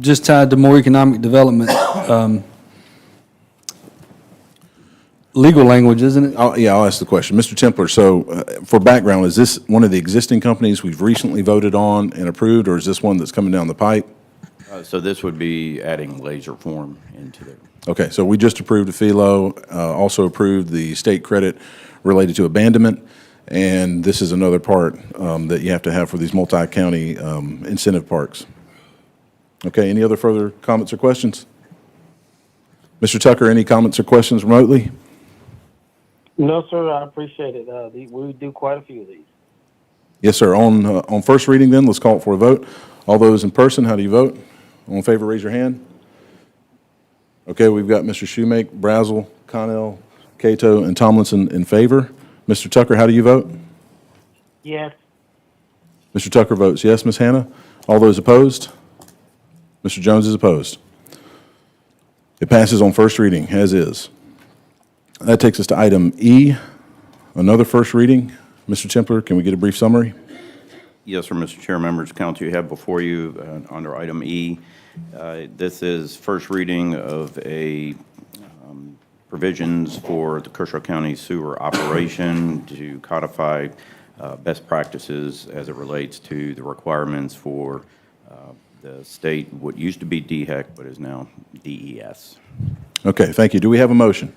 Speaker 1: just tied to more economic development, legal language, isn't it?
Speaker 2: Yeah, I'll ask the question. Mr. Templer, so for background, is this one of the existing companies we've recently voted on and approved, or is this one that's coming down the pipe?
Speaker 15: So this would be adding laser form into there.
Speaker 2: Okay, so we just approved a FELO, also approved the state credit related to abandonment, and this is another part that you have to have for these multi-county incentive parks. Okay, any other further comments or questions? Mr. Tucker, any comments or questions remotely?
Speaker 16: No, sir, I appreciate it. We do quite a few of these.
Speaker 2: Yes, sir. On first reading then, let's call it for a vote. All those in person, how do you vote? All in favor, raise your hand. Okay, we've got Mr. Shoemake, Brazel, Connell, Cato, and Tomlinson in favor. Mr. Tucker, how do you vote?
Speaker 16: Yes.
Speaker 2: Mr. Tucker votes yes. Ms. Hannah? All those opposed? Mr. Jones is opposed. It passes on first reading, as is. That takes us to item E, another first reading. Mr. Templer, can we get a brief summary?
Speaker 15: Yes, sir, Mr. Chair, members of council, you have before you under item E, this is first reading of a provisions for the Kershaw County sewer operation to codify best practices as it relates to the requirements for the state, what used to be DHEC, but is now DES.
Speaker 2: Okay, thank you. Do we have a motion?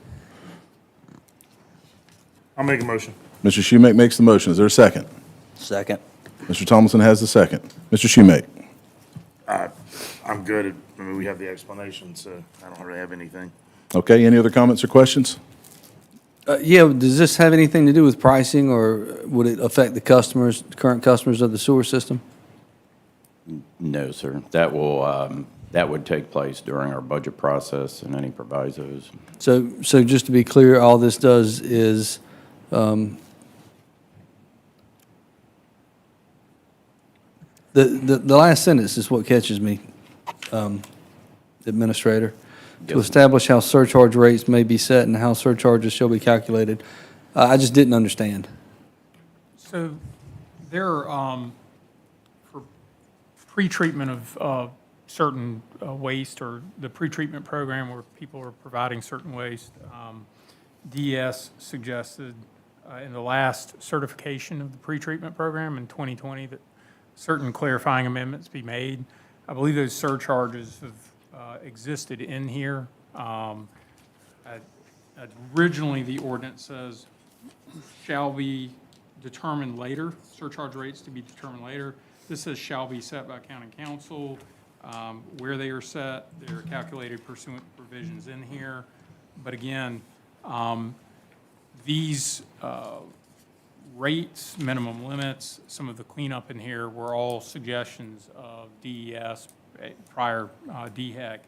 Speaker 3: I'll make a motion.
Speaker 2: Mr. Shoemake makes the motion. Is there a second?
Speaker 7: Second.
Speaker 2: Mr. Tomlinson has the second. Mr. Shoemake?
Speaker 3: I'm good. I mean, we have the explanation, so I don't really have anything.
Speaker 2: Okay, any other comments or questions?
Speaker 1: Yeah, does this have anything to do with pricing, or would it affect the customers, current customers of the sewer system?
Speaker 15: No, sir. That will, that would take place during our budget process and any provisos.
Speaker 1: So just to be clear, all this does is, the last sentence is what catches me, Administrator. To
Speaker 15: Yes.
Speaker 1: establish how surcharge rates may be set and how surcharges shall be calculated. I just didn't understand.
Speaker 8: So there, for pretreatment of certain waste, or the pretreatment program where people are providing certain waste, DES suggested in the last certification of the pretreatment program in 2020 that certain clarifying amendments be made. I believe those surcharges have existed in here. Originally, the ordinance says shall be determined later, surcharge rates to be determined later. This says shall be set by county council. Where they are set, they're calculated pursuant to provisions in here. But again, these rates, minimum limits, some of the cleanup in here were all suggestions of DES, prior DHEC,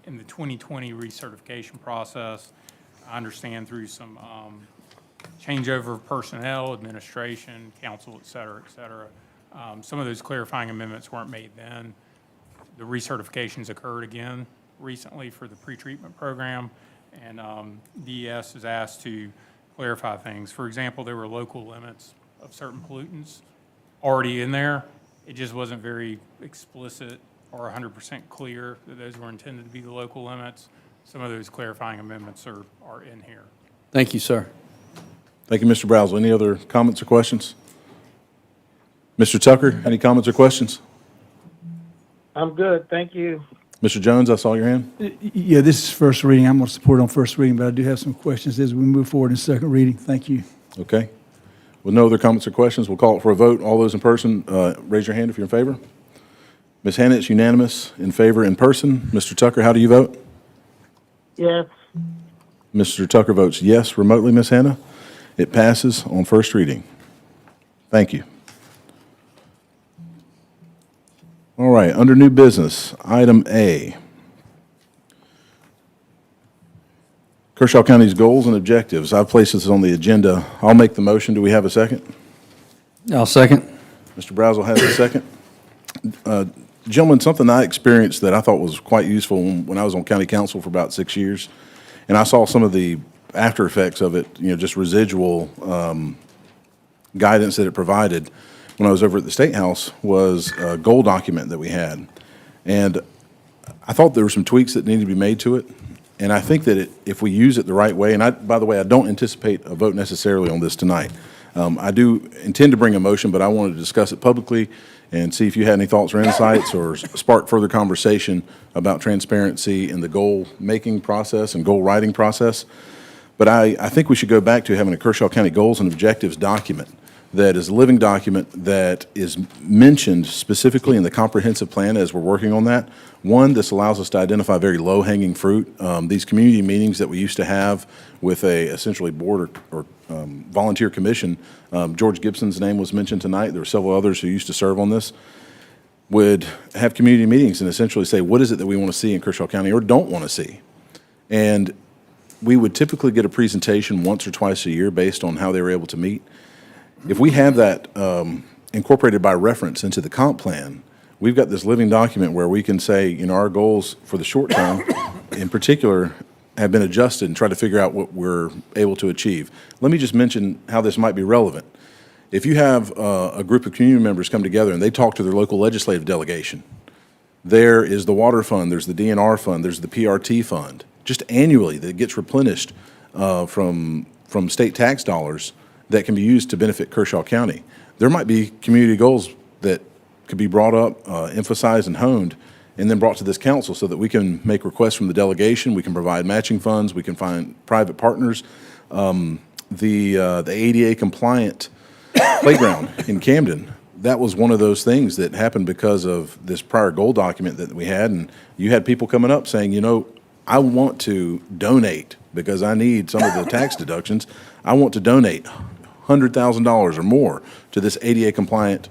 Speaker 8: in the 2020 recertification process. I understand through some changeover of personnel, administration, council, et cetera, et cetera. Some of those clarifying amendments weren't made then. The recertifications occurred again recently for the pretreatment program, and DES is asked to clarify things. For example, there were local limits of certain pollutants already in there. It just wasn't very explicit or 100% clear that those were intended to be the local limits. Some of those clarifying amendments are in here.
Speaker 1: Thank you, sir.
Speaker 2: Thank you, Mr. Brazel. Any other comments or questions? Mr. Tucker, any comments or questions?
Speaker 16: I'm good, thank you.
Speaker 2: Mr. Jones, I saw your hand.
Speaker 5: Yeah, this is first reading. I'm going to support on first reading, but I do have some questions as we move forward in second reading. Thank you.
Speaker 2: Okay. With no other comments or questions, we'll call it for a vote. All those in person, raise your hand if you're in favor. Ms. Hannah, it's unanimous in favor in person. Mr. Tucker, how do you vote?
Speaker 16: Yes.
Speaker 2: Mr. Tucker votes yes remotely, Ms. Hannah. It passes on first reading. Thank you. All right, under new business, item A. Kershaw County's goals and objectives. I've placed this on the agenda. I'll make the motion. Do we have a second?
Speaker 1: I'll second.
Speaker 2: Mr. Brazel has a second. Gentlemen, something I experienced that I thought was quite useful when I was on county council for about 6 years, and I saw some of the after effects of it, just residual guidance that it provided when I was over at the State House, was a goal document that we had. And I thought there were some tweaks that needed to be made to it. And I think that if we use it the right way, and by the way, I don't anticipate a vote necessarily on this tonight. I do intend to bring a motion, but I wanted to discuss it publicly and see if you had any thoughts or insights or spark further conversation about transparency in the goal-making process and goal-writing process. But I think we should go back to having a Kershaw County Goals and Objectives document that is a living document that is mentioned specifically in the comprehensive plan as we're working on that. One, this allows us to identify very low-hanging fruit. These community meetings that we used to have with a essentially board or volunteer commission, George Gibson's name was mentioned tonight. There were several others who used to serve on this, would have community meetings and essentially say, what is it that we want to see in Kershaw County or don't want to see? And we would typically get a presentation once or twice a year based on how they were able to meet. If we have that incorporated by reference into the comp plan, we've got this living document where we can say, our goals for the short term, in particular, have been adjusted and try to figure out what we're able to achieve. Let me just mention how this might be relevant. If you have a group of community members come together and they talk to their local legislative delegation, there is the water fund, there's the DNR fund, there's the PRT fund, just annually that gets replenished from state tax dollars that can be used to benefit Kershaw County. There might be community goals that could be brought up, emphasized and honed, and then brought to this council so that we can make requests from the delegation, we can provide matching funds, we can find private partners. The ADA compliant playground in Camden that was one of those things that happened because of this prior goal document that we had, and you had people coming up saying, you know, I want to donate because I need some of the tax deductions. I want to donate $100,000 or more to this ADA compliant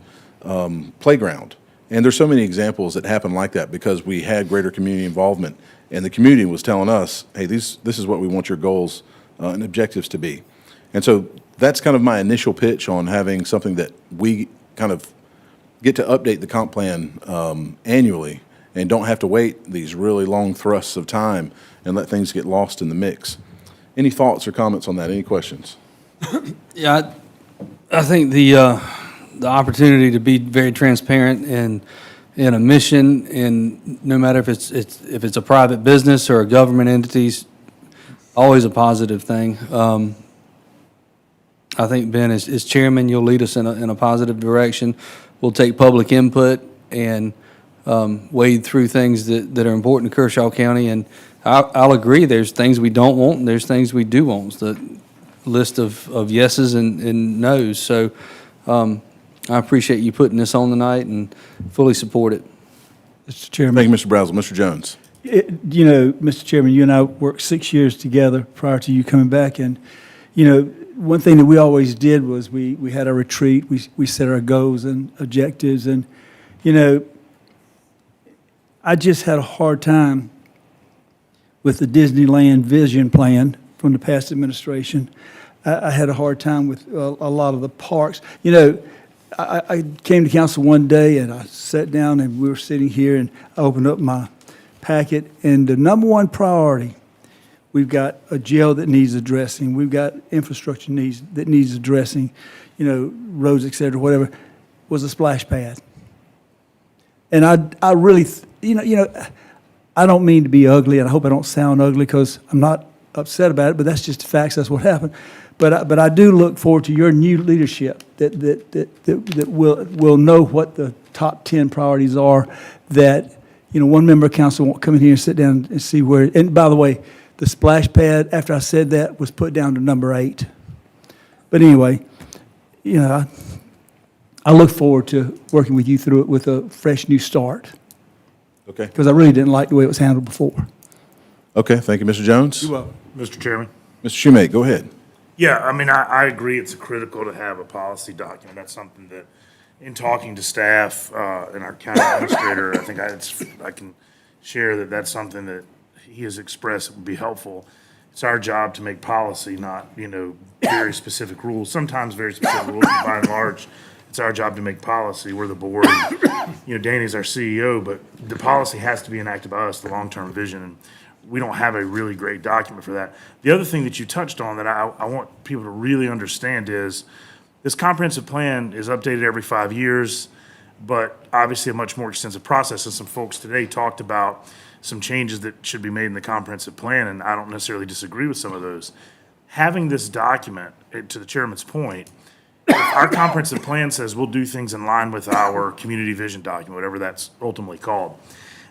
Speaker 2: playground. And there's so many examples that happen like that because we had greater community involvement, and the community was telling us, hey, this is what we want your goals and objectives to be. And so that's kind of my initial pitch on having something that we kind of get to update the comp plan annually and don't have to wait these really long thrusts of time and let things get lost in the mix. Any thoughts or comments on that? Any questions?
Speaker 1: Yeah, I think the opportunity to be very transparent in a mission, and no matter if it's a private business or a government entity's, always a positive thing. I think, Ben, as chairman, you'll lead us in a positive direction. We'll take public input and wade through things that are important to Kershaw County. And I'll agree, there's things we don't want and there's things we do want. It's the list of yeses and nos. So I appreciate you putting this on tonight and fully support it.
Speaker 5: Mr. Chairman.
Speaker 2: Thank you, Mr. Brazel. Mr. Jones.
Speaker 5: You know, Mr. Chairman, you and I worked 6 years together prior to you coming back. And, you know, one thing that we always did was we had a retreat. We set our goals and objectives. And, you know, I just had a hard time with the Disneyland vision plan from the past administration. I had a hard time with a lot of the parks. You know, I came to council one day and I sat down and we were sitting here and I opened up my packet, and the number one priority, we've got a jail that needs addressing, we've got infrastructure that needs addressing, you know, roads, et cetera, whatever, was a splash pad. And I really, you know, I don't mean to be ugly, and I hope I don't sound ugly because I'm not upset about it, but that's just the facts, that's what happened. But I do look forward to your new leadership that will know what the top 10 priorities are, that, you know, one member of council won't come in here and sit down and see where, and by the way, the splash pad, after I said that, was put down to number 8. But anyway, you know, I look forward to working with you through it with a fresh new start.
Speaker 2: Okay.
Speaker 5: Because I really didn't like the way it was handled before.
Speaker 2: Okay, thank you, Mr. Jones.
Speaker 3: You're welcome. Mr. Chairman.
Speaker 2: Mr. Shoemake, go ahead.
Speaker 3: Yeah, I mean, I agree it's critical to have a policy document. That's something that, in talking to staff and our county administrator, I think I can share that that's something that he has expressed would be helpful. It's our job to make policy, not, you know, very specific rules. Sometimes very specific rules, but by and large, it's our job to make policy. We're the board. You know, Danny's our CEO, but the policy has to be enacted by us, the long-term vision. And we don't have a really great document for that. The other thing that you touched on that I want people to really understand is this comprehensive plan is updated every 5 years, but obviously a much more extensive process. And some folks today talked about some changes that should be made in the comprehensive plan, and I don't necessarily disagree with some of those. Having this document, to the chairman's point, if our comprehensive plan says we'll do things in line with our community vision document, whatever that's ultimately called,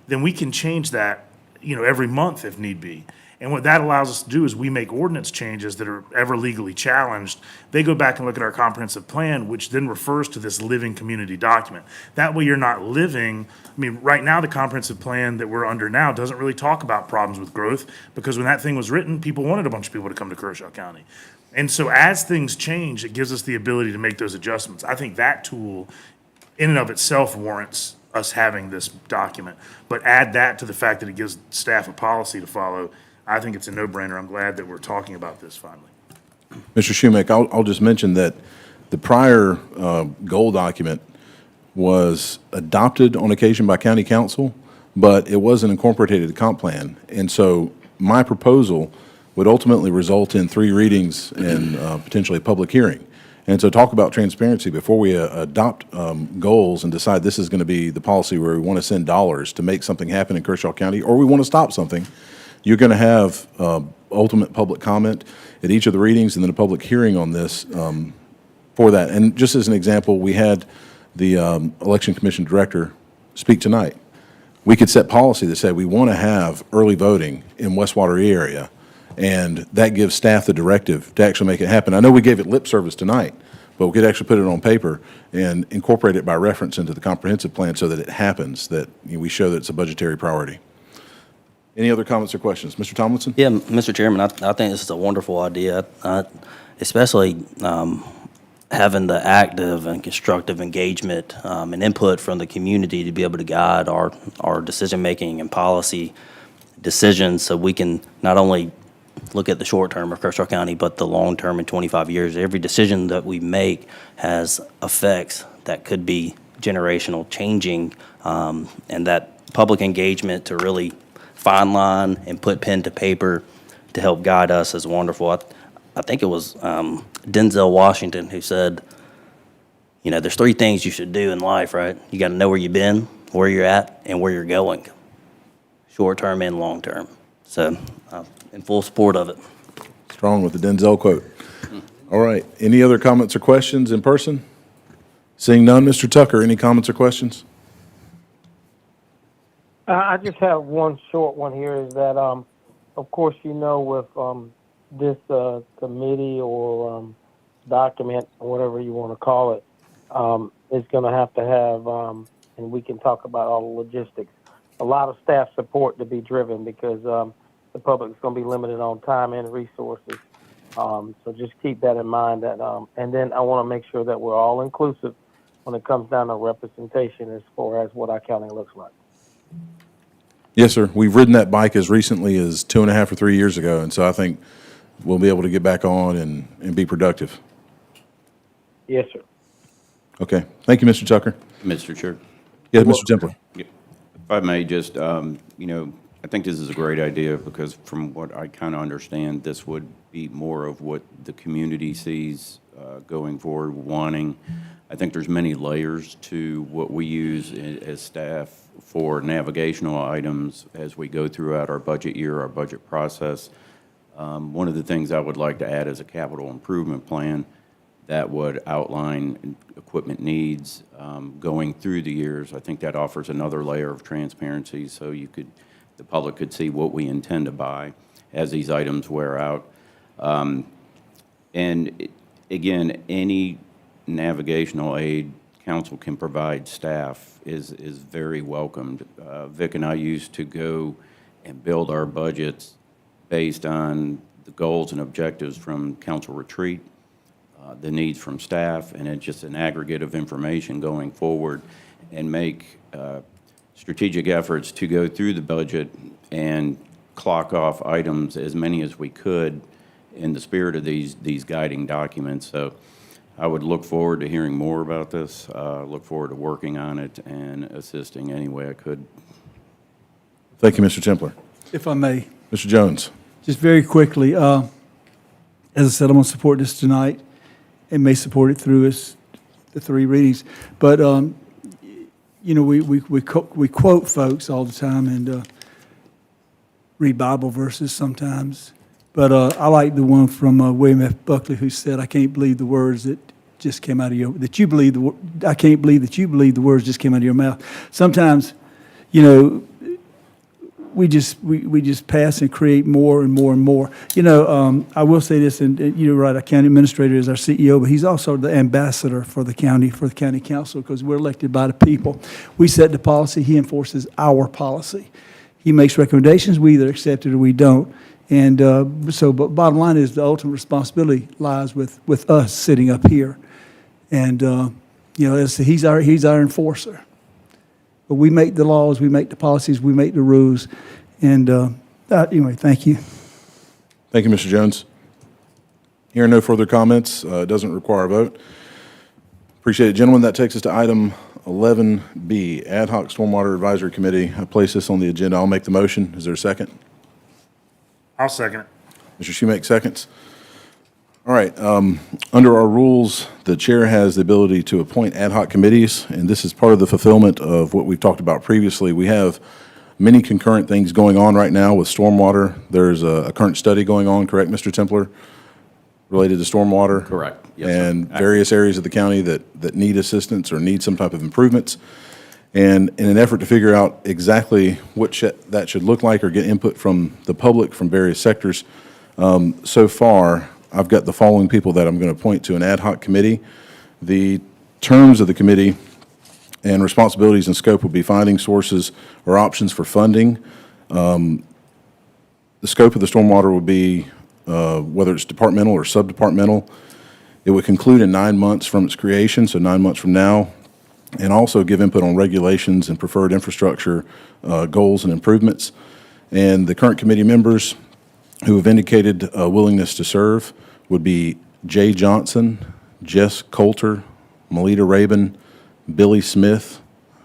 Speaker 3: then we can change that, you know, every month if need be. And what that allows us to do is we make ordinance changes that are ever legally challenged. They go back and look at our comprehensive plan, which then refers to this living community document. That way you're not living, I mean, right now the comprehensive plan that we're under now doesn't really talk about problems with growth, because when that thing was written, people wanted a bunch of people to come to Kershaw County. And so as things change, it gives us the ability to make those adjustments. I think that tool in and of itself warrants us having this document. But add that to the fact that it gives staff a policy to follow, I think it's a no-brainer. I'm glad that we're talking about this finally.
Speaker 2: Mr. Shoemake, I'll just mention that the prior goal document was adopted on occasion by county council, but it wasn't incorporated in the comp plan. And so my proposal would ultimately result in 3 readings and potentially a public hearing. And so talk about transparency before we adopt goals and decide this is going to be the policy where we want to send dollars to make something happen in Kershaw County, or we want to stop something. You're going to have ultimate public comment at each of the readings and then a public hearing on this for that. And just as an example, we had the Election Commission Director speak tonight. We could set policy that said we want to have early voting in Westwater area, and that gives staff the directive to actually make it happen. I know we gave it lip service tonight, but we could actually put it on paper and incorporate it by reference into the comprehensive plan so that it happens, that we show that it's a budgetary priority. Any other comments or questions? Mr. Tomlinson?
Speaker 7: Yeah, Mr. Chairman, I think this is a wonderful idea, especially having the active and constructive engagement and input from the community to be able to guide our decision-making and policy decisions, so we can not only look at the short term of Kershaw County, but the long term in 25 years. Every decision that we make has effects that could be generational, changing, and that public engagement to really fine line and put pen to paper to help guide us is wonderful. I think it was Denzel Washington who said, there's 3 things you should do in life, right? You got to know where you've been, where you're at, and where you're going, short term and long term. So in full support of it.
Speaker 2: Strong with the Denzel quote. All right. Any other comments or questions in person? Seeing none, Mr. Tucker, any comments or questions?
Speaker 16: I just have one short one here is that, of course, with this committee or document, or whatever you want to call it, is going to have, and we can talk about all the logistics, a lot of staff support to be driven because the public is going to be limited on time and resources. So just keep that in mind. And then I want to make sure that we're all inclusive when it comes down to representation as far as what our county looks like.
Speaker 2: Yes, sir. We've ridden that bike as recently as 2.5 or 3 years ago, and so I think we'll be able to get back on and be productive.
Speaker 16: Yes, sir.
Speaker 2: Okay. Thank you, Mr. Tucker.
Speaker 15: Mr. Chair.
Speaker 2: Yes, Mr. Templer.
Speaker 15: If I may just, I think this is a great idea because from what I kind of understand, this would be more of what the community sees going forward, wanting. I think there's many layers to what we use as staff for navigational items as we go throughout our budget year, our budget process. One of the things I would like to add is a capital improvement plan that would outline equipment needs going through the years. I think that offers another layer of transparency so the public could see what we intend to buy as these items wear out. Again, any navigational aid council can provide staff is very welcomed. Vic and I used to go and build our budgets based on the goals and objectives from council retreat, the needs from staff, and it's just an aggregate of information going forward and make strategic efforts to go through the budget and clock off items, as many as we could, in the spirit of these guiding documents. So I would look forward to hearing more about this, look forward to working on it and assisting any way I could.
Speaker 2: Thank you, Mr. Templer.
Speaker 5: If I may.
Speaker 2: Mr. Jones.
Speaker 5: Just very quickly, as I said, I'm going to support this tonight and may support it through the 3 readings. But, we quote folks all the time and read Bible verses sometimes. But I like the one from William F. Buckley who said, I can't believe the words that just came out of your, that you believe I can't believe that you believe the words just came out of your mouth. Sometimes, we just pass and create more and more and more. I will say this, and you're right, our county administrator is our CEO, but he's also the ambassador for the county council, because we're elected by the people. We set the policy, he enforces our policy. He makes recommendations, we either accept it or we don't. And but bottom line is the ultimate responsibility lies with us sitting up here. And, he's our enforcer. But we make the laws, we make the policies, we make the rules. And anyway, thank you.
Speaker 2: Thank you, Mr. Jones. Hearing no further comments, it doesn't require a vote. Appreciate it, gentlemen. That takes us to item 11B, Ad Hoc Stormwater Advisory Committee. I place this on the agenda. I'll make the motion. Is there a second?
Speaker 3: I'll second it.
Speaker 2: Mr. Shoemake seconds. All right. Under our rules, the chair has the ability to appoint ad hoc committees, and this is part of the fulfillment of what we've talked about previously. We have many concurrent things going on right now with stormwater. There's a current study going on, correct, Mr. Templer, related to stormwater?
Speaker 15: Correct. Yes, sir.
Speaker 2: And various areas of the county that need assistance or need some type of improvements. And in an effort to figure out exactly what that should look like or get input from the public from various sectors, so far, I've got the following people that I'm going to appoint to an ad hoc committee. The terms of the committee and responsibilities and scope will be finding sources or options for funding. The scope of the stormwater would be whether it's departmental or subdepartmental. It would conclude in 9 months from its creation, so 9 months from now, and also give input on regulations and preferred infrastructure goals and improvements. And the current committee members who have indicated a willingness to serve would be Jay Johnson, Jess Coulter, Melita Rabin, Billy Smith,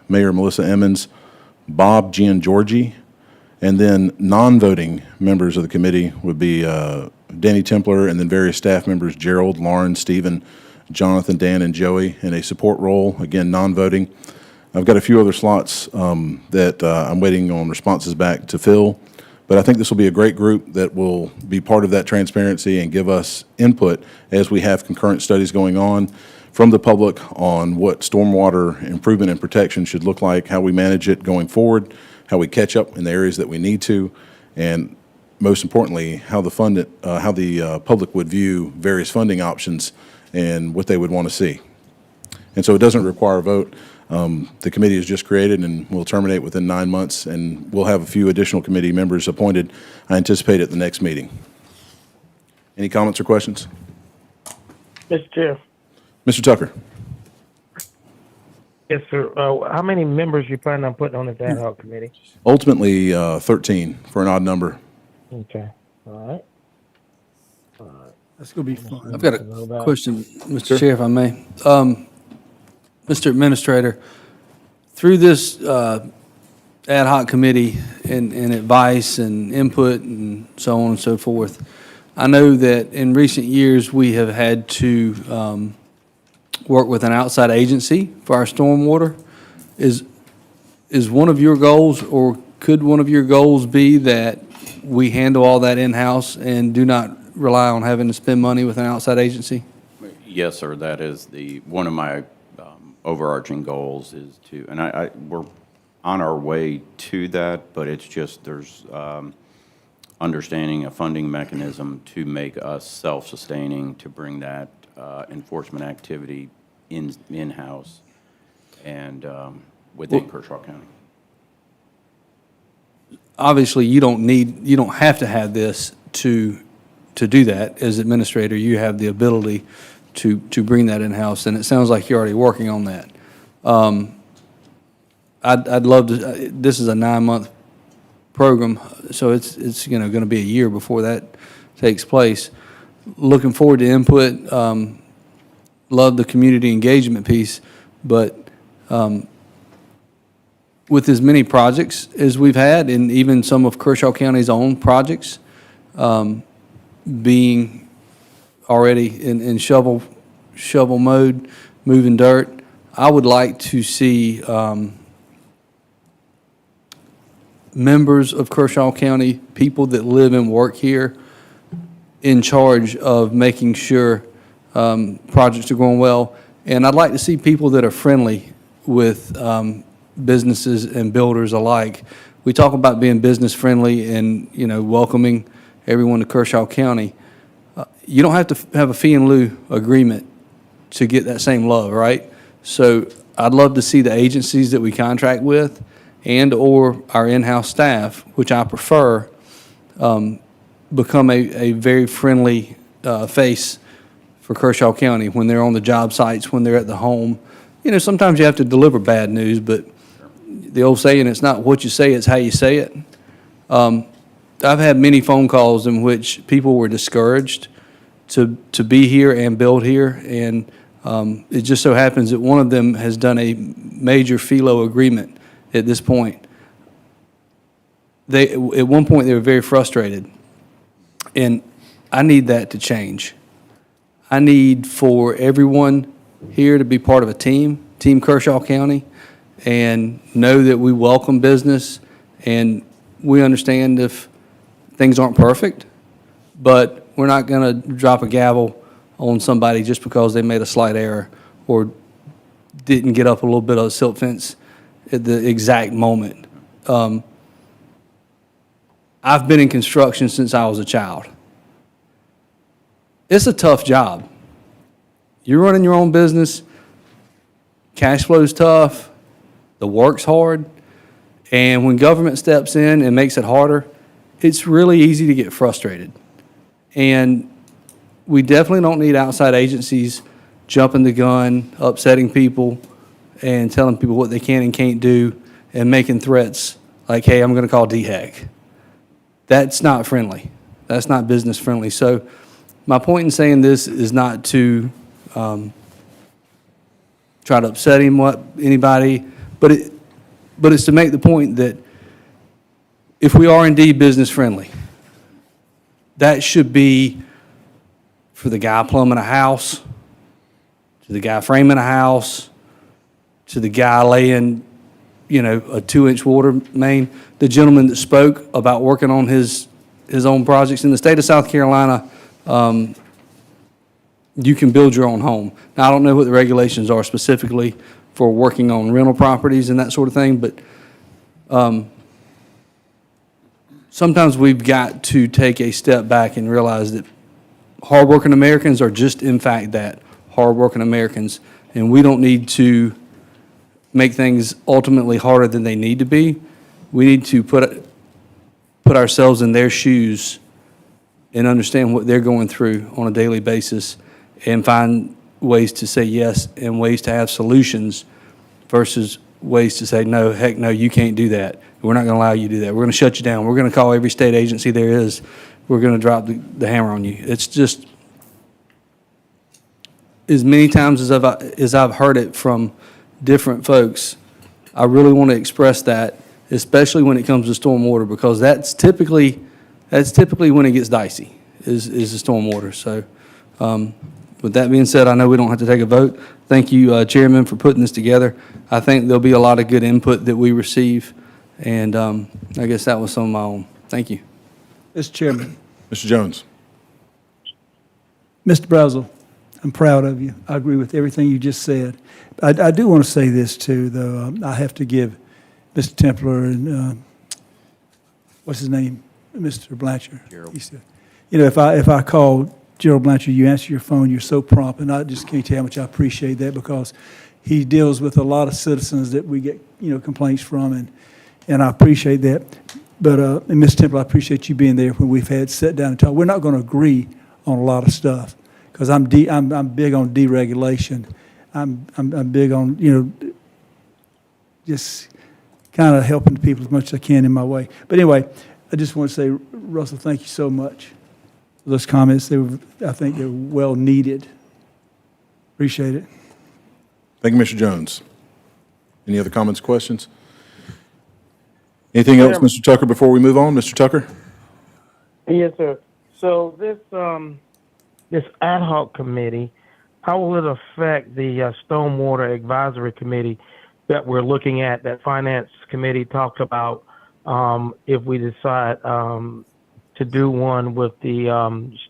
Speaker 2: Mayor Melissa Emmons, Bob Giangiorgi, and then non-voting members of the committee would be Danny Templer, and then various staff members, Gerald, Lauren, Stephen, Jonathan, Dan, and Joey, in a support role, again, non-voting. I've got a few other slots that I'm waiting on responses back to fill, but I think this will be a great group that will be part of that transparency and give us input as we have concurrent studies going on from the public on what stormwater improvement and protection should look like, how we manage it going forward, how we catch up in the areas that we need to, and most importantly, how the public would view various funding options and what they would want to see. And so it doesn't require a vote. The committee is just created and will terminate within 9 months, and we'll have a few additional committee members appointed, I anticipate, at the next meeting. Any comments or questions?
Speaker 16: Mr. Chair.
Speaker 2: Mr. Tucker.
Speaker 16: Yes, sir. How many members you plan on putting on this ad hoc committee?
Speaker 2: Ultimately, 13 for an odd number.
Speaker 16: Okay. All right.
Speaker 5: That's going to be fun.
Speaker 1: I've got a question, Mr. Chair, if I may. Mr. Administrator, through this ad hoc committee and advice and input and so on and so forth, I know that in recent years, we have had to work with an outside agency for our stormwater. Is one of your goals, or could one of your goals be that we handle all that in-house and do not rely on having to spend money with an outside agency?
Speaker 15: Yes, sir, that is one of my overarching goals is to, and we're on our way to that, but it's just there's understanding a funding mechanism to make us self-sustaining, to bring that enforcement activity in-house and within Kershaw County.
Speaker 1: Obviously, you don't have to have this to do that. As administrator, you have the ability to bring that in-house, and it sounds like you're already working on that. I'd love to, this is a 9-month program, so it's going to be a year before that takes place. Looking forward to input, love the community engagement piece, but with as many projects as we've had, and even some of Kershaw County's own projects being already in shovel mode, moving dirt, I would like to see members of Kershaw County, people that live and work here, in charge of making sure projects are going well. And I'd like to see people that are friendly with businesses and builders alike. We talk about being business friendly and, welcoming everyone to Kershaw County. You don't have to have a fee in lieu agreement to get that same love, right? So I'd love to see the agencies that we contract with and or our in-house staff, which I prefer, become a very friendly face for Kershaw County when they're on the job sites, when they're at the home. Sometimes you have to deliver bad news, but the old saying, it's not what you say, it's how you say it. I've had many phone calls in which people were discouraged to be here and build here, and it just so happens that one of them has done a major FELO agreement at this point. At one point, they were very frustrated, and I need that to change. I need for everyone here to be part of a Team Kershaw County, and know that we welcome business, and we understand if things aren't perfect, but we're not going to drop a gavel on somebody just because they made a slight error or didn't get up a little bit of a silt fence at the exact moment. I've been in construction since I was a child. It's a tough job. You're running your own business. cash flow's tough, the work's hard, and when government steps in and makes it harder, it's really easy to get frustrated. And we definitely don't need outside agencies jumping the gun, upsetting people, and telling people what they can and can't do, and making threats like, hey, I'm going to call DHEC. That's not friendly. That's not business friendly. So my point in saying this is not to try to upset anybody, but it's to make the point that if we are indeed business friendly, that should be for the guy plumbing a house, to the guy framing a house, to the guy laying, a 2-inch water main. The gentleman that spoke about working on his own projects in the state of South Carolina, you can build your own home. Now, I don't know what the regulations are specifically for working on rental properties and that sort of thing, but sometimes we've got to take a step back and realize that hardworking Americans are just, in fact, that, hardworking Americans, and we don't need to make things ultimately harder than they need to be. We need to put ourselves in their shoes and understand what they're going through on a daily basis and find ways to say yes and ways to have solutions versus ways to say, no, heck no, you can't do that. We're not going to allow you to do that. We're going to shut you down. We're going to call every state agency there is. We're going to drop the hammer on you. It's just, as many times as I've heard it from different folks, I really want to express that, especially when it comes to stormwater, because that's typically when it gets dicey, is the stormwater. So with that being said, I know we don't have to take a vote. Thank you, Chairman, for putting this together. I think there'll be a lot of good input that we receive, and I guess that was some of my own. Thank you.
Speaker 5: Mr. Chairman.
Speaker 2: Mr. Jones.
Speaker 5: Mr. Brazel, I'm proud of you. I agree with everything you just said. I do want to say this, too, though. I have to give Mr. Templer and, what's his name? Mr. Blanchard.
Speaker 15: Gerald.
Speaker 5: He said, if I call Gerald Blanchard, you answer your phone, you're so prompt, and I just can't tell you how much I appreciate that, because he deals with a lot of citizens that we get, complaints from, and I appreciate that. But, and Mr. Temple, I appreciate you being there when we've had sit down and talk. We're not going to agree on a lot of stuff, because I'm big on deregulation. I'm big on, just kind of helping the people as much as I can in my way. But anyway, I just want to say, Russell, thank you so much for those comments. I think they're well needed. Appreciate it.
Speaker 2: Thank you, Mr. Jones. Any other comments, questions? Anything else, Mr. Tucker, before we move on? Mr. Tucker?
Speaker 16: Yes, sir. So this ad hoc committee, how will it affect the stormwater advisory committee that we're looking at, that finance committee talked about, if we decide to do one with the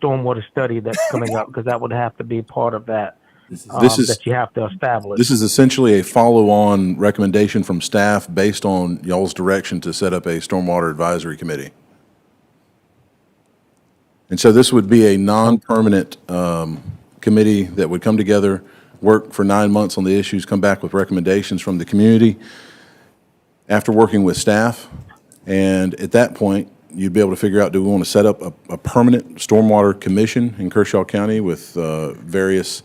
Speaker 16: stormwater study that's coming up, because that would have to be part of that. That you have to establish.
Speaker 2: This is essentially a follow-on recommendation from staff based on y'all's direction to set up a stormwater advisory committee. And so this would be a non-permanent committee that would come together, work for 9 months on the issues, come back with recommendations from the community after working with staff. And at that point, you'd be able to figure out, do we want to set up a permanent stormwater commission in Kershaw County with various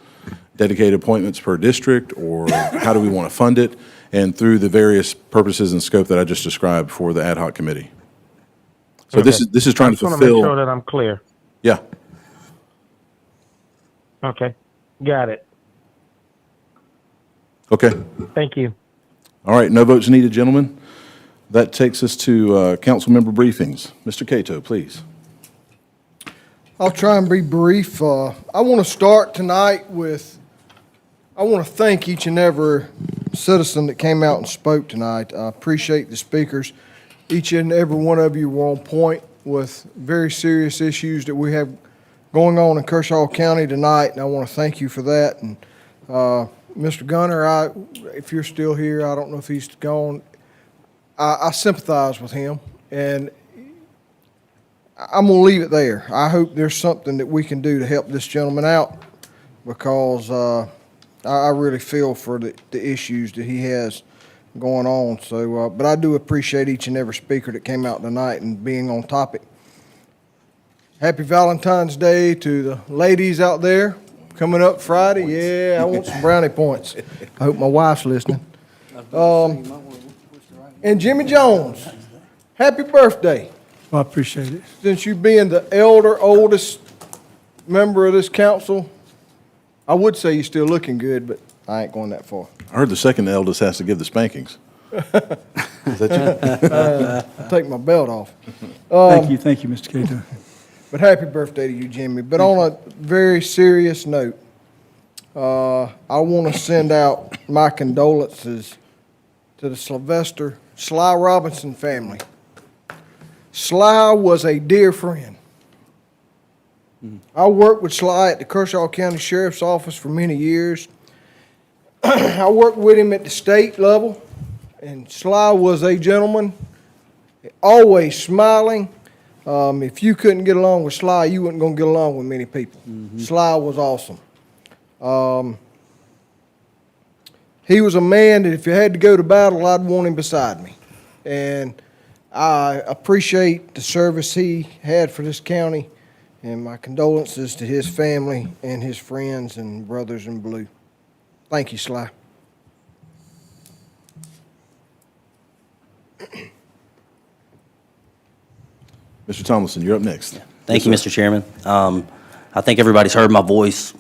Speaker 2: dedicated appointments per district, or how do we want to fund it, and through the various purposes and scope that I just described for the ad hoc committee. So
Speaker 16: Okay.
Speaker 2: this is trying to
Speaker 16: I just want to make
Speaker 2: fulfill.
Speaker 16: sure that I'm clear.
Speaker 2: Yeah.
Speaker 16: Okay, got it.
Speaker 2: Okay.
Speaker 16: Thank you.
Speaker 2: All right. No votes needed, gentlemen. That takes us to council member briefings. Mr. Cato, please.
Speaker 18: I'll try and be brief. I want to start tonight with, I want to thank each and every citizen that came out and spoke tonight. I appreciate the speakers. Each and every one of you were on point with very serious issues that we have going on in Kershaw County tonight, and I want to thank you for that. And Mr. Gunner, if you're still here, I don't know if he's gone. I sympathize with him, and I'm going to leave it there. I hope there's something that we can do to help this gentleman out, because I really feel for the issues that he has going on. So, but I do appreciate each and every speaker that came out tonight and being on topic. Happy Valentine's Day to the ladies out there coming up Friday. Yeah, I want some brownie points. I hope my wife's listening. And Jimmy Jones, happy birthday.
Speaker 5: Well, I appreciate it.
Speaker 18: Since you being the oldest member of this council, I would say you're still looking good, but I ain't going that far.
Speaker 2: I heard the second eldest has to give the spankings. Is that you?
Speaker 18: I'll take my belt off.
Speaker 5: Thank you, Mr. Cato.
Speaker 18: But happy birthday to you, Jimmy. But on a very serious note, I want to send out my condolences to the Sylvester Sly Robinson family. Sly was a dear friend. I worked with Sly at the Kershaw County Sheriff's Office for many years. I worked with him at the state level, and Sly was a gentleman, always smiling. If you couldn't get along with Sly, you weren't going to get along with many people. Sly was awesome. He was a man that if you had to go to battle, I'd want him beside me. And I appreciate the service he had for this county, and my condolences to his family and his friends and brothers in blue. Thank you, Sly.
Speaker 2: Mr. Tomlinson, you're up next.
Speaker 7: Thank you, Mr. Chairman. I think everybody's heard my voice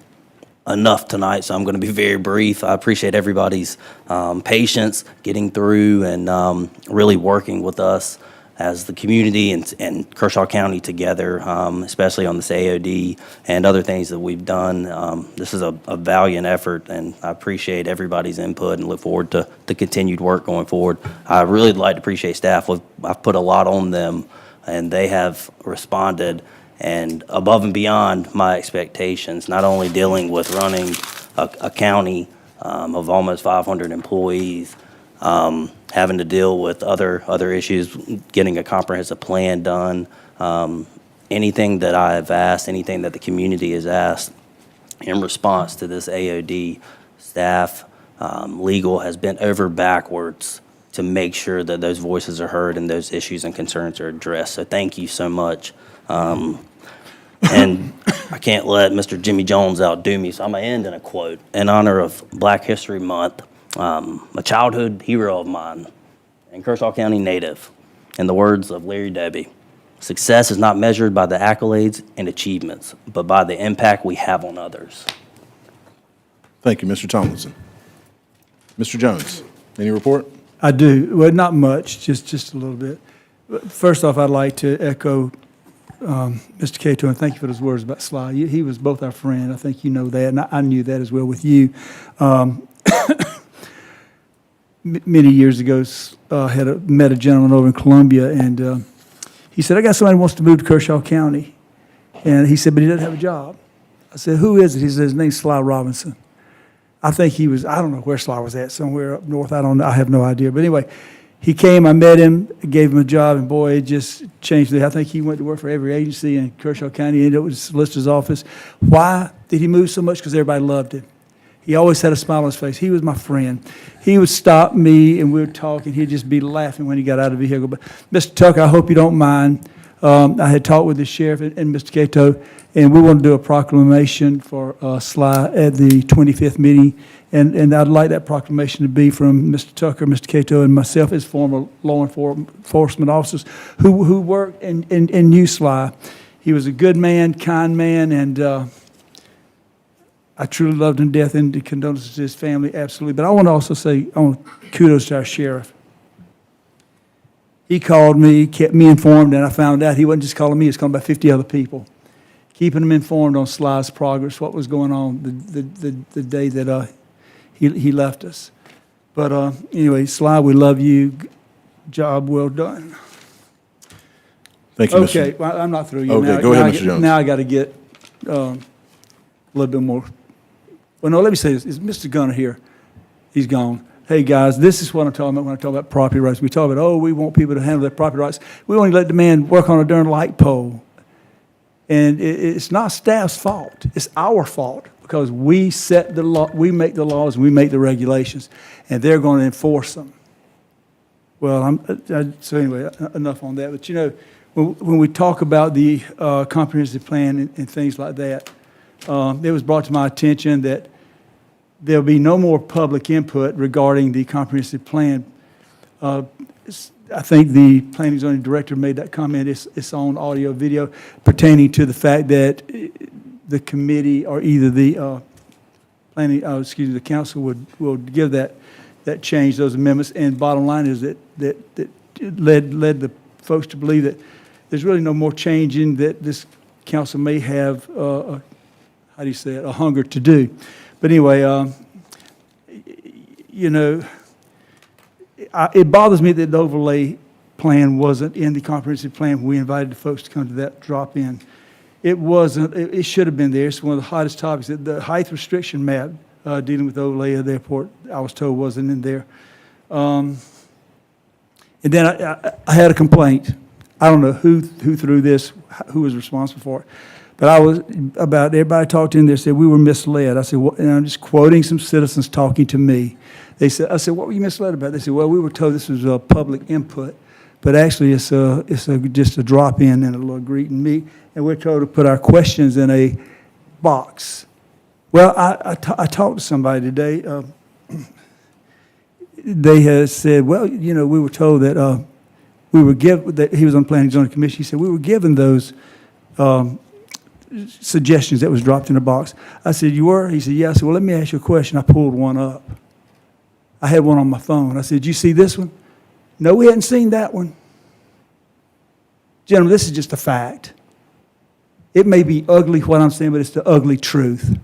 Speaker 7: enough tonight, so I'm going to be very brief. I appreciate everybody's patience getting through and really working with us as the community and Kershaw County together, especially on this AOD and other things that we've done. This is a valiant effort, and I appreciate everybody's input and look forward to the continued work going forward. I really would like to appreciate staff. I've put a lot on them, and they have responded and above and beyond my expectations, not only dealing with running a county of almost 500 employees, having to deal with other issues, getting a comprehensive plan done, anything that I have asked, anything that the community has asked in response to this AOD, staff, legal has bent over backwards to make sure that those voices are heard and those issues and concerns are addressed. So thank you so much. And I can't let Mr. Jimmy Jones outdo me, so I'm going to end in a quote in honor of Black History Month. A childhood hero of mine, and Kershaw County native, in the words of Larry Doby, success is not measured by the accolades and achievements, but by the impact we have on others.
Speaker 2: Thank you, Mr. Tomlinson. Mr. Jones, any report?
Speaker 5: I do. Well, not much, just a little bit. First off, I'd like to echo Mr. Cato, and thank you for those words about Sly. He was both our friend. I think you know that, and I knew that as well with you. Many years ago, met a gentleman over in Columbia, and he said, I got somebody who wants to move to Kershaw County. And he said, but he doesn't have a job. I said, who is it? He said, his name's Sly Robinson. I think he was, I don't know where Sly was at, somewhere up north. I have no idea. But anyway, he came, I met him, gave him a job, and boy, it just changed. I think he went to work for every agency in Kershaw County, ended up with the solicitor's office. Why did he move so much? Because everybody loved him. He always had a smile on his face. He was my friend. He would stop me, and we would talk, and he'd just be laughing when he got out of the vehicle. But Mr. Tucker, I hope you don't mind. I had talked with the sheriff and Mr. Cato, and we want to do a proclamation for Sly at the 25th meeting. And I'd like that proclamation to be from Mr. Tucker, Mr. Cato, and myself as former law enforcement officers who worked and knew Sly. He was a good man, kind man, and I truly loved him to death, and the condolences to his family, absolutely. But I want to also say, kudos to our sheriff. He called me, kept me informed, and I found out he wasn't just calling me, he was calling about 50 other people, keeping them informed on Sly's progress, what was going on the day that he left us. But anyway, Sly, we love you. Job well done.
Speaker 2: Thank you, Mr.
Speaker 5: Okay, well, I'm not through.
Speaker 2: Okay, go ahead, Mr. Jones.
Speaker 5: Now I got to get a little bit more. Well, no, let me say this. Is Mr. Gunner here? He's gone. Hey, guys, this is what I'm talking about when I talk about property rights. We talk about, we want people to handle their property rights. We only let the man work on a darn light pole. And it's not staff's fault. It's our fault. because we set the law, we make the laws, and we make the regulations, and they're going to enforce them. Well, so anyway, enough on that. But you know, when we talk about the comprehensive plan and things like that, it was brought to my attention that there'll be no more public input regarding the comprehensive plan. I think the planning and zoning director made that comment. It's on audio, video, pertaining to the fact that the committee or either the the council will give that change, those amendments. And bottom line is that led the folks to believe that there's really no more changing that this council may have, how do you say it, a hunger to do. But anyway, you know, it bothers me that the overlay plan wasn't in the comprehensive plan when we invited the folks to come to that drop-in. It wasn't, it should have been there. It's one of the hottest topics. The height restriction map dealing with the overlay of the airport, I was told wasn't in there. And then I had a complaint. I don't know who threw this, who was responsible for it. But everybody talked in there said we were misled. I said, well, and I'm just quoting some citizens talking to me. I said, what were you misled about? They said, well, we were told this was a public input, but actually it's just a drop-in and a little greet and meet, and we're told to put our questions in a box. Well, I talked to somebody today. They had said, well, you know, we were told that that he was on the Planning and Zoning Commission. He said, we were given those suggestions that was dropped in a box. I said, you were? He said, yeah. I said, well, let me ask you a question. I pulled one up. I had one on my phone. I said, did you see this one? No, we hadn't seen that one. Gentlemen, this is just a fact. It may be ugly what I'm saying, but it's the ugly truth.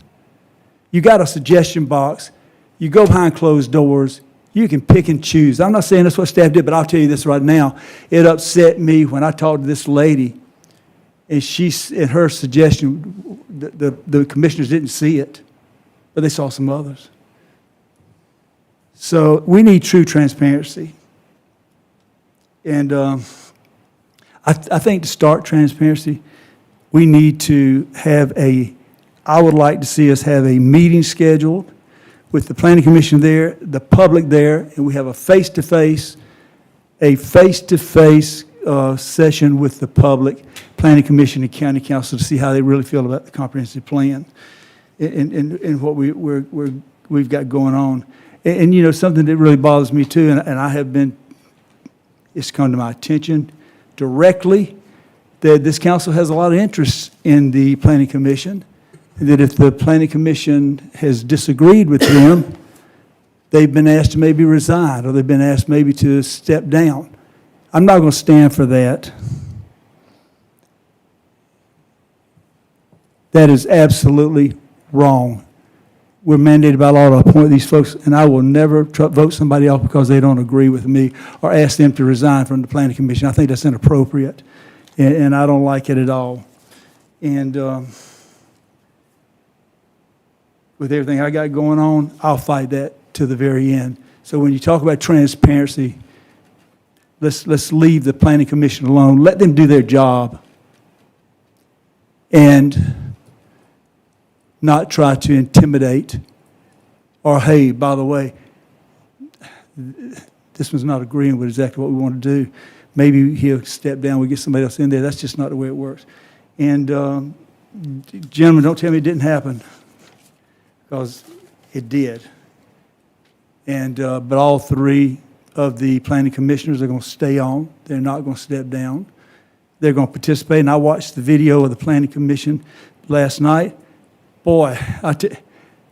Speaker 5: You got a suggestion box. You go behind closed doors. You can pick and choose. I'm not saying that's what staff did, but I'll tell you this right now. It upset me when I talked to this lady, and her suggestion, the commissioners didn't see it, but they saw some others. So we need true transparency. And I think to start transparency, we need to have I would like to see us have a meeting scheduled with the Planning Commission there, the public there, and we have a face-to-face session with the public, Planning Commission and County Council to see how they really feel about the comprehensive plan and what we've got going on. And you know, something that really bothers me too, and it's come to my attention directly, that this council has a lot of interest in the Planning Commission, and that if the Planning Commission has disagreed with them, they've been asked to maybe resign, or they've been asked maybe to step down. I'm not going to stand for that. That is absolutely wrong. We're mandated by law to appoint these folks, and I will never vote somebody off because they don't agree with me or ask them to resign from the Planning Commission. I think that's inappropriate, and I don't like it at all. And with everything I got going on, I'll fight that to the very end. So when you talk about transparency, let's leave the Planning Commission alone. Let them do their job and not try to intimidate or, hey, by the way, this one's not agreeing with exactly what we want to do. Maybe he'll step down, we get somebody else in there. That's just not the way it works. And gentlemen, don't tell me it didn't happen, because it did. And but all three of the planning commissioners are going to stay on. They're not going to step down. They're going to participate. And I watched the video of the planning commission last night. Boy,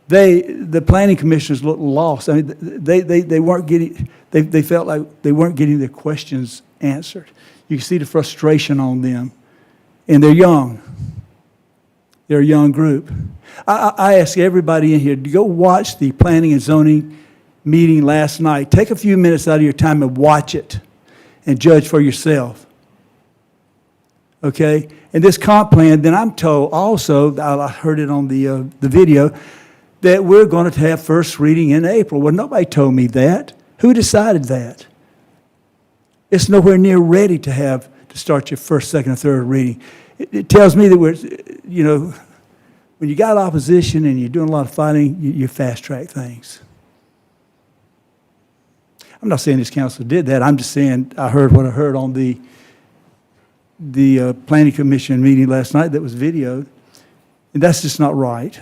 Speaker 5: the planning commissioners looked lost. I mean, they weren't getting. They felt like they weren't getting their questions answered. You can see the frustration on them, and they're young. They're a young group. I ask everybody in here to go watch the planning and zoning meeting last night. Take a few minutes out of your time and watch it and judge for yourself. Okay? And this comp plan, then I'm told also, I heard it on the video, that we're going to have first reading in April. Well, nobody told me that. Who decided that? It's nowhere near ready to start your first, second, or third reading. It tells me that when you got opposition and you're doing a lot of fighting, you fast-track things. I'm not saying this council did that. I'm just saying I heard what I heard on the planning commission meeting last night that was videoed, and that's just not right.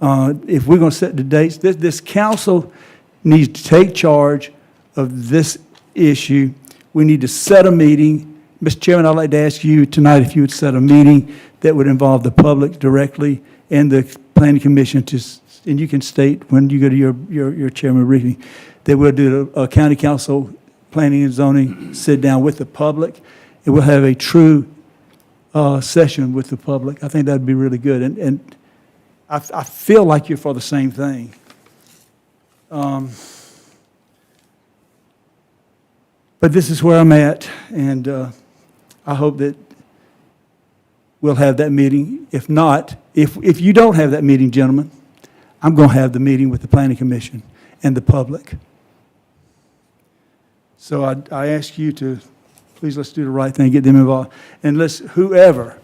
Speaker 5: If we're going to set the dates, this council needs to take charge of this issue. We need to set a meeting. Mr. Chairman, I'd like to ask you tonight if you would set a meeting that would involve the public directly and the planning commission and you can state when you go to your chairman briefing, that we'll do a county council planning and zoning sit down with the public, and we'll have a true session with the public. I think that'd be really good. And I feel like you're for the same thing. But this is where I'm at, and I hope that we'll have that meeting. If not, if you don't have that meeting, gentlemen, I'm going to have the meeting with the planning commission and the public. So I ask you to, please, let's do the right thing, get them involved. And whoever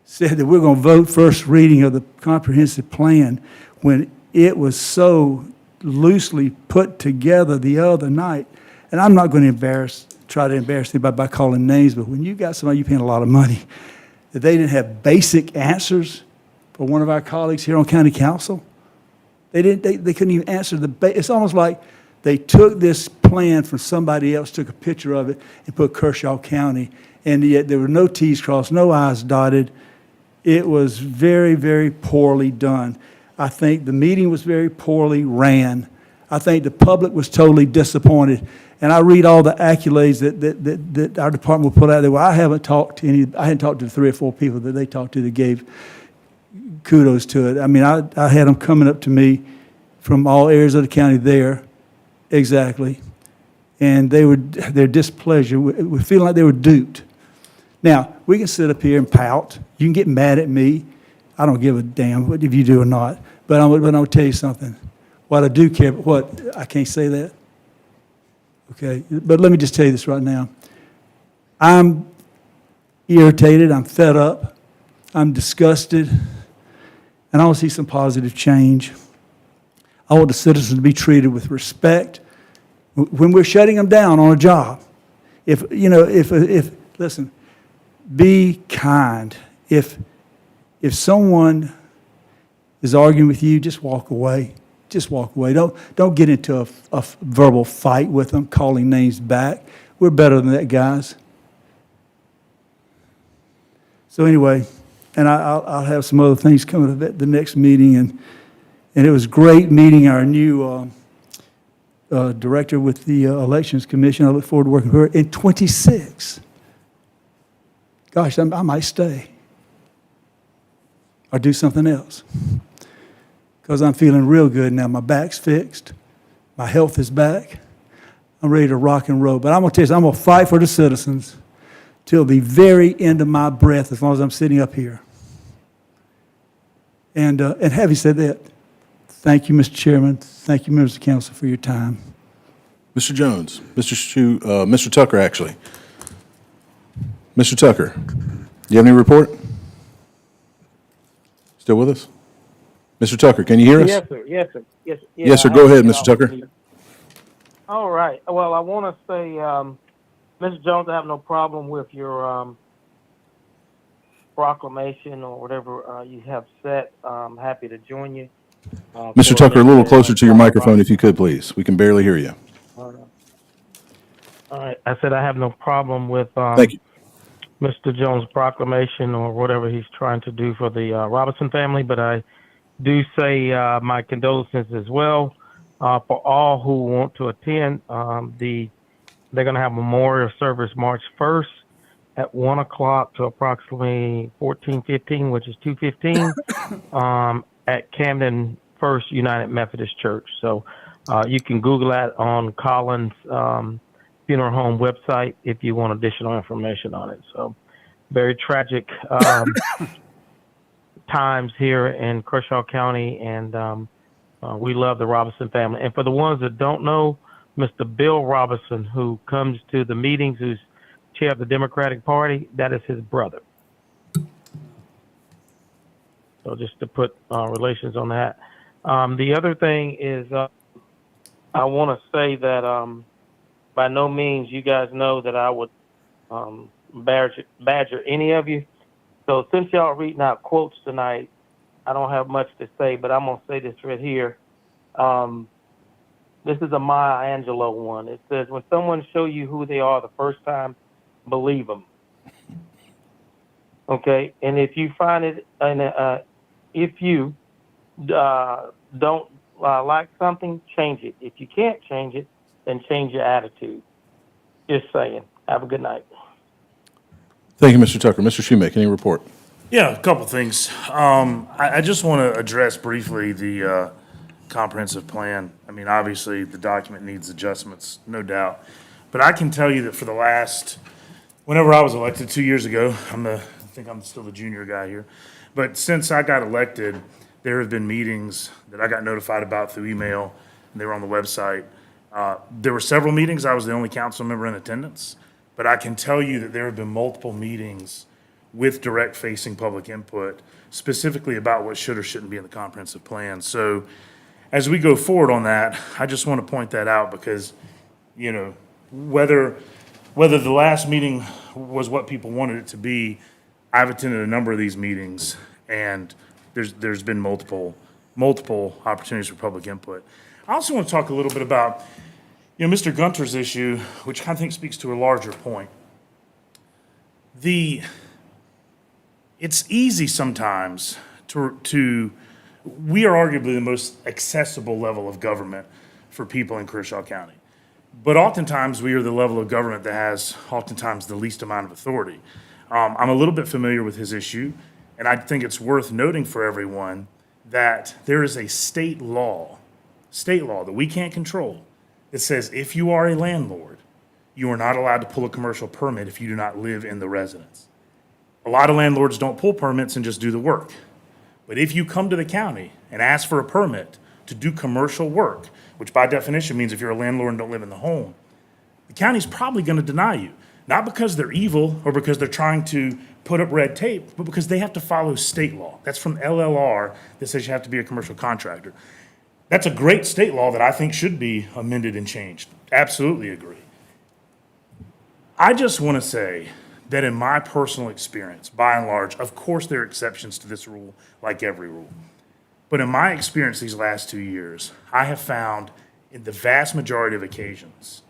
Speaker 5: said that we're going to vote first reading of the comprehensive plan when it was so loosely put together the other night, and I'm not going to try to embarrass anybody by calling names, but when you got somebody you're paying a lot of money, that they didn't have basic answers for one of our colleagues here on county council, they couldn't even answer it's almost like they took this plan from somebody else, took a picture of it, and put Kershaw County, and yet there were no T's crossed, no I's dotted. It was very, very poorly done. I think the meeting was very poorly ran. I think the public was totally disappointed. And I read all the accolades that our department will put out there. Well, I hadn't talked to the 3 or 4 people that they talked to that gave kudos to it. I mean, I had them coming up to me from all areas of the county there, exactly. And their displeasure, we feel like they were duped. Now, we can sit up here and pout. You can get mad at me. I don't give a damn if you do or not. But I'm going to tell you something. What I do care, I can't say that? Okay, but let me just tell you this right now. I'm irritated, I'm fed up, I'm disgusted, and I want to see some positive change. I want the citizens to be treated with respect when we're shutting them down on a job. Listen, be kind. If someone is arguing with you, just walk away. Just walk away. Don't get into a verbal fight with them, calling names back. We're better than that, guys. So anyway, and I'll have some other things coming at the next meeting, and it was great meeting our new director with the Elections Commission. I look forward to working with her in 26. Gosh, I might stay or do something else, because I'm feeling real good now. My back's fixed. My health is back. I'm ready to rock and roll. But I'm going to tell you something, I'm going to fight for the citizens till the very end of my breath, as long as I'm sitting up here. And having said that, thank you, Mr. Chairman. Thank you, members of council, for your time.
Speaker 2: Mr. Jones, Mr. Tucker, actually. Mr. Tucker, do you have any report? Still with us? Mr. Tucker, can you hear us?
Speaker 16: Yes, sir. Yes, sir. Yes, yeah,
Speaker 2: Yes, sir. Go ahead, Mr. Tucker.
Speaker 16: All right. Well, I want to say, Mr. Jones, I have no problem with your proclamation or whatever you have set. I'm happy to join you.
Speaker 2: Mr. Tucker, a little closer to your microphone, if you could, please. We can barely hear you.
Speaker 16: All right. I said I have no problem with
Speaker 2: Thank you.
Speaker 16: Mr. Jones' proclamation or whatever he's trying to do for the Robinson family, but I do say my condolences as well for all who want to attend. They're going to have a memorial service March 1st at 1 o'clock to approximately 14:15, which is 2:15, at Camden First United Methodist Church. So you can Google that on Collins Funeral Home website if you want additional information on it. So very tragic times here in Kershaw County, and we love the Robinson family. And for the ones that don't know, Mr. Bill Robinson, who comes to the meetings, who's chair of the Democratic Party, that is his brother. So just to put relations on that. The other thing is, I want to say that by no means you guys know that I would badger any of you. So since y'all are reading out quotes tonight, I don't have much to say, but I'm going to say this right here. This is a Maya Angelou one. It says, when someone show you who they are the first time, believe them. Okay? And if you find it, if you don't like something, change it. If you can't change it, then change your attitude. Just saying. Have a good night.
Speaker 2: Thank you, Mr. Tucker. Mr. Schumake, any report?
Speaker 3: Yeah, a couple things. I just want to address briefly the comprehensive plan. I mean, obviously, the document needs adjustments, no doubt. But I can tell you that for the last, whenever I was elected 2 years ago, I think I'm still the junior guy here. But since I got elected, there have been meetings that I got notified about through email, and they were on the website. There were several meetings. I was the only council member in attendance. But I can tell you that there have been multiple meetings with direct facing public input, specifically about what should or shouldn't be in the comprehensive plan. So as we go forward on that, I just want to point that out because, you know, whether the last meeting was what people wanted it to be, I've attended a number of these meetings and there's been multiple opportunities for public input. I also want to talk a little bit about, you know, Mr. Gunter's issue, which I think speaks to a larger point. It's easy sometimes we are arguably the most accessible level of government for people in Kershaw County. But oftentimes we are the level of government that has oftentimes the least amount of authority. I'm a little bit familiar with his issue, and I think it's worth noting for everyone that there is a state law that we can't control that says if you are a landlord, you are not allowed to pull a commercial permit if you do not live in the residence. A lot of landlords don't pull permits and just do the work. But if you come to the county and ask for a permit to do commercial work, which by definition means if you're a landlord and don't live in the home, the county's probably going to deny you. Not because they're evil or because they're trying to put up red tape, but because they have to follow state law. That's from LLR that says you have to be a commercial contractor. That's a great state law that I think should be amended and changed. Absolutely agree. I just want to say that in my personal experience, by and large, of course there are exceptions to this rule, like every rule. But in my experience these last 2 years, I have found in the vast majority of occasions,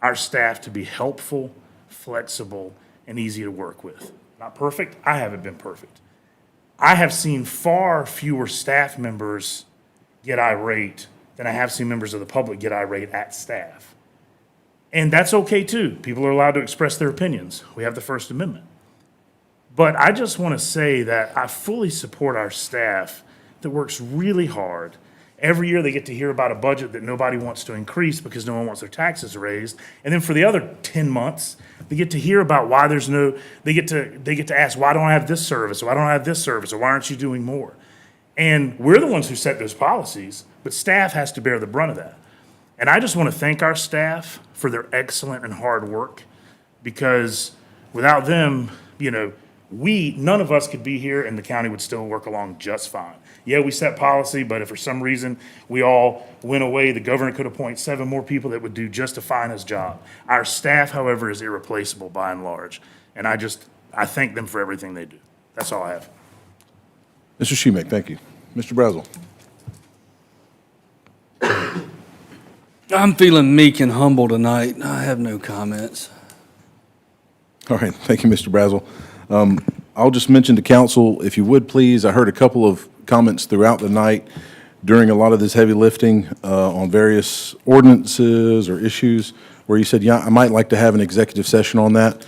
Speaker 3: our staff to be helpful, flexible, and easy to work with. Not perfect, I haven't been perfect. I have seen far fewer staff members get irate than I have seen members of the public get irate at staff. And that's okay too. People are allowed to express their opinions. We have the First Amendment. But I just want to say that I fully support our staff that works really hard. Every year they get to hear about a budget that nobody wants to increase because no one wants their taxes raised. And then for the other 10 months, they get to hear about why there's no, they get to ask, why don't I have this service? Or why don't I have this service? Or why aren't you doing more? And we're the ones who set those policies, but staff has to bear the brunt of that. And I just want to thank our staff for their excellent and hard work, because without them, you know, none of us could be here and the county would still work along just fine. Yeah, we set policy, but if for some reason we all went away, the governor could appoint 7 more people that would do just as fine his job. Our staff, however, is irreplaceable by and large. And I thank them for everything they do. That's all I have.
Speaker 2: Mr. Schumake, thank you. Mr. Brazel.
Speaker 1: I'm feeling meek and humble tonight. I have no comments.
Speaker 2: All right, thank you, Mr. Brazel. I'll just mention to council, if you would please, I heard a couple of comments throughout the night during a lot of this heavy lifting on various ordinances or issues where you said, yeah, I might like to have an executive session on that.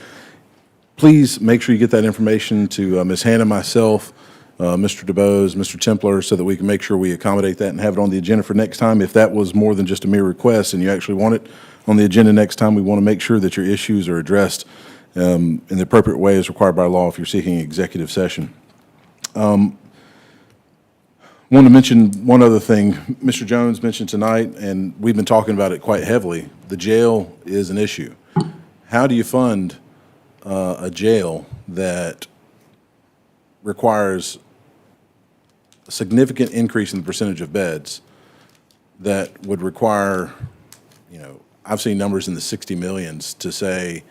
Speaker 2: Please make sure you get that information to Ms. Hannah, myself, Mr. DeBose, Mr. Templer, so that we can make sure we accommodate that and have it on the agenda for next time. If that was more than just a mere request and you actually want it on the agenda next time, we want to make sure that your issues are addressed in the appropriate way as required by law if you're seeking executive session. Want to mention one other thing. Mr. Jones mentioned tonight, and we've been talking about it quite heavily, the jail is an issue. How do you fund a jail that requires significant increase in the percentage of beds that would require, I've seen numbers in the 60 millions to say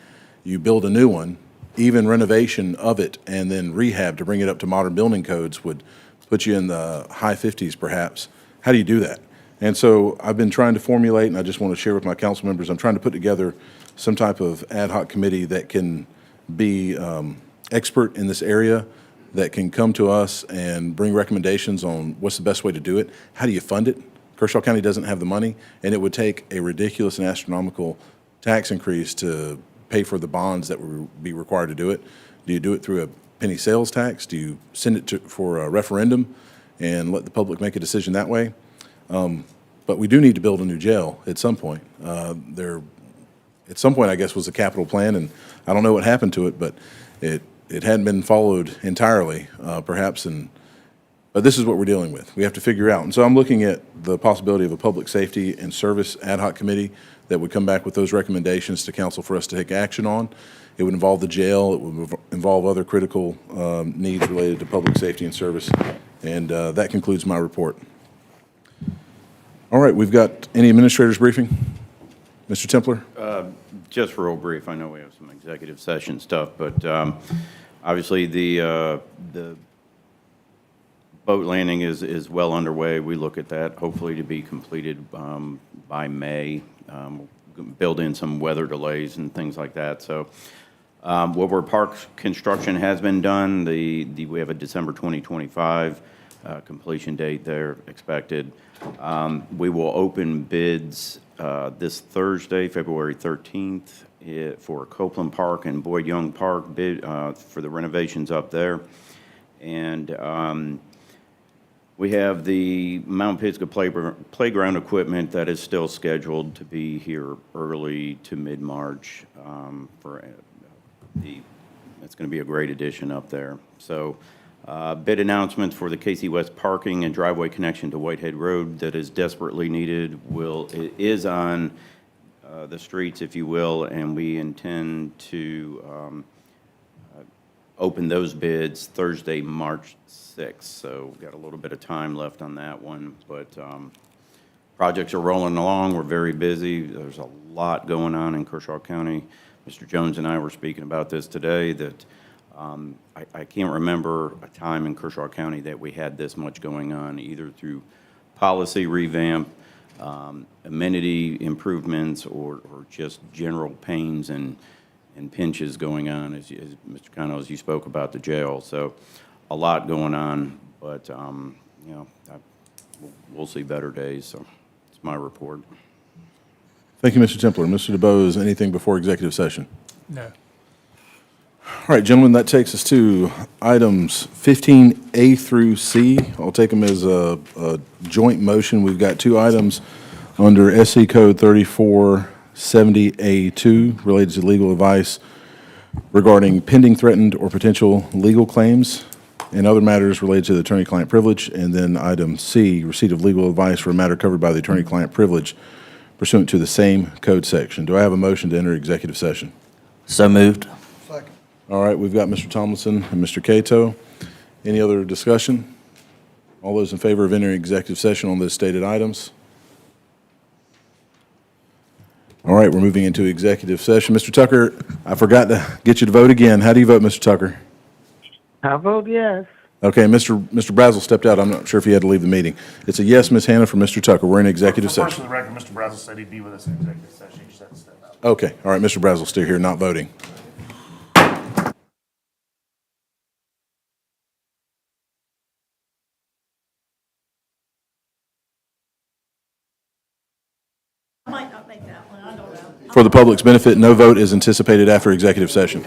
Speaker 2: you build a new one, even renovation of it and then rehab to bring it up to modern building codes would put you in the high 50s perhaps. How do you do that? And so I've been trying to formulate, and I just want to share with my council members, I'm trying to put together some type of ad hoc committee that can be expert in this area, that can come to us and bring recommendations on what's the best way to do it. How do you fund it? Kershaw County doesn't have the money, and it would take a ridiculous and astronomical tax increase to pay for the bonds that would be required to do it. Do you do it through a penny sales tax? Do you send it for a referendum and let the public make a decision that way? But we do need to build a new jail at some point. At some point, I guess, was a capital plan, and I don't know what happened to it, but it hadn't been followed entirely, perhaps, but this is what we're dealing with. We have to figure out. And so I'm looking at the possibility of a public safety and service ad hoc committee that would come back with those recommendations to council for us to take action on. It would involve the jail. It would involve other critical needs related to public safety and service. And that concludes my report. All right, we've got any administrators briefing? Mr. Templer?
Speaker 15: Just real brief, I know we have some executive session stuff, but obviously the boat landing is well underway. We look at that, hopefully to be completed by May. Build in some weather delays and things like that. So Woodward Park construction has been done. We have a December 2025 completion date there expected. We will open bids this Thursday, February 13th, for Copeland Park and Boyd Young Park bid for the renovations up there. And we have the Mount Pisgah playground equipment that is still scheduled to be here early to mid-March. It's going to be a great addition up there. So bid announcements for the KC West parking and driveway connection to Whitehead Road that is desperately needed it is on the streets, if you will, and we intend to open those bids Thursday, March 6th. So we've got a little bit of time left on that one, but projects are rolling along. We're very busy. There's a lot going on in Kershaw County. Mr. Jones and I were speaking about this today, that I can't remember a time in Kershaw County that we had this much going on, either through policy revamp, amenity improvements, or just general pains and pinches going on, as Mr. Cano, as you spoke about the jail. So a lot going on, but we'll see better days. So it's my report.
Speaker 2: Thank you, Mr. Templer. Mr. DeBose, anything before executive session?
Speaker 8: No.
Speaker 2: All right, gentlemen, that takes us to items 15A through C. I'll take them as a joint motion. We've got two items under SC Code 3470A2 related to legal advice regarding pending, threatened, or potential legal claims and other matters related to the attorney-client privilege. And then item C, receipt of legal advice for a matter covered by the attorney-client privilege pursuant to the same code section. Do I have a motion to enter executive session?
Speaker 7: So moved.
Speaker 18: Second.
Speaker 2: All right, we've got Mr. Tomlinson and Mr. Cato. Any other discussion? All those in favor of entering executive session on those stated items? All right, we're moving into executive session. Mr. Tucker, I forgot to get you to vote again. How do you vote, Mr. Tucker?
Speaker 16: I vote yes.
Speaker 2: Okay, Mr. Brazel stepped out. I'm not sure if he had to leave the meeting. It's a yes, Ms. Hannah, for Mr. Tucker. We're in executive
Speaker 3: First,
Speaker 2: session.
Speaker 3: for the record, Mr. Brazel said he'd be with us in executive session. He just had to step out.
Speaker 2: Okay, all right, Mr. Brazel still here, not voting.
Speaker 10: Might not make that one, I don't know.
Speaker 2: For the public's benefit, no vote is anticipated after executive session.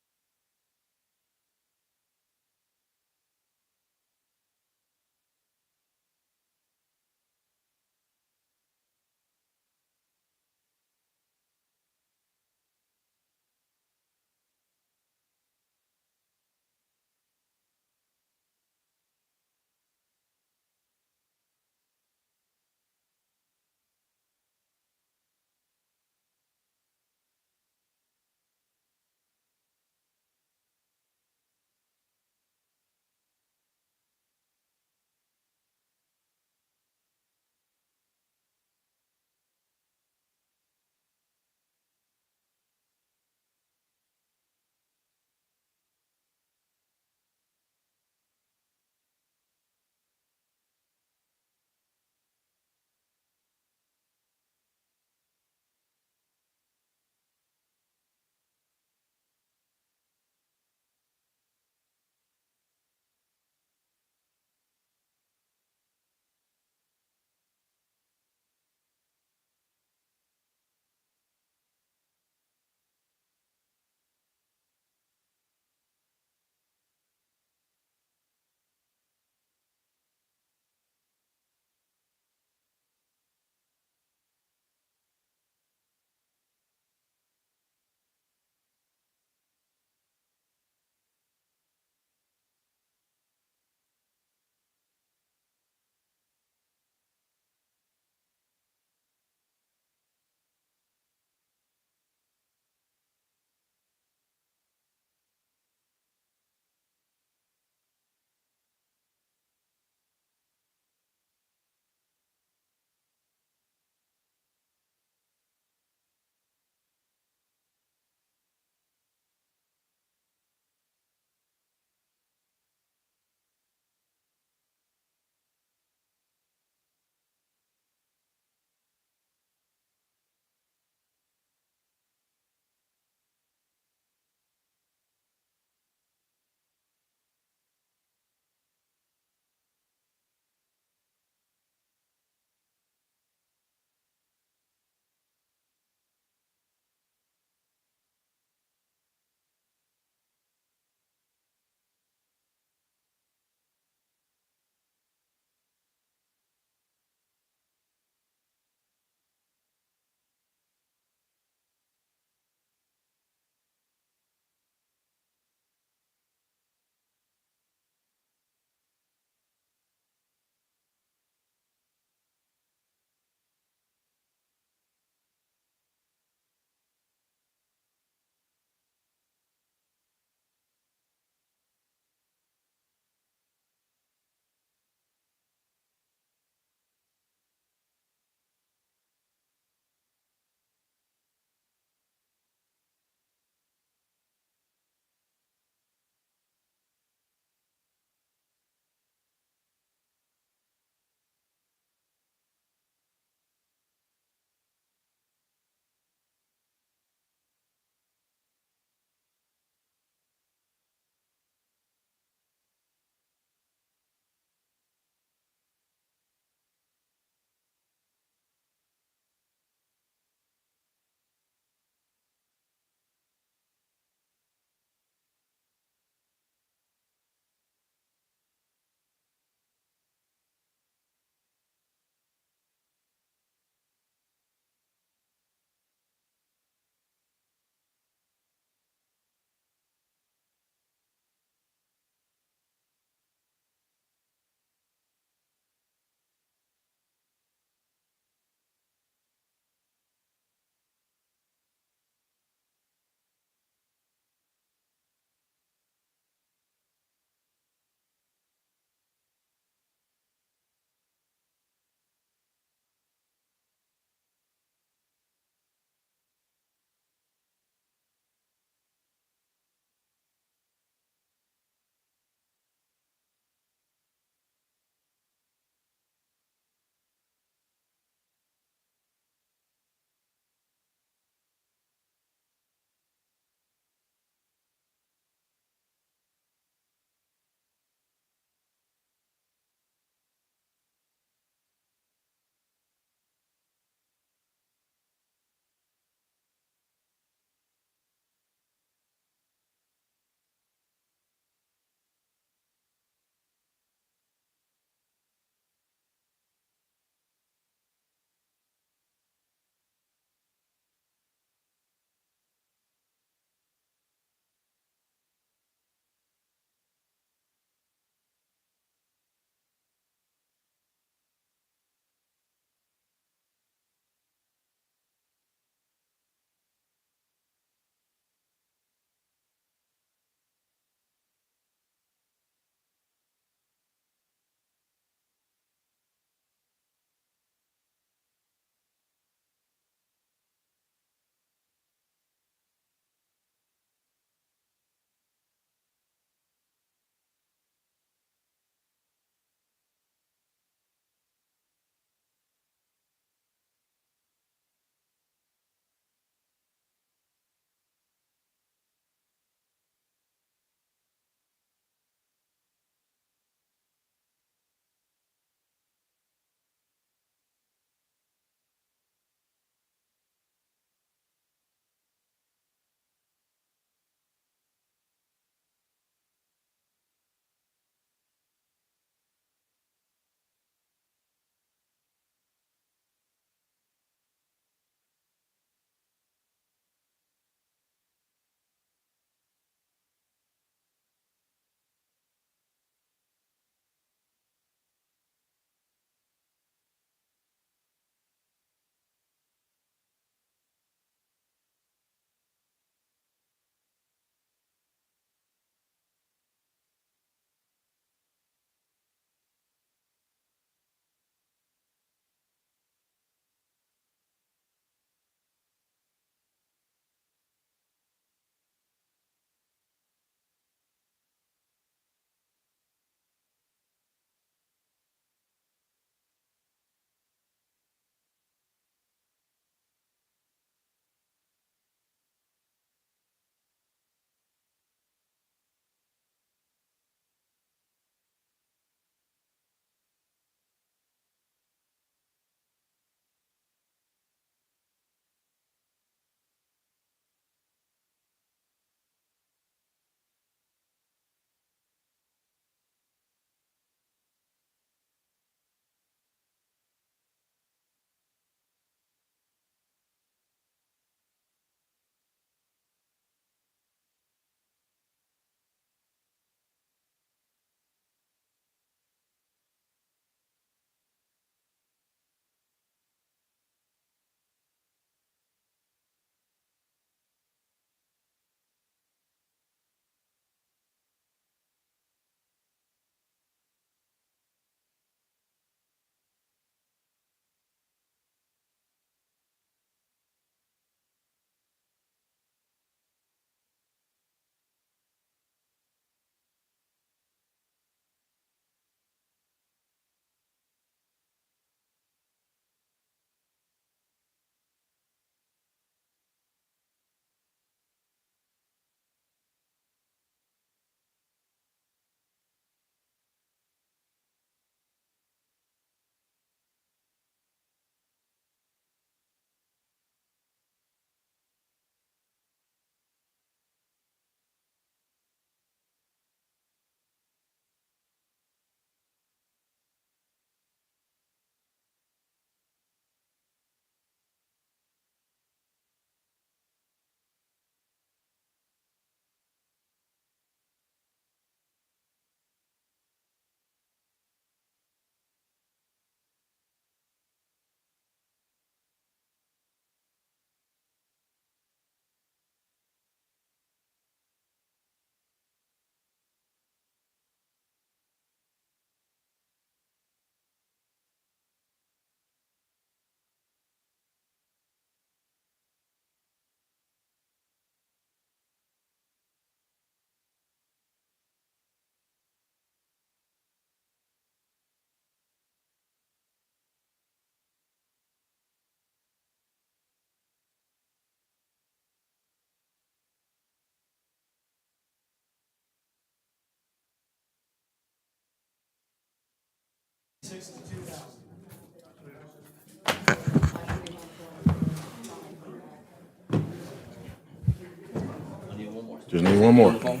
Speaker 2: Just need one more.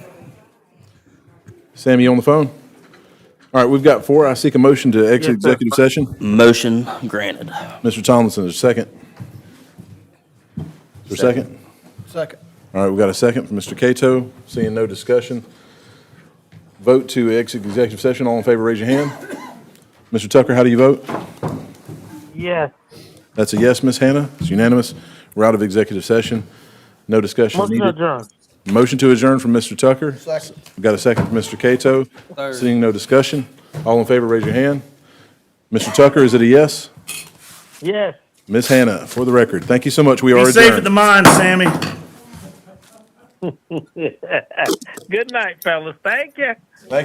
Speaker 2: Sam, you on the phone? All right, we've got four. I seek a motion to exit
Speaker 16: Yes, sir.
Speaker 2: executive session.
Speaker 7: Motion granted.
Speaker 2: Mr. Tomlinson, is there a second? Is there a second?
Speaker 18: Second.
Speaker 2: All right, we've got a second from Mr. Cato. Seeing no discussion. Vote to exit executive session. All in favor, raise your hand. Mr. Tucker, how do you vote?
Speaker 16: Yes.
Speaker 2: That's a yes, Ms. Hannah. It's unanimous. We're out of executive session. No discussion is
Speaker 16: Motion
Speaker 2: needed.
Speaker 16: adjourned.
Speaker 2: Motion to adjourn from Mr. Tucker.
Speaker 18: Second.
Speaker 2: We've got a second from Mr. Cato. Seeing no discussion. All in favor, raise your hand. Mr. Tucker, is it a yes?
Speaker 16: Yes.
Speaker 2: Ms. Hannah, for the record, thank you so much. We are
Speaker 3: Be
Speaker 2: adjourned.
Speaker 3: safe at the mine, Sammy.
Speaker 16: Good night, fellas. Thank you.
Speaker 2: Thank you.